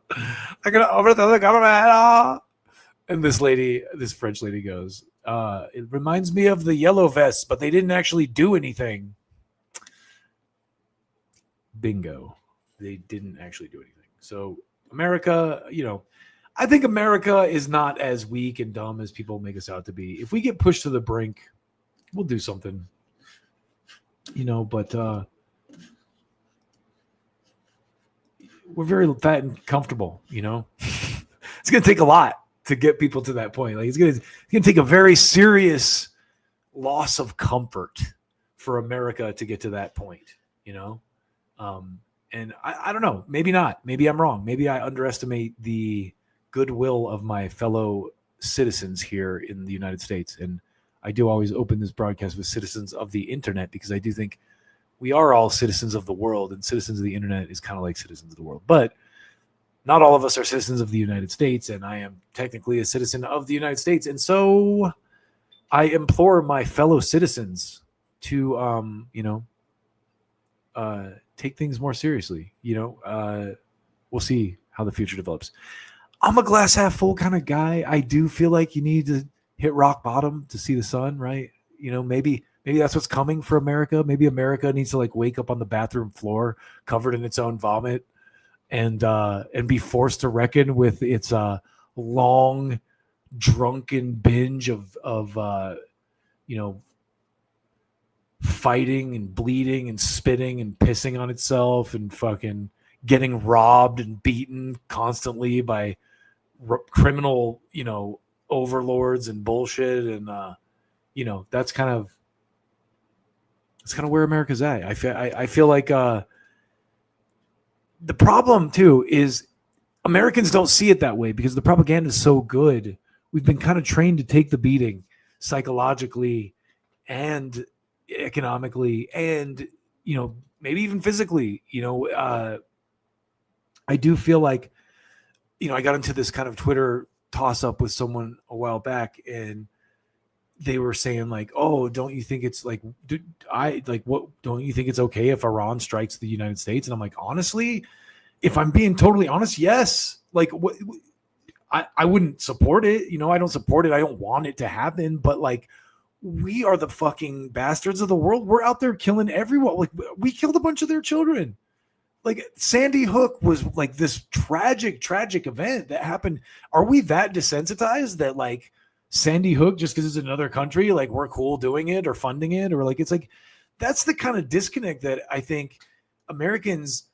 they're going to overthrow the government. And this French lady goes, it reminds me of the yellow vests, but they didn't actually do anything. Bingo. They didn't actually do anything. So America, I think America is not as weak and dumb as people make us out to be. If we get pushed to the brink, we'll do something, but we're very fat and comfortable, It's going to take a lot to get people to that point. Like it's going to take a very serious loss of comfort for America to get to that point, and I don't know, maybe not, maybe I'm wrong. Maybe I underestimate the goodwill of my fellow citizens here in the United States. And I do always open this broadcast with citizens of the internet, because I do think we are all citizens of the world, and citizens of the internet is kind of like citizens of the world. But not all of us are citizens of the United States, and I am technically a citizen of the United States. And so I implore my fellow citizens to, take things more seriously. We'll see how the future develops. I'm a glass half full kind of guy. I do feel like you need to hit rock bottom to see the sun, right? Maybe that's what's coming for America. Maybe America needs to wake up on the bathroom floor covered in its own vomit and be forced to reckon with its long drunken binge of fighting and bleeding and spitting and pissing on itself and fucking getting robbed and beaten constantly by criminal, overlords and bullshit. And, that's kind of where America's at. I feel like the problem too is Americans don't see it that way because the propaganda is so good. We've been kind of trained to take the beating psychologically and economically and, maybe even physically. I do feel like, I got into this kind of Twitter toss up with someone a while back, and they were saying oh, don't you think it's what don't you think it's okay if Iran strikes the United States? And I'm like, honestly, if I'm being totally honest, yes. I wouldn't support it. I don't support it. I don't want it to happen, but we are the fucking bastards of the world. We're out there killing everyone. We killed a bunch of their children. Sandy Hook was this tragic event that happened. Are we that desensitized that Sandy Hook, just because it's another country, we're cool doing it or funding it? Or that's the kind of disconnect that I think Americans,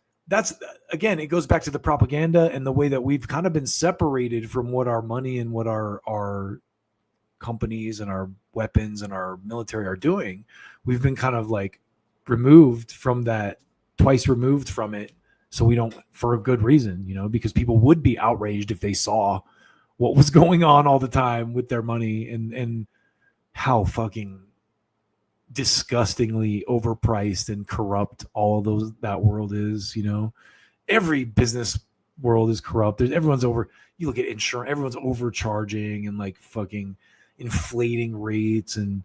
again, it goes back to the propaganda and the way that we've kind of been separated from what our money and what our companies and our weapons and our military are doing, we've been kind of like removed from that, twice removed from it. So we don't, for a good reason, you know, because people would be outraged if they saw what was going on all the time with their money and how fucking disgustingly overpriced and corrupt all of those, that world is, you know. Every business world is corrupt. Everyone's over, you look at insurance, everyone's overcharging and like fucking inflating rates and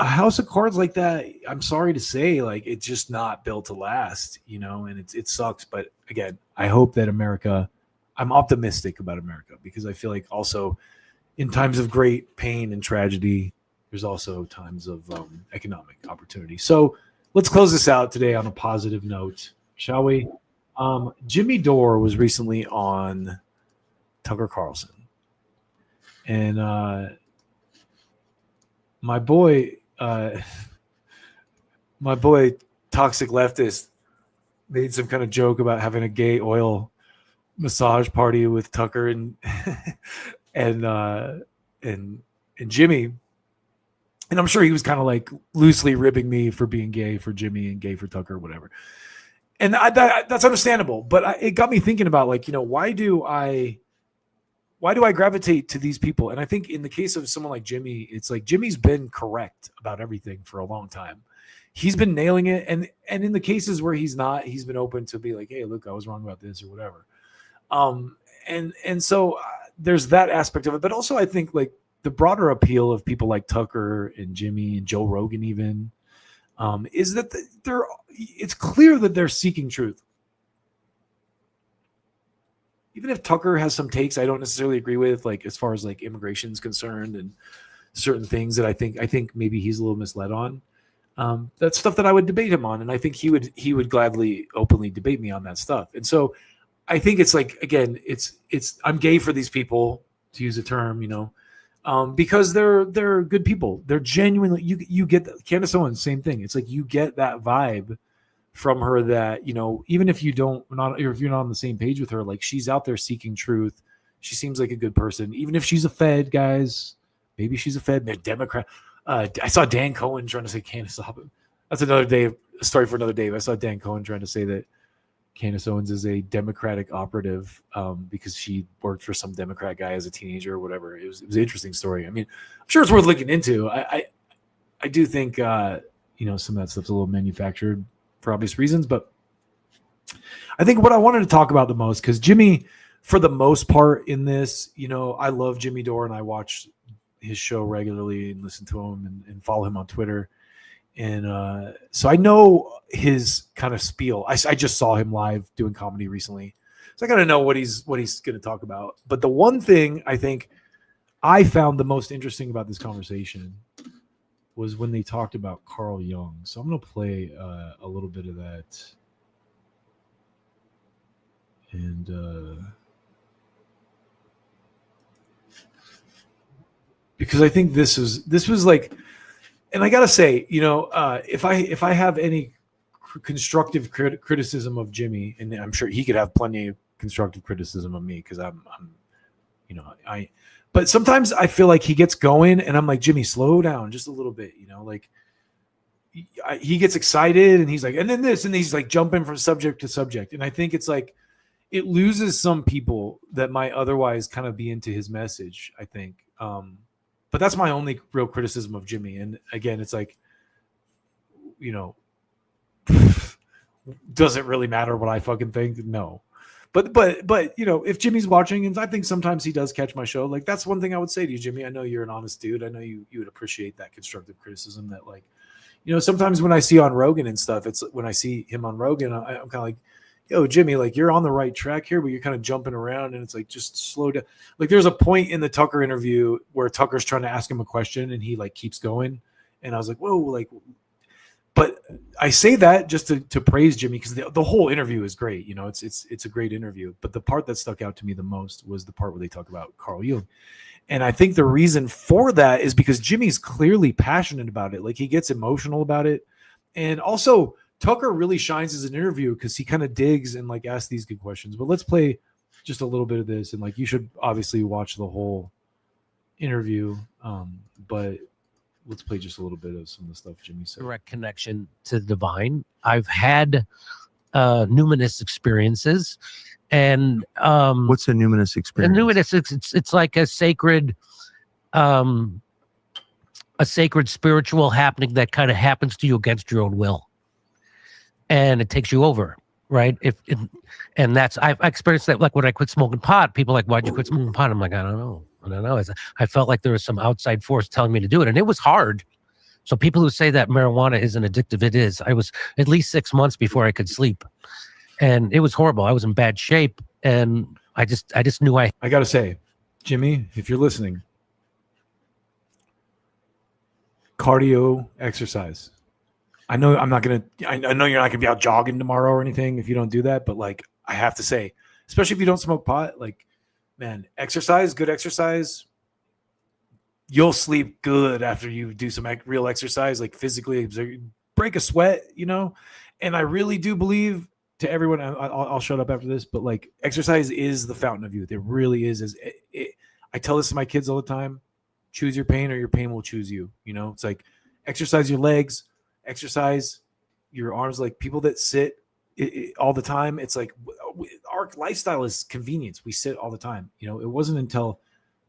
a house of cards like that, I'm sorry to say, like, it's just not built to last, you know, and it sucks. But again, I hope that I'm optimistic about America, because I feel like also in times of great pain and tragedy, there's also times of economic opportunity. So let's close this out today on a positive note, shall we? Jimmy Dore was recently on Tucker Carlson, and my boy Toxic Leftist made some kind of joke about having a gay oil massage party with Tucker and Jimmy. And I'm sure he was kind of like loosely ribbing me for being gay for Jimmy and gay for Tucker or whatever. And that's understandable. But it got me thinking about, like, you know, why do I gravitate to these people? And I think in the case of someone like Jimmy, it's like Jimmy's been correct about everything for a long time. He's been nailing it. And in the cases where he's not, he's been open to be like, hey, look, I was wrong about this or whatever. And so there's that aspect of it. But also I think like the broader appeal of people like Tucker and Jimmy and Joe Rogan even is that it's clear that they're seeking truth. Even if Tucker has some takes I don't necessarily agree with, like as far as like immigration is concerned and certain things that I think maybe he's a little misled on, that's stuff that I would debate him on, and I think he would gladly openly debate me on that stuff. And so I think it's like, again, it's I'm gay for these people, to use a term, you know, because they're good people. They're genuinely, you get Candace Owens, same thing. It's like you get that vibe from her that, you know, even if if you're not on the same page with her, like she's out there seeking truth. She seems like a good person, even if she's a Fed, guys. Maybe she's a Fed, they're Democrat. I saw Dan Cohen trying to say Candace. That's another day, a story for another day. I saw Dan Cohen trying to say that Candace Owens is a Democratic operative because she worked for some Democrat guy as a teenager or whatever. It was an interesting story. I mean, I'm sure it's worth looking into. I do think you know, some of that stuff's a little manufactured for obvious reasons, but I think what I wanted to talk about the most, because Jimmy, for the most part in this, you know, I love Jimmy Dore and I watch his show regularly and listen to him and follow him on Twitter. And so I know his kind of spiel. I just saw him live doing comedy recently, so I got to know what he's going to talk about. But the one thing I think I found the most interesting about this conversation was when they talked about Carl Jung. So I'm going to play a little bit of that. And because I think this was like, and I gotta say, you know, if I have any constructive criticism of Jimmy, and I'm sure he could have plenty of constructive criticism of me, because I'm, you know, but sometimes I feel like he gets going, and I'm like, Jimmy, slow down just a little bit, you know, like he gets excited, and he's like, and then this, and he's like jumping from subject to subject, and I think it's like it loses some people that might otherwise kind of be into his message, I think. But that's my only real criticism of Jimmy. And again, it's like, you know, does it really matter what I fucking think? No. But you know, if Jimmy's watching, and I think sometimes he does catch my show, like that's one thing I would say to you, Jimmy. I know you're an honest dude. I know you would appreciate that constructive criticism that, like, you know, sometimes when I see on Rogan and stuff, it's when I see him on Rogan, I'm kind of like, yo, Jimmy, like you're on the right track here, but you're kind of jumping around, and it's like, just slow down. Like there's a point in the Tucker interview where Tucker's trying to ask him a question and he like keeps going. And I was like, whoa, like, but I say that just to praise Jimmy, because the whole interview is great. You know, it's a great interview, but the part that stuck out to me the most was the part where they talk about Carl Jung. And I think the reason for that is because Jimmy's clearly passionate about it. Like he gets emotional about it. And also, Tucker really shines as an interview because he kind of digs and like asks these good questions. But let's play just a little bit of this, and like you should obviously watch the whole interview, but let's play just a little bit of some of the stuff Jimmy said. Direct connection to the divine. I've had numinous experiences, and what's a numinous experience? A numinous, it's like a sacred spiritual happening that kind of happens to you against your own will, and it takes you over, right? And that's I've experienced that. Like when I quit smoking pot, people are like, "Why'd you quit smoking pot?" I'm like, I don't know. I felt like there was some outside force telling me to do it, and it was hard. So people who say that marijuana isn't addictive, it is. I was at least 6 months before I could sleep, and it was horrible. I was in bad shape, and I just knew I got to say, Jimmy, if you're listening, cardio exercise. I know you're not gonna be out jogging tomorrow or anything if you don't do that, but like I have to say, especially if you don't smoke pot, like, man, good exercise. You'll sleep good after you do some real exercise, like physically break a sweat, And I really do believe, to everyone, I'll shut up after this, but like exercise is the fountain of youth. It really is. I tell this to my kids all the time: choose your pain, or your pain will choose you. It's like exercise your legs, exercise your arms. Like people that sit all the time, it's like our lifestyle is convenience. We sit all the time. It wasn't until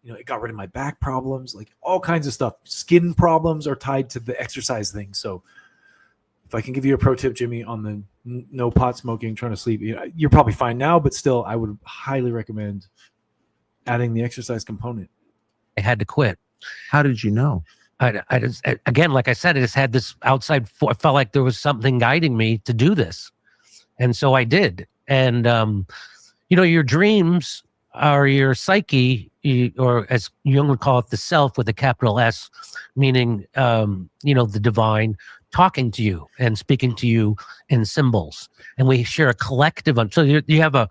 it got rid of my back problems, like all kinds of stuff. Skin problems are tied to the exercise thing. So if I can give you a pro tip, Jimmy, on the no pot smoking, trying to sleep, you're probably fine now, but still I would highly recommend adding the exercise component. I had to quit. How did you know? I just, again, like I said, I just had this outside I felt like there was something guiding me to do this. And so I did. And, your dreams are your psyche, or as Jung would call it, the self with a capital S, meaning, the divine talking to you and speaking to you in symbols. And we share a collective. So you have a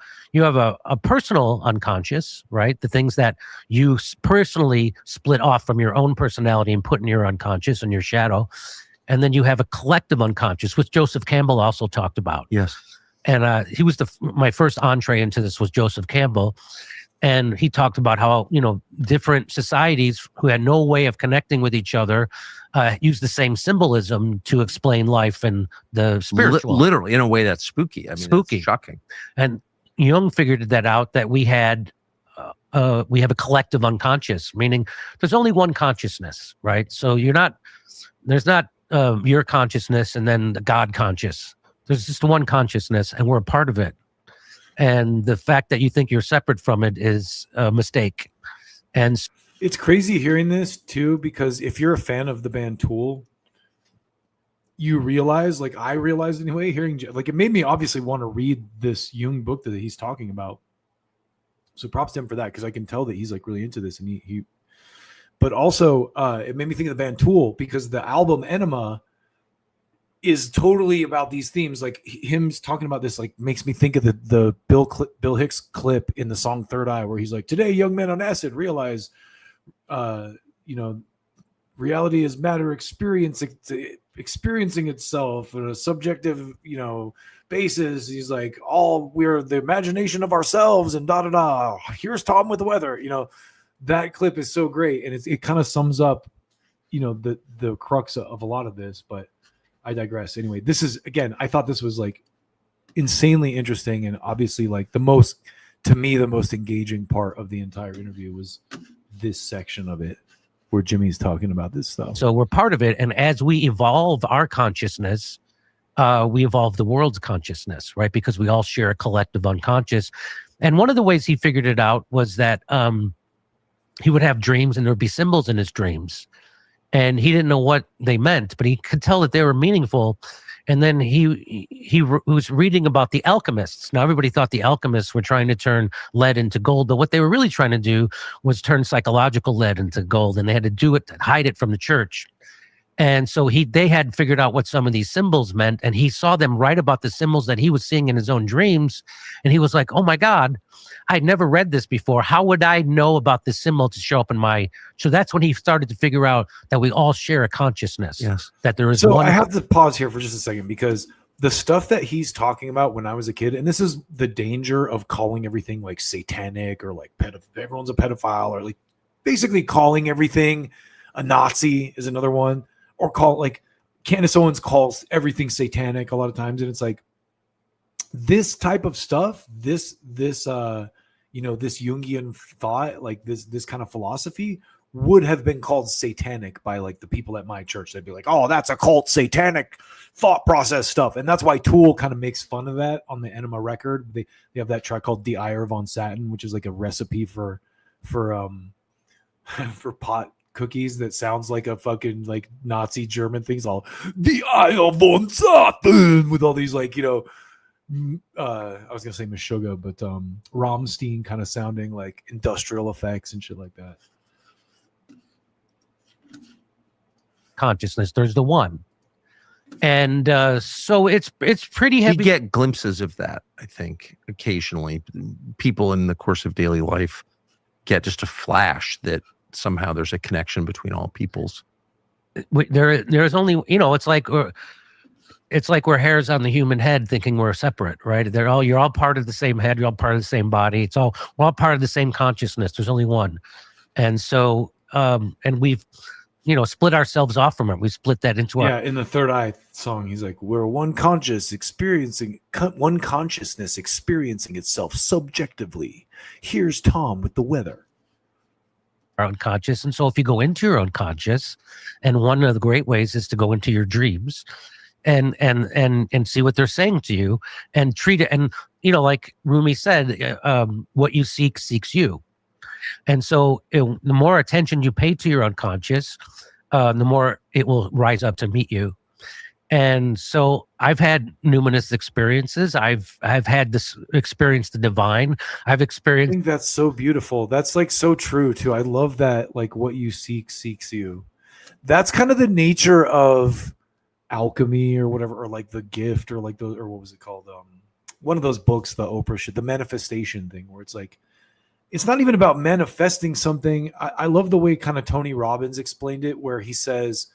personal unconscious, right? The things that you personally split off from your own personality and put in your unconscious and your shadow. And then you have a collective unconscious, which Joseph Campbell also talked about. Yes. And he was my first entree into this was Joseph Campbell. And he talked about how, different societies who had no way of connecting with each other use the same symbolism to explain life and the spiritual. Literally, in a way that's spooky. I mean, spooky. It's shocking. And Jung figured that out, that we have a collective unconscious, meaning there's only one consciousness, right? So there's not your consciousness and then the God conscious. There's just one consciousness, and we're a part of it. And the fact that you think you're separate from it is a mistake. And it's crazy hearing this too, because if you're a fan of the band Tool, you realize, like I realized anyway, hearing, like it made me obviously want to read this Jung book that he's talking about. So props to him for that, because I can tell that he's like really into this. And he but also it made me think of the band Tool, because the album Enema is totally about these themes. Like him talking about this, like makes me think of the Bill Hicks clip in the song Third Eye, where he's like, "Today, young men on acid realize, reality is matter experiencing itself on a subjective, basis." He's like, we're the imagination of ourselves, and da da da. Here's Tom with the weather. That clip is so great, and it kind of sums up, the crux of a lot of this, but. I digress. Anyway, this is, again, I thought this was like insanely interesting, and obviously like the most engaging part of the entire interview was this section of it where Jimmy's talking about this stuff. So we're part of it. And as we evolve our consciousness, we evolve the world's consciousness, right? Because we all share a collective unconscious. And one of the ways he figured it out was that he would have dreams, and there would be symbols in his dreams. And he didn't know what they meant, but he could tell that they were meaningful. And then he was reading about the alchemists. Now, everybody thought the alchemists were trying to turn lead into gold, but what they were really trying to do was turn psychological lead into gold, and they had to do it, hide it from the church. And so they had figured out what some of these symbols meant, and he saw them write about the symbols that he was seeing in his own dreams. And he was like, "Oh my God, I'd never read this before. How would I know about this symbol to show up in my..." So that's when he started to figure out that we all share a consciousness. Yes. That there is so one. I have to pause here for just a second, because the stuff that he's talking about when I was a kid, and this is the danger of calling everything like satanic or like everyone's a pedophile, or like basically calling everything a Nazi is another one, or call like Candace Owens calls everything satanic a lot of times, and it's like this type of stuff, this Jungian thought, like this kind of philosophy would have been called satanic by like the people at my church. They'd be like, oh, that's a cult satanic thought process stuff. And that's why Tool kind of makes fun of that on the Enema record. They have that track called Die Eier von Satan, which is like a recipe for pot cookies that sounds like a fucking like Nazi German things, all Die Eier von Satan, with all these like, I was gonna say Meshuggah, but Rammstein kind of sounding like industrial effects and shit like that. Consciousness, there's the one, and so it's pretty heavy. You get glimpses of that, I think, occasionally. People in the course of daily life get just a flash that somehow there's a connection between all peoples. There's only, it's like we're hairs on the human head thinking we're separate, right? You're all part of the same head, you're all part of the same body. We're all part of the same consciousness. There's only one. And so, and we've, split ourselves off from it. We split that into our. Yeah, in the Third Eye song, he's like, we're one consciousness experiencing itself subjectively. Here's Tom with the weather. Our unconscious. And so if you go into your unconscious, and one of the great ways is to go into your dreams and see what they're saying to you and treat it. And, like Rumi said, what you seek seeks you. And so the more attention you pay to your unconscious, the more it will rise up to meet you. And so I've had numinous experiences. I've had this experience the divine. I've experienced. I think that's so beautiful. That's like so true too. I love that. Like what you seek seeks you. That's kind of the nature of alchemy or whatever, or like the gift, or like those, or what was it called? One of those books, the Oprah shit, the manifestation thing, where it's like, it's not even about manifesting something. I love the way kind of Tony Robbins explained it, where he says,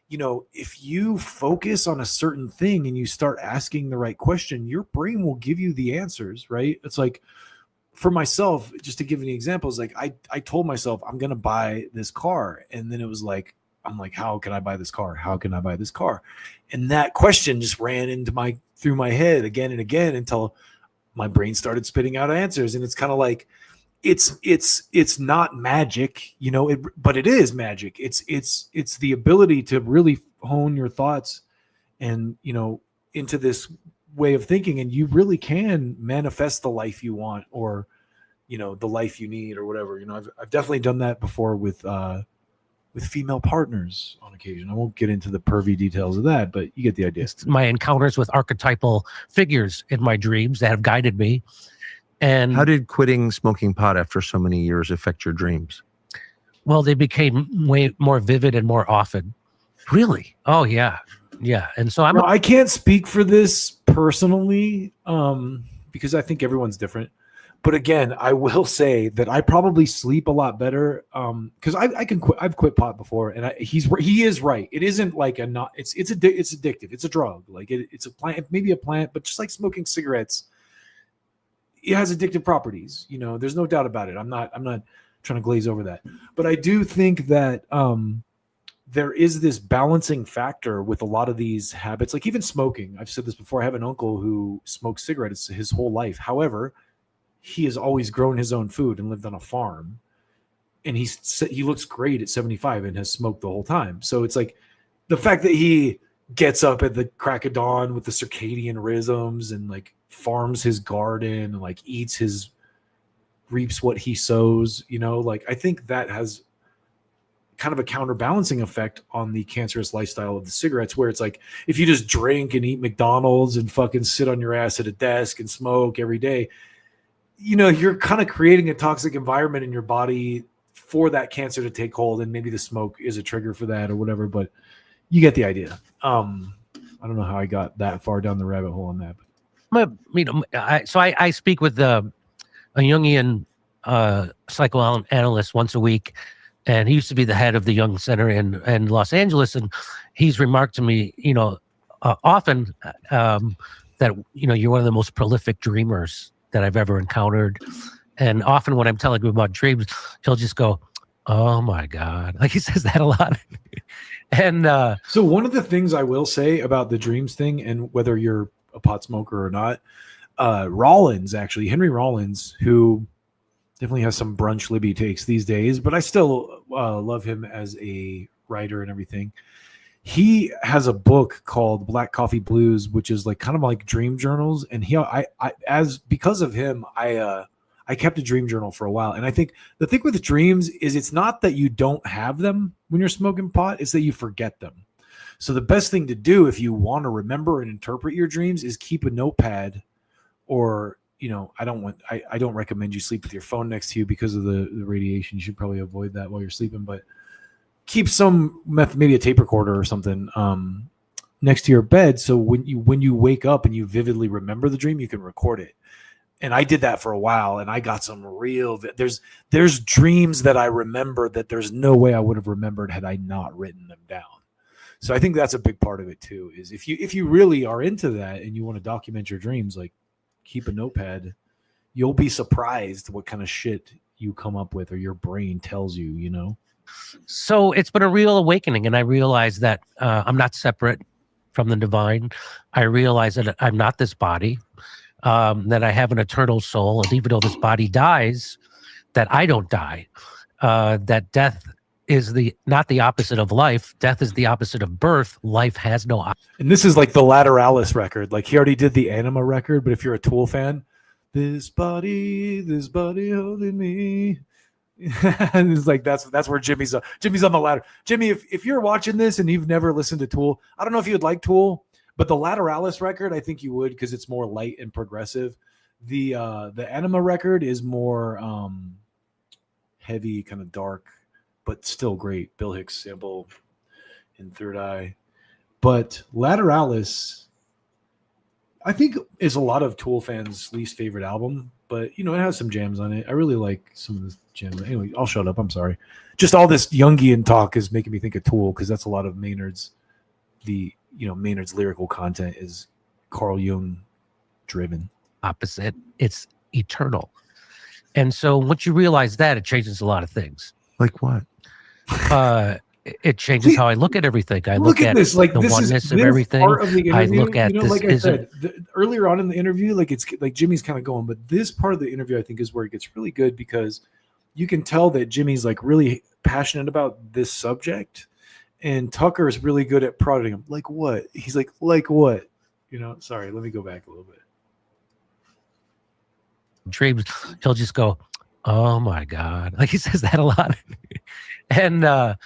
if you focus on a certain thing and you start asking the right question, your brain will give you the answers, right? It's like, for myself, just to give you an example, is like, I told myself I'm going to buy this car. And then it was like, I'm like, how can I buy this car? How can I buy this car? And that question just ran through my head again and again until my brain started spitting out answers. And it's kind of like, it's not magic, but it is magic. It's the ability to really hone your thoughts and, into this way of thinking, and you really can manifest the life you want, or, the life you need, or whatever. I've definitely done that before with female partners on occasion. I won't get into the pervy details of that, but you get the idea. It's my encounters with archetypal figures in my dreams that have guided me. And how did quitting smoking pot after so many years affect your dreams? Well, they became way more vivid and more often. Really? Oh, yeah. Yeah. And so I can't speak for this personally, because I think everyone's different. But again, I will say that I probably sleep a lot better because I've quit pot before, and he is right. It isn't like it's addictive. It's a drug. Like it's a plant, maybe a plant, but just like smoking cigarettes, it has addictive properties. There's no doubt about it. I'm not trying to glaze over that, but I do think that there is this balancing factor with a lot of these habits, like even smoking. I've said this before. I have an uncle who smoked cigarettes his whole life. However, he has always grown his own food and lived on a farm, and he looks great at 75 and has smoked the whole time. So it's like the fact that he gets up at the crack of dawn with the circadian rhythms and like farms his garden and like reaps what he sows, like I think that has kind of a counterbalancing effect on the cancerous lifestyle of the cigarettes, where it's like, if you just drink and eat McDonald's and fucking sit on your ass at a desk and smoke every day, you're kind of creating a toxic environment in your body for that cancer to take hold. And maybe the smoke is a trigger for that or whatever, but you get the idea. I don't know how I got that far down the rabbit hole on that. I speak with a Jungian psychoanalyst once a week, and he used to be the head of the Jung Center in Los Angeles, and he's remarked to me, often that you're one of the most prolific dreamers that I've ever encountered. And often when I'm telling him about dreams, he'll just go, Oh my God. Like he says that a lot. And so one of the things I will say about the dreams thing, and whether you're a pot smoker or not, Henry Rollins, who definitely has some brunch Libby takes these days, but I still love him as a writer and everything. He has a book called Black Coffee Blues, which is like kind of like dream journals. And because of him, I kept a dream journal for a while. And I think the thing with dreams is it's not that you don't have them when you're smoking pot, it's that you forget them. So the best thing to do if you want to remember and interpret your dreams is keep a notepad, or, I don't recommend you sleep with your phone next to you because of the radiation. You should probably avoid that while you're sleeping, but keep some, maybe a tape recorder or something next to your bed. So when you wake up and you vividly remember the dream, you can record it. And I did that for a while, and I got some real. There's dreams that I remember that there's no way I would have remembered had I not written them down. So I think that's a big part of it too. Is if you really are into that and you want to document your dreams, like keep a notepad. You'll be surprised what kind of shit you come up with, or your brain tells you. So it's been a real awakening, and I realized that I'm not separate from the divine. I realize that I'm not this body. That I have an eternal soul, and even though this body dies, that I don't die. That death is not the opposite of life. Death is the opposite of birth. Life has no opposite. And this is like the Lateralis record. Like he already did the Anima record, but if you're a Tool fan, this body holding me. And it's like that's where Jimmy's on the ladder. Jimmy, if you're watching this and you've never listened to Tool, I don't know if you'd like Tool. But the Lateralis record, I think you would, because it's more light and progressive. The Anima record is more heavy, kind of dark, but still great. Bill Hicks sample in Third Eye. But Lateralis, I think, is a lot of Tool fans' least favorite album. But, it has some jams on it. I really like some of the jams. Anyway, I'll shut up. I'm sorry. Just all this Jungian talk is making me think of Tool, because that's a lot of Maynard's lyrical content is Carl Jung driven. Opposite. It's eternal. And so once you realize that, it changes a lot of things. Like what? It changes how I look at everything. I look at this, like the this oneness is of everything. Part of the interview, I look at this. Like I said earlier on in the interview, like it's like Jimmy's kind of going, but this part of the interview I think is where it gets really good, because you can tell that Jimmy's like really passionate about this subject. And Tucker is really good at prodding him. Like what? He's like what? Sorry, let me go back a little bit. Dreams, he'll just go, oh my God. Like he says that a lot. And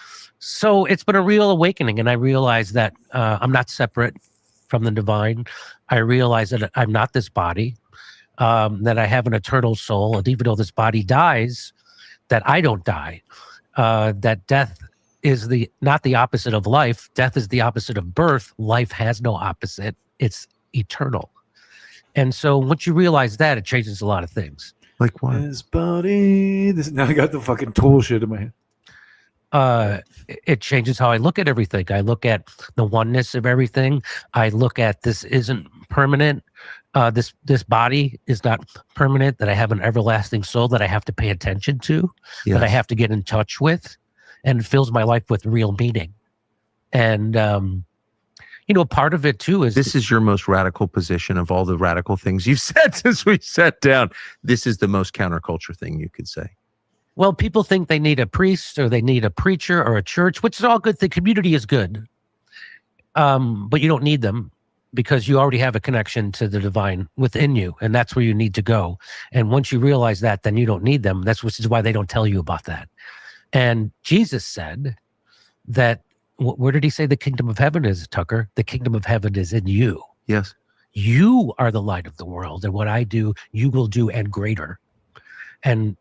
so it's been a real awakening. And I realized that I'm not separate from the divine. I realize that I'm not this body, that I have an eternal soul. And even though this body dies, that I don't die. That death is not the opposite of life. Death is the opposite of birth. Life has no opposite. It's eternal. And so once you realize that, it changes a lot of things. Like what? This body. Now I got the fucking Tool shit in my head. It changes how I look at everything. I look at the oneness of everything. I look at this isn't permanent. This body is not permanent. That I have an everlasting soul that I have to pay attention to. Yes. That I have to get in touch with. And it fills my life with real meaning. And, part of it too is... This is your most radical position of all the radical things you've said since we sat down. This is the most counterculture thing you could say. Well, people think they need a priest or they need a preacher or a church, which is all good. The community is good. But you don't need them, because you already have a connection to the divine within you. And that's where you need to go. And once you realize that, then you don't need them. Which is why they don't tell you about that. And Jesus said that, where did he say the kingdom of heaven is, Tucker? The kingdom of heaven is in you. Yes. You are the light of the world. And what I do, you will do, and greater. And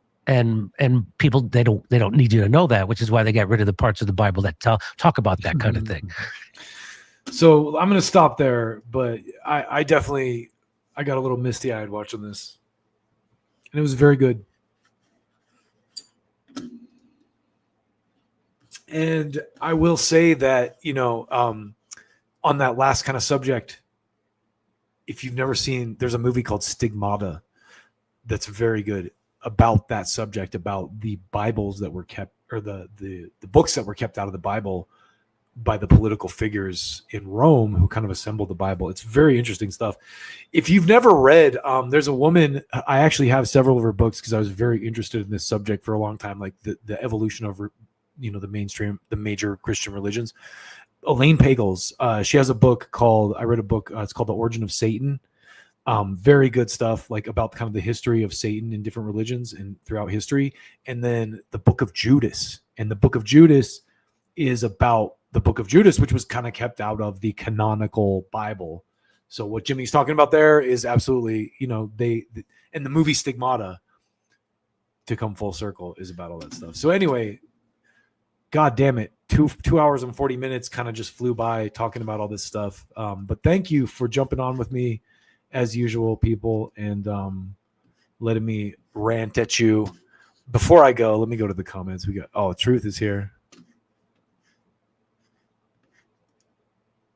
people, they don't need you to know that, which is why they got rid of the parts of the Bible that talk about that kind of thing. So I'm going to stop there, but I got a little misty eyed watching this, and it was very good. And I will say that, on that last kind of subject, if you've never seen, there's a movie called Stigmata that's very good about that subject, about the Bibles that were kept or the books that were kept out of the Bible by the political figures in Rome who kind of assembled the Bible. It's very interesting stuff. If you've never read, there's a woman, I actually have several of her books because I was very interested in this subject for a long time, like the evolution of, the major Christian religions. Elaine Pagels, she has a book called, I read a book, it's called The Origin of Satan. Very good stuff, like about kind of the history of Satan in different religions and throughout history. And then the Book of Judas. And the Book of Judas is about the Book of Judas, which was kind of kept out of the canonical Bible. So what Jimmy's talking about there is absolutely, and the movie Stigmata, to come full circle, is about all that stuff. So anyway, God damn it, 2 hours and 40 minutes kind of just flew by talking about all this stuff. But thank you for jumping on with me as usual, people, and letting me rant at you. Before I go, let me go to the comments. We got, Truth is here.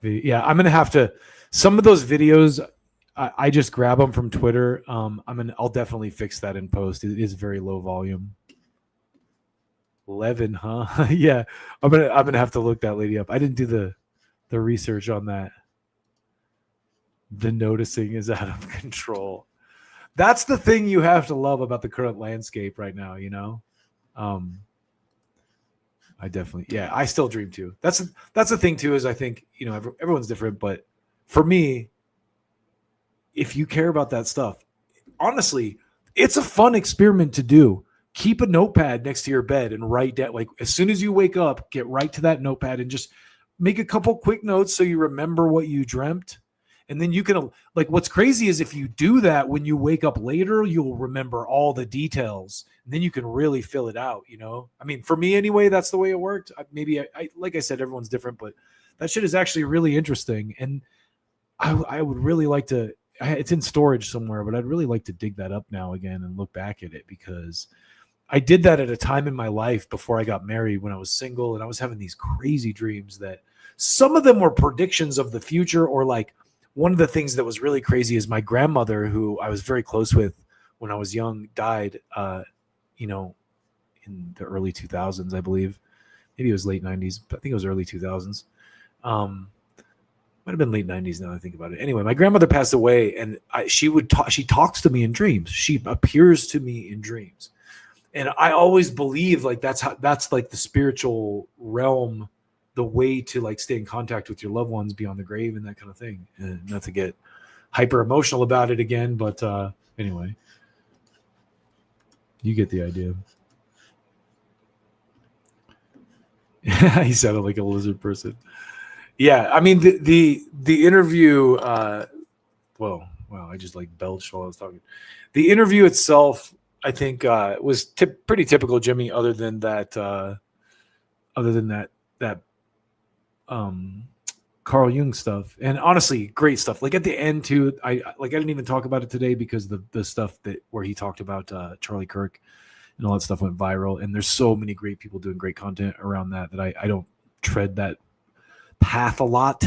Yeah, I'm gonna have to. Some of those videos, I just grab them from Twitter. I'll definitely fix that in post. It is very low volume. 11, huh? Yeah, I'm gonna have to look that lady up. I didn't do the research on that. The noticing is out of control. That's the thing you have to love about the current landscape right now. I definitely, I still dream too. That's the thing too, is I think, everyone's different, but for me, if you care about that stuff, honestly, it's a fun experiment to do. Keep a notepad next to your bed and write down, like, as soon as you wake up, get right to that notepad and just make a couple quick notes so you remember what you dreamt. And then you can, like, what's crazy is if you do that, when you wake up later, you'll remember all the details. And then you can really fill it out, I mean, for me anyway, that's the way it worked. Maybe I like I said, everyone's different, but that shit is actually really interesting. And I would really like to, it's in storage somewhere, but I'd really like to dig that up now again and look back at it, because I did that at a time in my life before I got married, when I was single, and I was having these crazy dreams that some of them were predictions of the future, or like, one of the things that was really crazy is my grandmother, who I was very close with when I was young, died, in the early 2000s, I believe. Maybe it was late 90s, but I think it was early 2000s. Might have been late 90s now that I think about it. Anyway, my grandmother passed away, and she talks to me in dreams. She appears to me in dreams. And I always believe, like, that's like the spiritual realm, the way to, like, stay in contact with your loved ones beyond the grave and that kind of thing. And not to get hyper emotional about it again, but anyway, you get the idea. He sounded like a lizard person. Yeah, I mean, the interview, wow, I just like belched while I was talking. The interview itself, I think, was pretty typical Jimmy, other than that Carl Jung stuff. And honestly, great stuff. Like at the end too, I didn't even talk about it today because the stuff where he talked about Charlie Kirk and all that stuff went viral. And there's so many great people doing great content around that I don't tread that path a lot.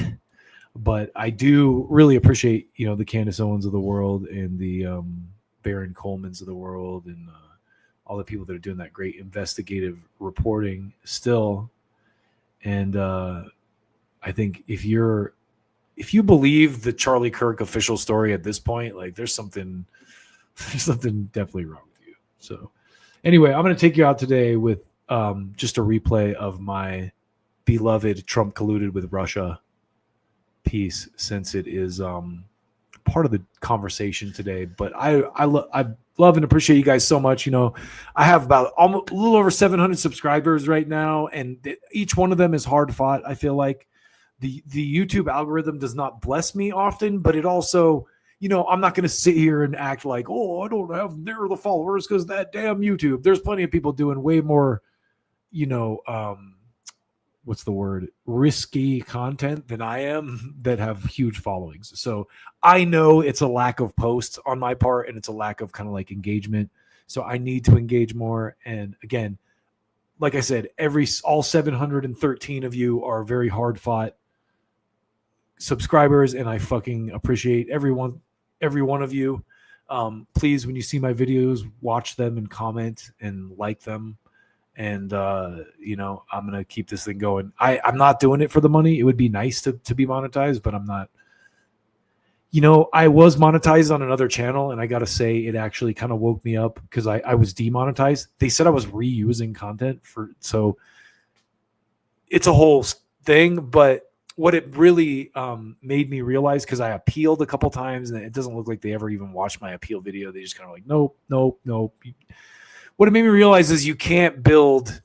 But I do really appreciate, the Candace Owens of the world and the Baron Colemans of the world, and all the people that are doing that great investigative reporting still. And I think if you believe the Charlie Kirk official story at this point, like there's something definitely wrong with you. So anyway, I'm going to take you out today with just a replay of my beloved Trump colluded with Russia piece, since it is part of the conversation today. But I love and appreciate you guys so much. I have about a little over 700 subscribers right now, and each one of them is hard fought. I feel like the YouTube algorithm does not bless me often, but it also, I'm not going to sit here and act like, I don't have near the followers because that damn YouTube. There's plenty of people doing way more, what's the word, risky content than I am that have huge followings. So I know it's a lack of posts on my part, and it's a lack of kind of like engagement. So I need to engage more. And again, like I said, all 713 of you are very hard fought subscribers, and I fucking appreciate every one of you. Please, when you see my videos, watch them and comment and like them. And you know, I'm gonna keep this thing going. I'm not doing it for the money. It would be nice to be monetized, but I'm not. You know, I was monetized on another channel, and I gotta say, it actually kind of woke me up because I was demonetized. They said I was reusing content so it's a whole thing. But what it really made me realize, because I appealed a couple times, and it doesn't look like they ever even watched my appeal video. They just kind of like, nope. What it made me realize is you can't build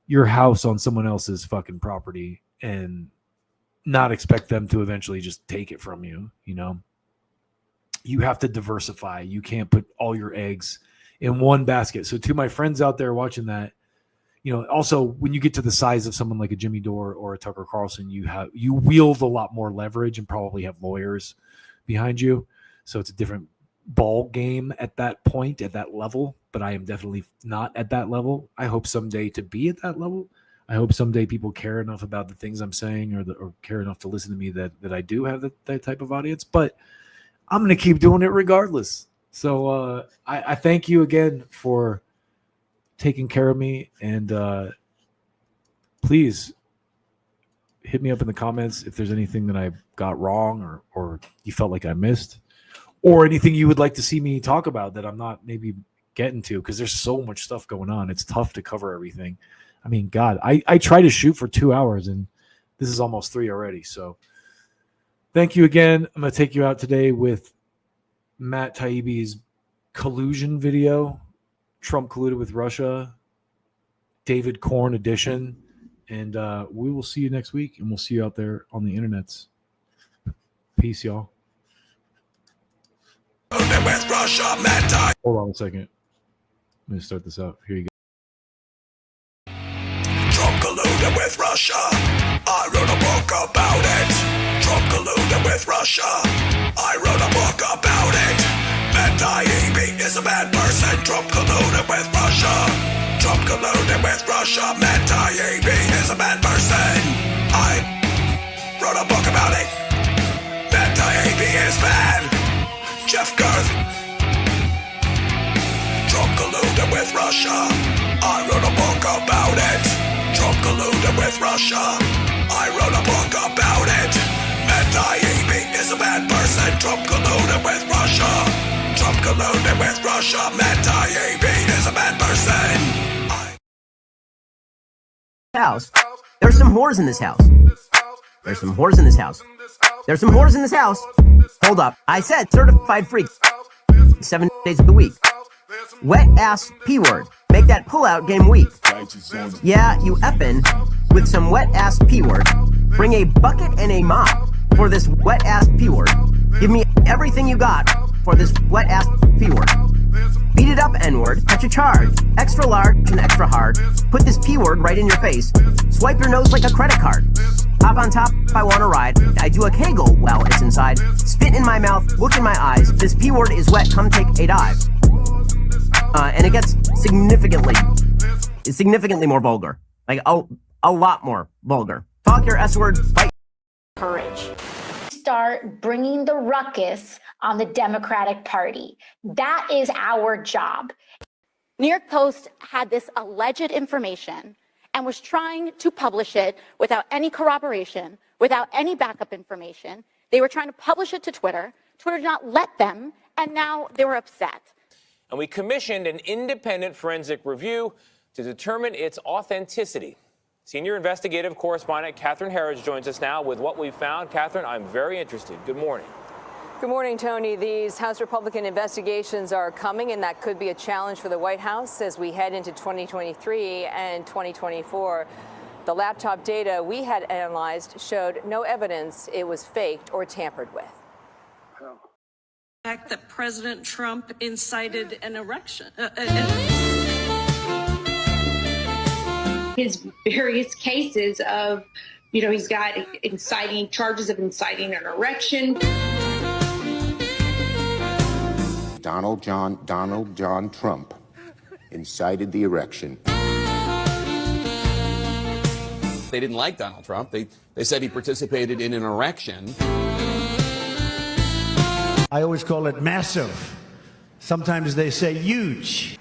your house on someone else's fucking property and not expect them to eventually just take it from you. You know, you have to diversify. You can't put all your eggs in one basket. So to my friends out there watching that, you know, also when you get to the size of someone like a Jimmy Dore or a Tucker Carlson, you wield a lot more leverage and probably have lawyers behind you. So it's a different ball game at that point, at that level. But I am definitely not at that level. I hope someday to be at that level. I hope someday people care enough about the things I'm saying or care enough to listen to me that I do have that type of audience. But I'm going to keep doing it regardless. So I thank you again for taking care of me. And please hit me up in the comments if there's anything that I got wrong or you felt like I missed, or anything you would like to see me talk about that I'm not maybe getting to, because there's so much stuff going on. It's tough to cover everything. I mean, God, I try to shoot for 2 hours, and this is almost 3 already. So thank you again. I'm going to take you out today with Matt Taibbi's collusion video, Trump colluded with Russia, David Corn edition. And we will see you next week, and we'll see you out there on the internets. Peace, y'all. With Russia, hold on a second. I'm going to start this out. Here you go. Trump colluded with Russia. I wrote a book about it. Trump colluded with Russia. I wrote a book about it. Matt Taibbi is a bad person. Trump colluded with Russia. Trump colluded with Russia. Matt Taibbi is a bad person. I wrote a book about it. Matt Taibbi is bad. Jeff Girth. Trump colluded with Russia. I wrote a book about it. Trump colluded with Russia. I wrote a book about it. Matt Taibbi is a bad person. Trump colluded with Russia. Trump colluded with Russia. Matt Taibbi is a bad person. House. There's some whores in this house. There's some whores in this house. There's some whores in this house. Hold up. I said certified freak. 7 days of the week. Wet ass P word. Make that pullout game weak. Yeah, you effin' with some wet ass P word. Bring a bucket and a mop for this wet ass P word. Give me everything you got for this wet ass P word. Beat it up, N-word. Catch a charge. Extra large and extra hard. Put this P word right in your face. Swipe your nose like a credit card. Hop on top if I want to ride. I do a Kegel while it's inside. Spit in my mouth, look in my eyes. This P word is wet, come take a dive. And it gets significantly more vulgar. Like a lot more vulgar. Talk your S word, fight. Courage. Start bringing the ruckus on the Democratic Party. That is our job. New York Post had this alleged information and was trying to publish it without any corroboration, without any backup information. They were trying to publish it to Twitter. Twitter did not let them, and now they were upset. And we commissioned an independent forensic review to determine its authenticity. Senior investigative correspondent Catherine Harrods joins us now with what we found. Catherine, I'm very interested. Good morning. Good morning, Tony. These House Republican investigations are coming, and that could be a challenge for the White House as we head into 2023 and 2024. The laptop data we had analyzed showed no evidence it was faked or tampered with. The fact that President Trump incited an erection. His various cases of, he's got charges of inciting an erection. Donald John Trump incited the erection. They didn't like Donald Trump. They said he participated in an erection. I always call it massive. Sometimes they say huge.